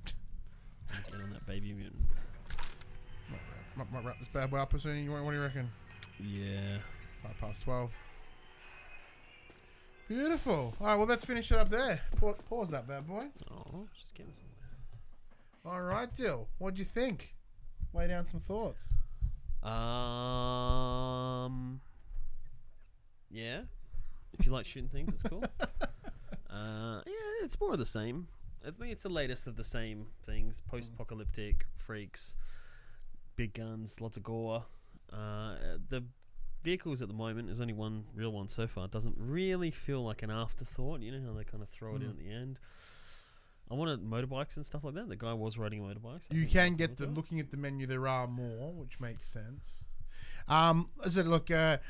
Get on that baby mutant. Might wrap this bad boy up soon. What do you reckon? Yeah. 12:05. Beautiful. All right, well, let's finish it up there. Pause that bad boy. Oh, just getting somewhere. All right, Dill. What'd you think? Lay down some thoughts. Yeah. If you like shooting things, it's cool. Yeah, it's more of the same. I think it's the latest of the same things. Post-apocalyptic freaks, big guns, lots of gore. The vehicles at the moment, there's only one real one so far. It doesn't really feel like an afterthought. You know how they kind of throw it in at the end. I wanted motorbikes and stuff like that. The guy was riding motorbikes. You can get them. Looking at the menu, there are more, which makes sense. As I look at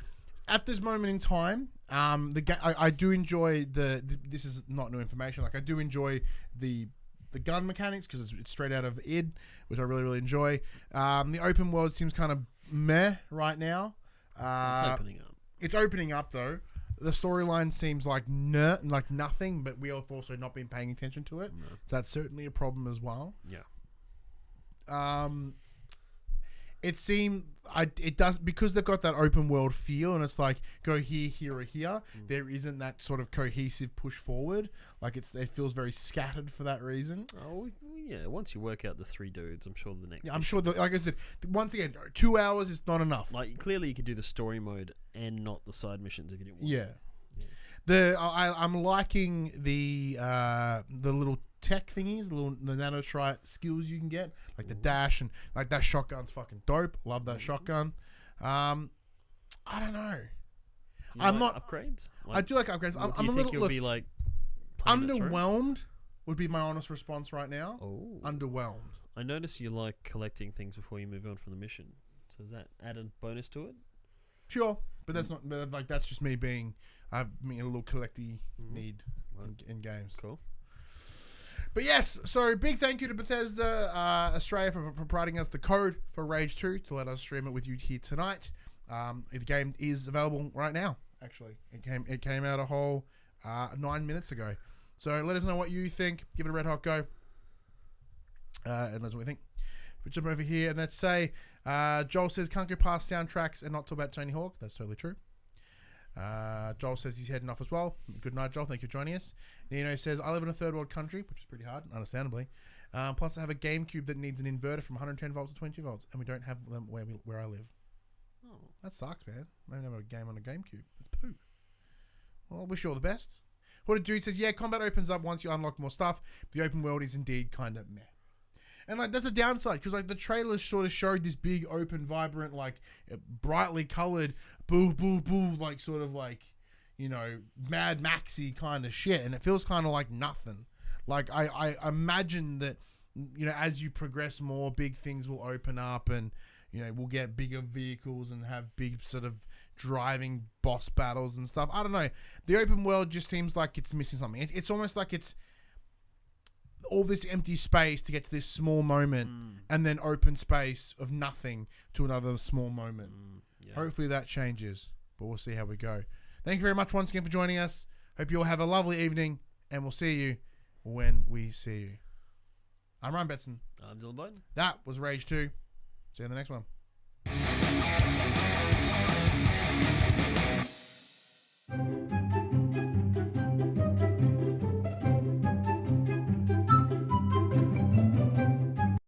this moment in time, I do enjoy this is not new information. Like I do enjoy the gun mechanics because it's straight out of id, which I really enjoy. The open world seems kind of meh right now. It's opening up. It's opening up though. The storyline seems like nothing, but we have also not been paying attention to it. No. So that's certainly a problem as well. Yeah. It seemed it does because they've got that open world feel, and it's like go here or here. There isn't that sort of cohesive push forward. Like it feels very scattered for that reason. Oh yeah. Once you work out the 3 dudes, I'm sure the next. Yeah, I'm sure. Like I said, once again, 2 hours is not enough. Like clearly, you could do the story mode and not the side missions if you didn't want. Yeah. I'm liking the little tech thingies, the nanotrite skills you can get, like the dash and like that shotgun's fucking dope. Love that shotgun. I don't know. I'm not upgrades. I do like upgrades. I'm a little. You'll be like underwhelmed. Would be my honest response right now. Oh, underwhelmed. I notice you like collecting things before you move on from the mission. So does that add a bonus to it? Sure, but that's not like that's just me being. I mean, a little collecty need in games. Cool. But yes, so big thank you to Bethesda Australia for providing us the code for Rage 2 to let us stream it with you here tonight. The game is available right now. Actually, it came out a whole 9 minutes ago. So let us know what you think. Give it a red hot go, and let us know what you think. We jump over here and let's say Joel says can't go past soundtracks and not talk about Tony Hawk. That's totally true. Joel says he's heading off as well. Good night, Joel. Thank you for joining us. Nino says I live in a third world country, which is pretty hard, understandably. Plus, I have a GameCube that needs an inverter from 110 volts to 22 volts, and we don't have them where I live. Oh, that sucks, man. I don't have a game on a GameCube. That's poo. Well, I wish you all the best. What a dude says, yeah, combat opens up once you unlock more stuff. The open world is indeed kind of meh. And like that's a downside because like the trailers sort of showed this big, open, vibrant, like brightly colored, boo, boo, boo, like sort of like, you know, Mad Maxy kind of shit, and it feels kind of like nothing. Like I imagine that, you know, as you progress more, big things will open up, and you know we'll get bigger vehicles and have big sort of driving boss battles and stuff. I don't know. The open world just seems like it's missing something. It's almost like it's all this empty space to get to this small moment and then open space of nothing to another small moment. Yeah. Hopefully that changes, but we'll see how we go. Thank you very much once again for joining us. Hope you all have a lovely evening and we'll see you when we see you. I'm Ryan Betson. I'm Dylan Bowden. That was Rage 2. See you in the next one.